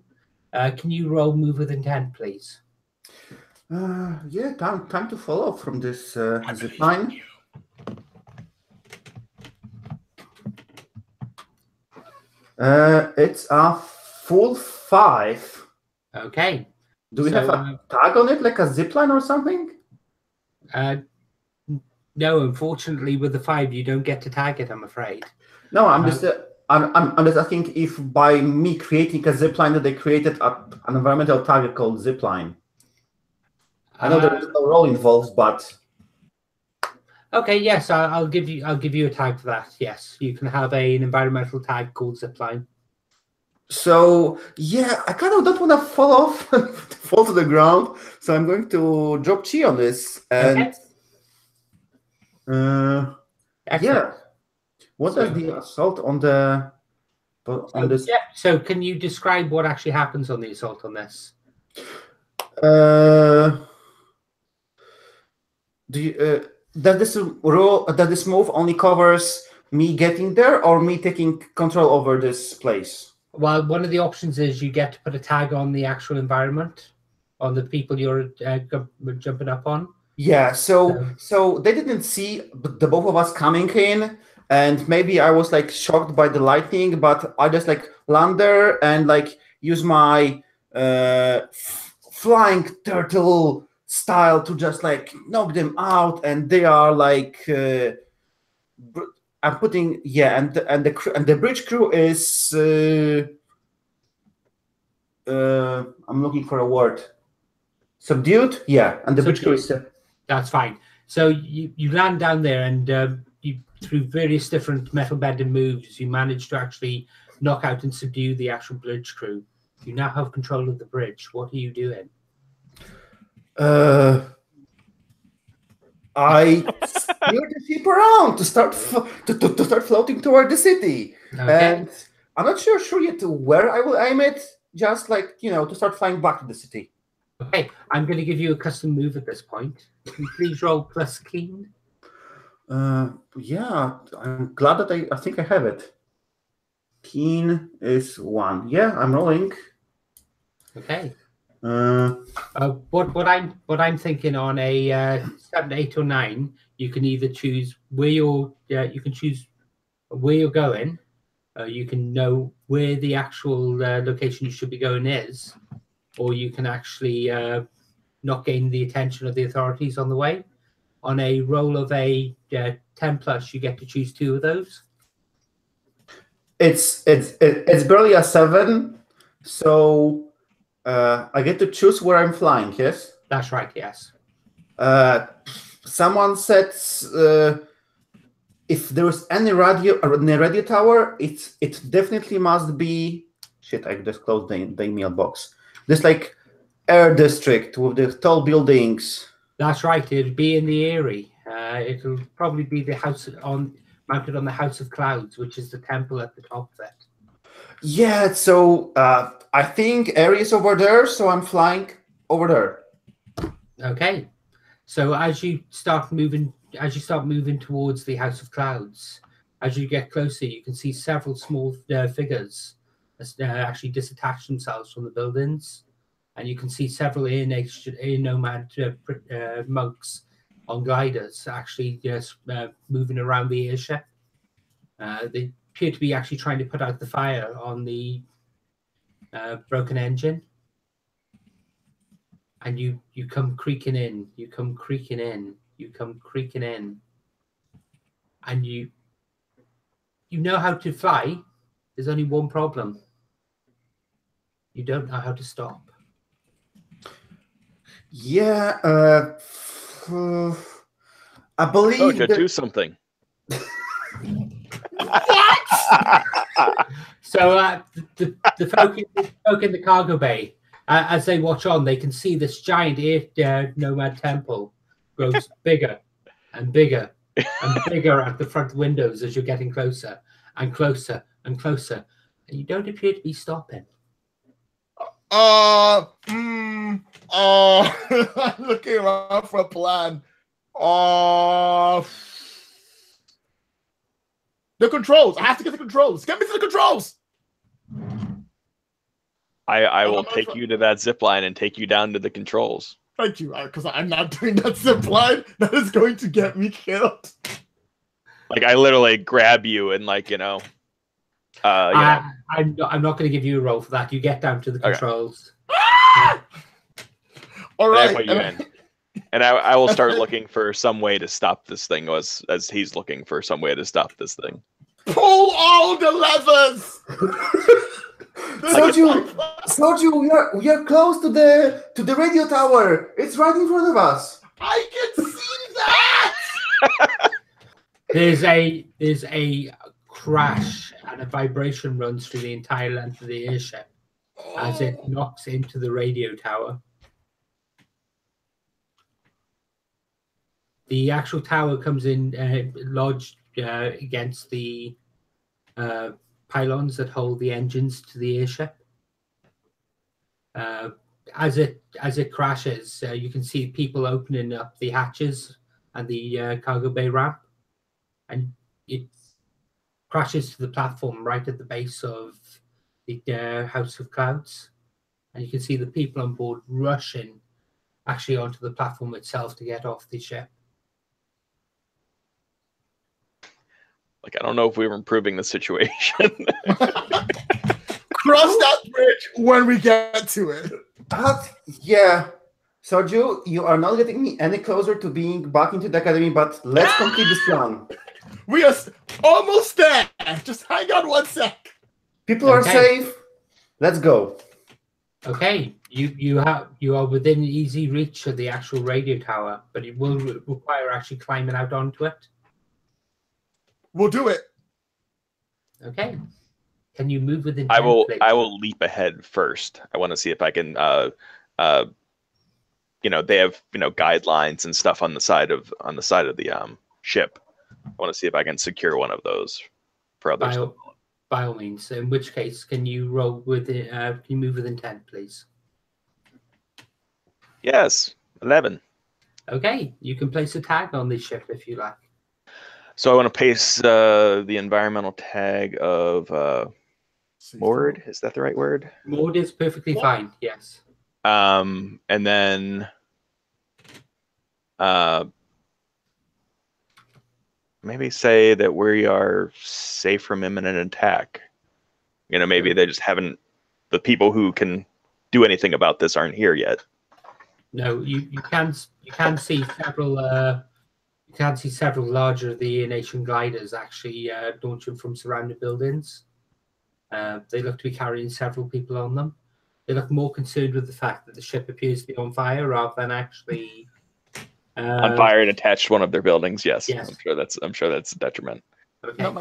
Can you roll move with intent, please? Yeah, time to follow from this zip line. It's a full 5. Okay. Do we have a tag on it, like a zip line or something? No, unfortunately, with the 5, you don't get to tag it, I'm afraid. No, I'm just asking if by me creating a zip line that they created an environmental tag called zip line. I know there's no roll involved, but okay, yes, I'll give you a tag for that. Yes, you can have an environmental tag called zipline. So yeah, I kind of don't want to fall to the ground, so I'm going to drop chi on this. And yeah, what is the assault on this? Yeah. So can you describe what actually happens on the assault on this? Does this move only covers me getting there, or me taking control over this place? Well, one of the options is you get to put a tag on the actual environment, on the people you're jumping up on. Yeah, so they didn't see the both of us coming in, and maybe I was like shocked by the lightning, but I just like land there and like use my flying turtle style to just like knock them out, and they are like I'm putting and the bridge crew is I'm looking for a word. Subdued, yeah, and the bridge crew is. That's fine. So you land down there, and you through various different metal bending moves, you manage to actually knock out and subdue the actual bridge crew. You now have control of the bridge. What are you doing? I steer the ship around to start floating toward the city, and I'm not sure yet where I will aim it. Just like to start flying back to the city. Okay, I'm going to give you a custom move at this point. Can you please roll plus keen? Yeah, I'm glad that I think I have it. Keen is 1. Yeah, I'm rolling. Okay. What I'm thinking on a 7, 8, or 9, you can either choose where you can choose where you're going. You can know where the actual location you should be going is, or you can actually not gain the attention of the authorities on the way. On a roll of a 10 plus, you get to choose 2 of those. It's barely a 7, so I get to choose where I'm flying. Yes, that's right. Yes. Someone said if there is any radio tower, it definitely must be. Shit! I just closed the email box. This like air district with the tall buildings. That's right. It'd be in the Eyrie. It'll probably be the house mounted on the House of Clouds, which is the temple at the top of it. Yeah. So I think Eyrie is over there. So I'm flying over there. Okay. So as you start moving towards the House of Clouds, as you get closer, you can see several small figures actually disattach themselves from the buildings. And you can see several air nomad monks on gliders actually moving around the airship. They appear to be actually trying to put out the fire on the broken engine. And you come creaking in, you come creaking in, and you know how to fly. There's only one problem. You don't know how to stop. Yeah, I believe Soja, that- do something. So the folk in the cargo bay, as they watch on, they can see this giant nomad temple grows bigger and bigger and bigger at the front windows as you're getting closer and closer and closer, and you don't appear to be stopping. I'm looking around for a plan. The controls. I have to get the controls. Get me to the controls. I will take you to that zip line and take you down to the controls. Thank you, because I'm not doing that zip line. That is going to get me killed. Like I literally grab you and like you know. I'm not going to give you a roll for that. You get down to the Okay. controls. All And I right. put you in. And I will start looking for some way to stop this thing as he's looking for some way to stop this thing. Pull all the levers. Soju, we are close to the radio tower. It's right in front of us. I can see that. There's a crash and a vibration runs through the entire length of the airship as it knocks into the radio tower. The actual tower comes in lodged against the pylons that hold the engines to the airship. As it crashes, you can see people opening up the hatches and the cargo bay ramp, and it crashes to the platform right at the base of the House of Clouds, and you can see the people on board rushing actually onto the platform itself to get off the ship. Like I don't know if we were improving the situation. Cross that bridge when we get to it. Yeah. Soju, you are not getting me any closer to being back into the academy, but let's complete this plan. We are almost there. Just hang on 1 sec. People are Okay. safe. Let's go. Okay, you are within easy reach of the actual radio tower, but it will require actually climbing out onto it. We'll do it. Okay, can you move within? I 10, will please? leap ahead first. I want to see if I can they have guidelines and stuff on the side of the ship. I want to see if I can secure one of those for others. By all means. In which case, can you roll within? Can you move within 10, please? Yes, 11. Okay, you can place a tag on this ship if you like. So I want to paste the environmental tag of moored. Is that the right word? Moored is perfectly fine. Yes. And then maybe say that we are safe from imminent attack. Maybe they just haven't. The people who can do anything about this aren't here yet. No, you can see several. You can see several larger the Nation gliders actually launching from surrounding buildings. They look to be carrying several people on them. They look more concerned with the fact that the ship appears to be on fire rather than actually On fire and attached to one of their buildings. Yes, Yes. I'm sure that's a detriment. Okay.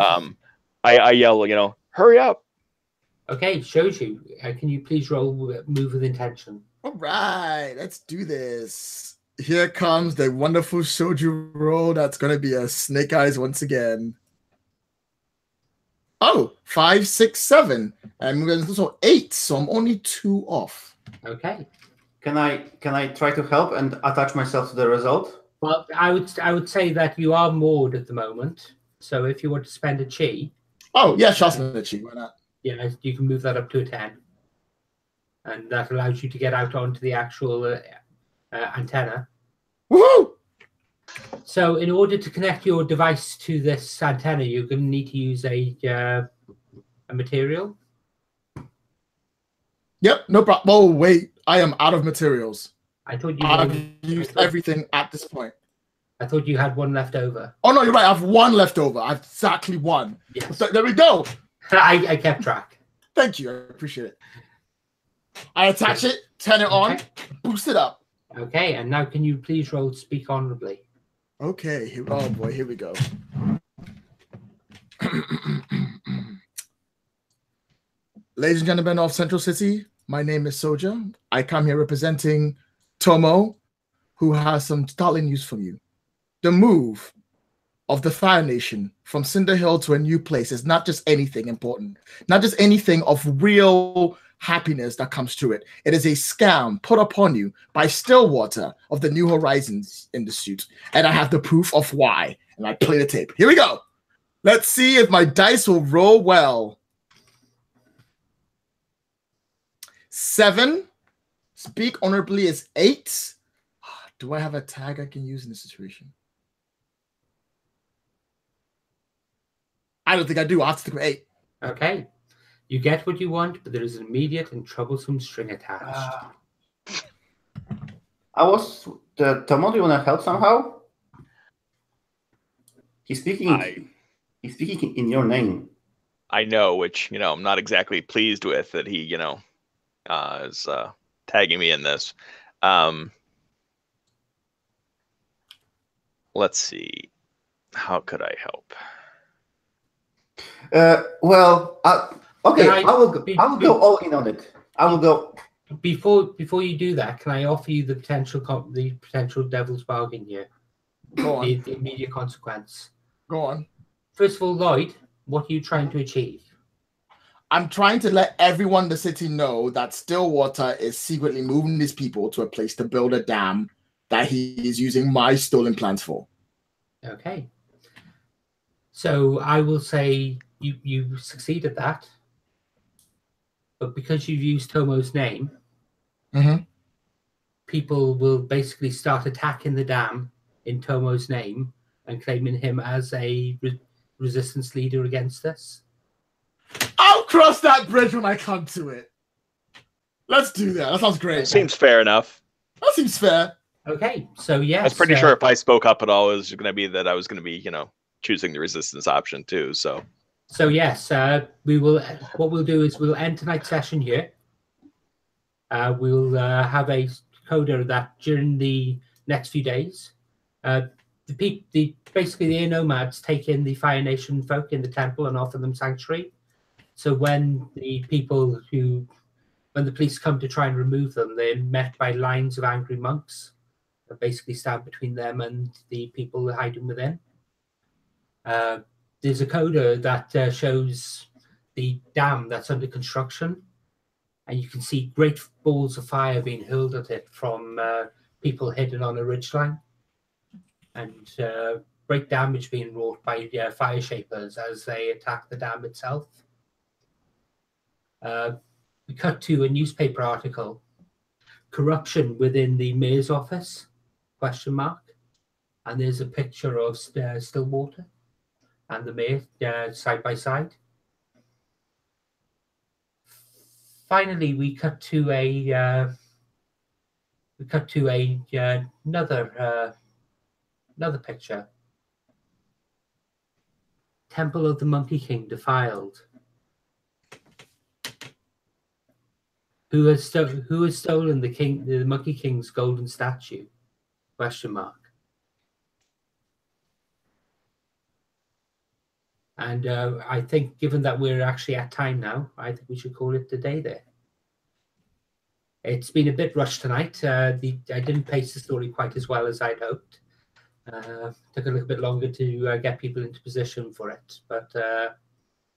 I yell, hurry up. Okay, shows you. Can you please roll move with intention? All right, let's do this. Here comes the wonderful Shoju roll. That's going to be a snake eyes once again. Oh, 5, 6, 7. And we're going to do 8, so I'm only 2 off. Okay. Can I try to help and attach myself to the result? Well, I would say that you are moored at the moment. So if you want to spend a chi, Oh, yeah, Shasmanachi. Why not? yeah, you can move that up to a 10. And that allows you to get out onto the actual antenna. Woohoo! So in order to connect your device to this antenna, you're going to need to use a material. Yep, no problem. Oh, wait. I am out of materials. I thought you I've used everything at this point. I thought you had one left over. Oh, no, you're right. I have 1 left over. I have exactly 1. Yes. So, there we go. I kept track. Thank you. I appreciate it. I attach it, turn it on, Okay. boost it up. Okay, and now can you please roll speak honorably? Okay. Oh boy, here we go. Ladies and gentlemen of Central City, my name is Soja. I come here representing Tomo, who has some startling news for you. The move of the Fire Nation from Cinder Hill to a new place is not just anything important, not just anything of real happiness that comes to it. It is a scam put upon you by Stillwater of the New Horizons Institute. And I have the proof of why. And I play the tape. Here we go. Let's see if my dice will roll well. 7. Speak honorably is 8. Do I have a tag I can use in this situation? I don't think I do. I'll have to stick with 8. Okay. You get what you want, but there is an immediate and troublesome string attached. Tomo, do you want to help somehow? He's speaking. He's speaking in your name. I know, which I'm not exactly pleased with that he is tagging me in this. Let's see. How could I help? Okay. I will go all in on it. I will go. Before you do that, can I offer you the potential devil's bargain here? Go on. The immediate consequence. Go on. First of all, Lloyd, what are you trying to achieve? I'm trying to let everyone in the city know that Stillwater is secretly moving these people to a place to build a dam that he is using my stolen plans for. Okay. So I will say you succeed at that. But because you've used Tomo's name, people will basically start attacking the dam in Tomo's name and claiming him as a resistance leader against us. I'll cross that bridge when I come to it. Let's do that. That sounds great. Seems fair enough. That seems fair. Okay, so yes. I was pretty sure if I spoke up at all, it was going to be that I was going to be, choosing the resistance option too. So yes, we will. What we'll do is we'll end tonight's session here. We'll have a coder that during the next few days, basically the air nomads take in the Fire Nation folk in the temple and offer them sanctuary. So when the police come to try and remove them, they're met by lines of angry monks that basically stand between them and the people hiding within. There's a coder that shows the dam that's under construction, and you can see great balls of fire being hurled at it from people hidden on a ridgeline, and great damage being wrought by fire shapers as they attack the dam itself. We cut to a newspaper article. Corruption within the mayor's office, ? And there's a picture of Stillwater and the mayor side by side. Finally, we cut to another picture. Temple of the Monkey King defiled. Who has stolen the Monkey King's golden statue? ? And I think, given that we're actually at time now, I think we should call it a day there. It's been a bit rushed tonight. I didn't pace the story quite as well as I'd hoped. Took a little bit longer to get people into position for it, but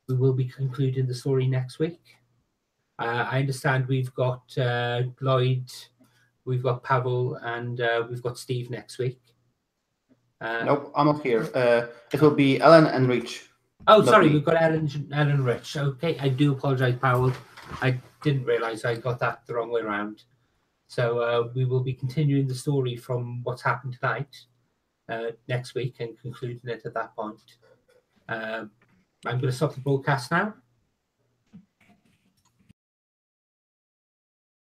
we will be concluding the story next week. I understand we've got Lloyd, we've got Pavel, and we've got Steve next week. Nope, I'm not here. It will be Ellen and Rich. Oh, sorry, we've got Ellen Rich. Okay, I do apologize, Pavel. I didn't realize I got that the wrong way around. So we will be continuing the story from what's happened tonight next week and concluding it at that point. I'm going to stop the broadcast now.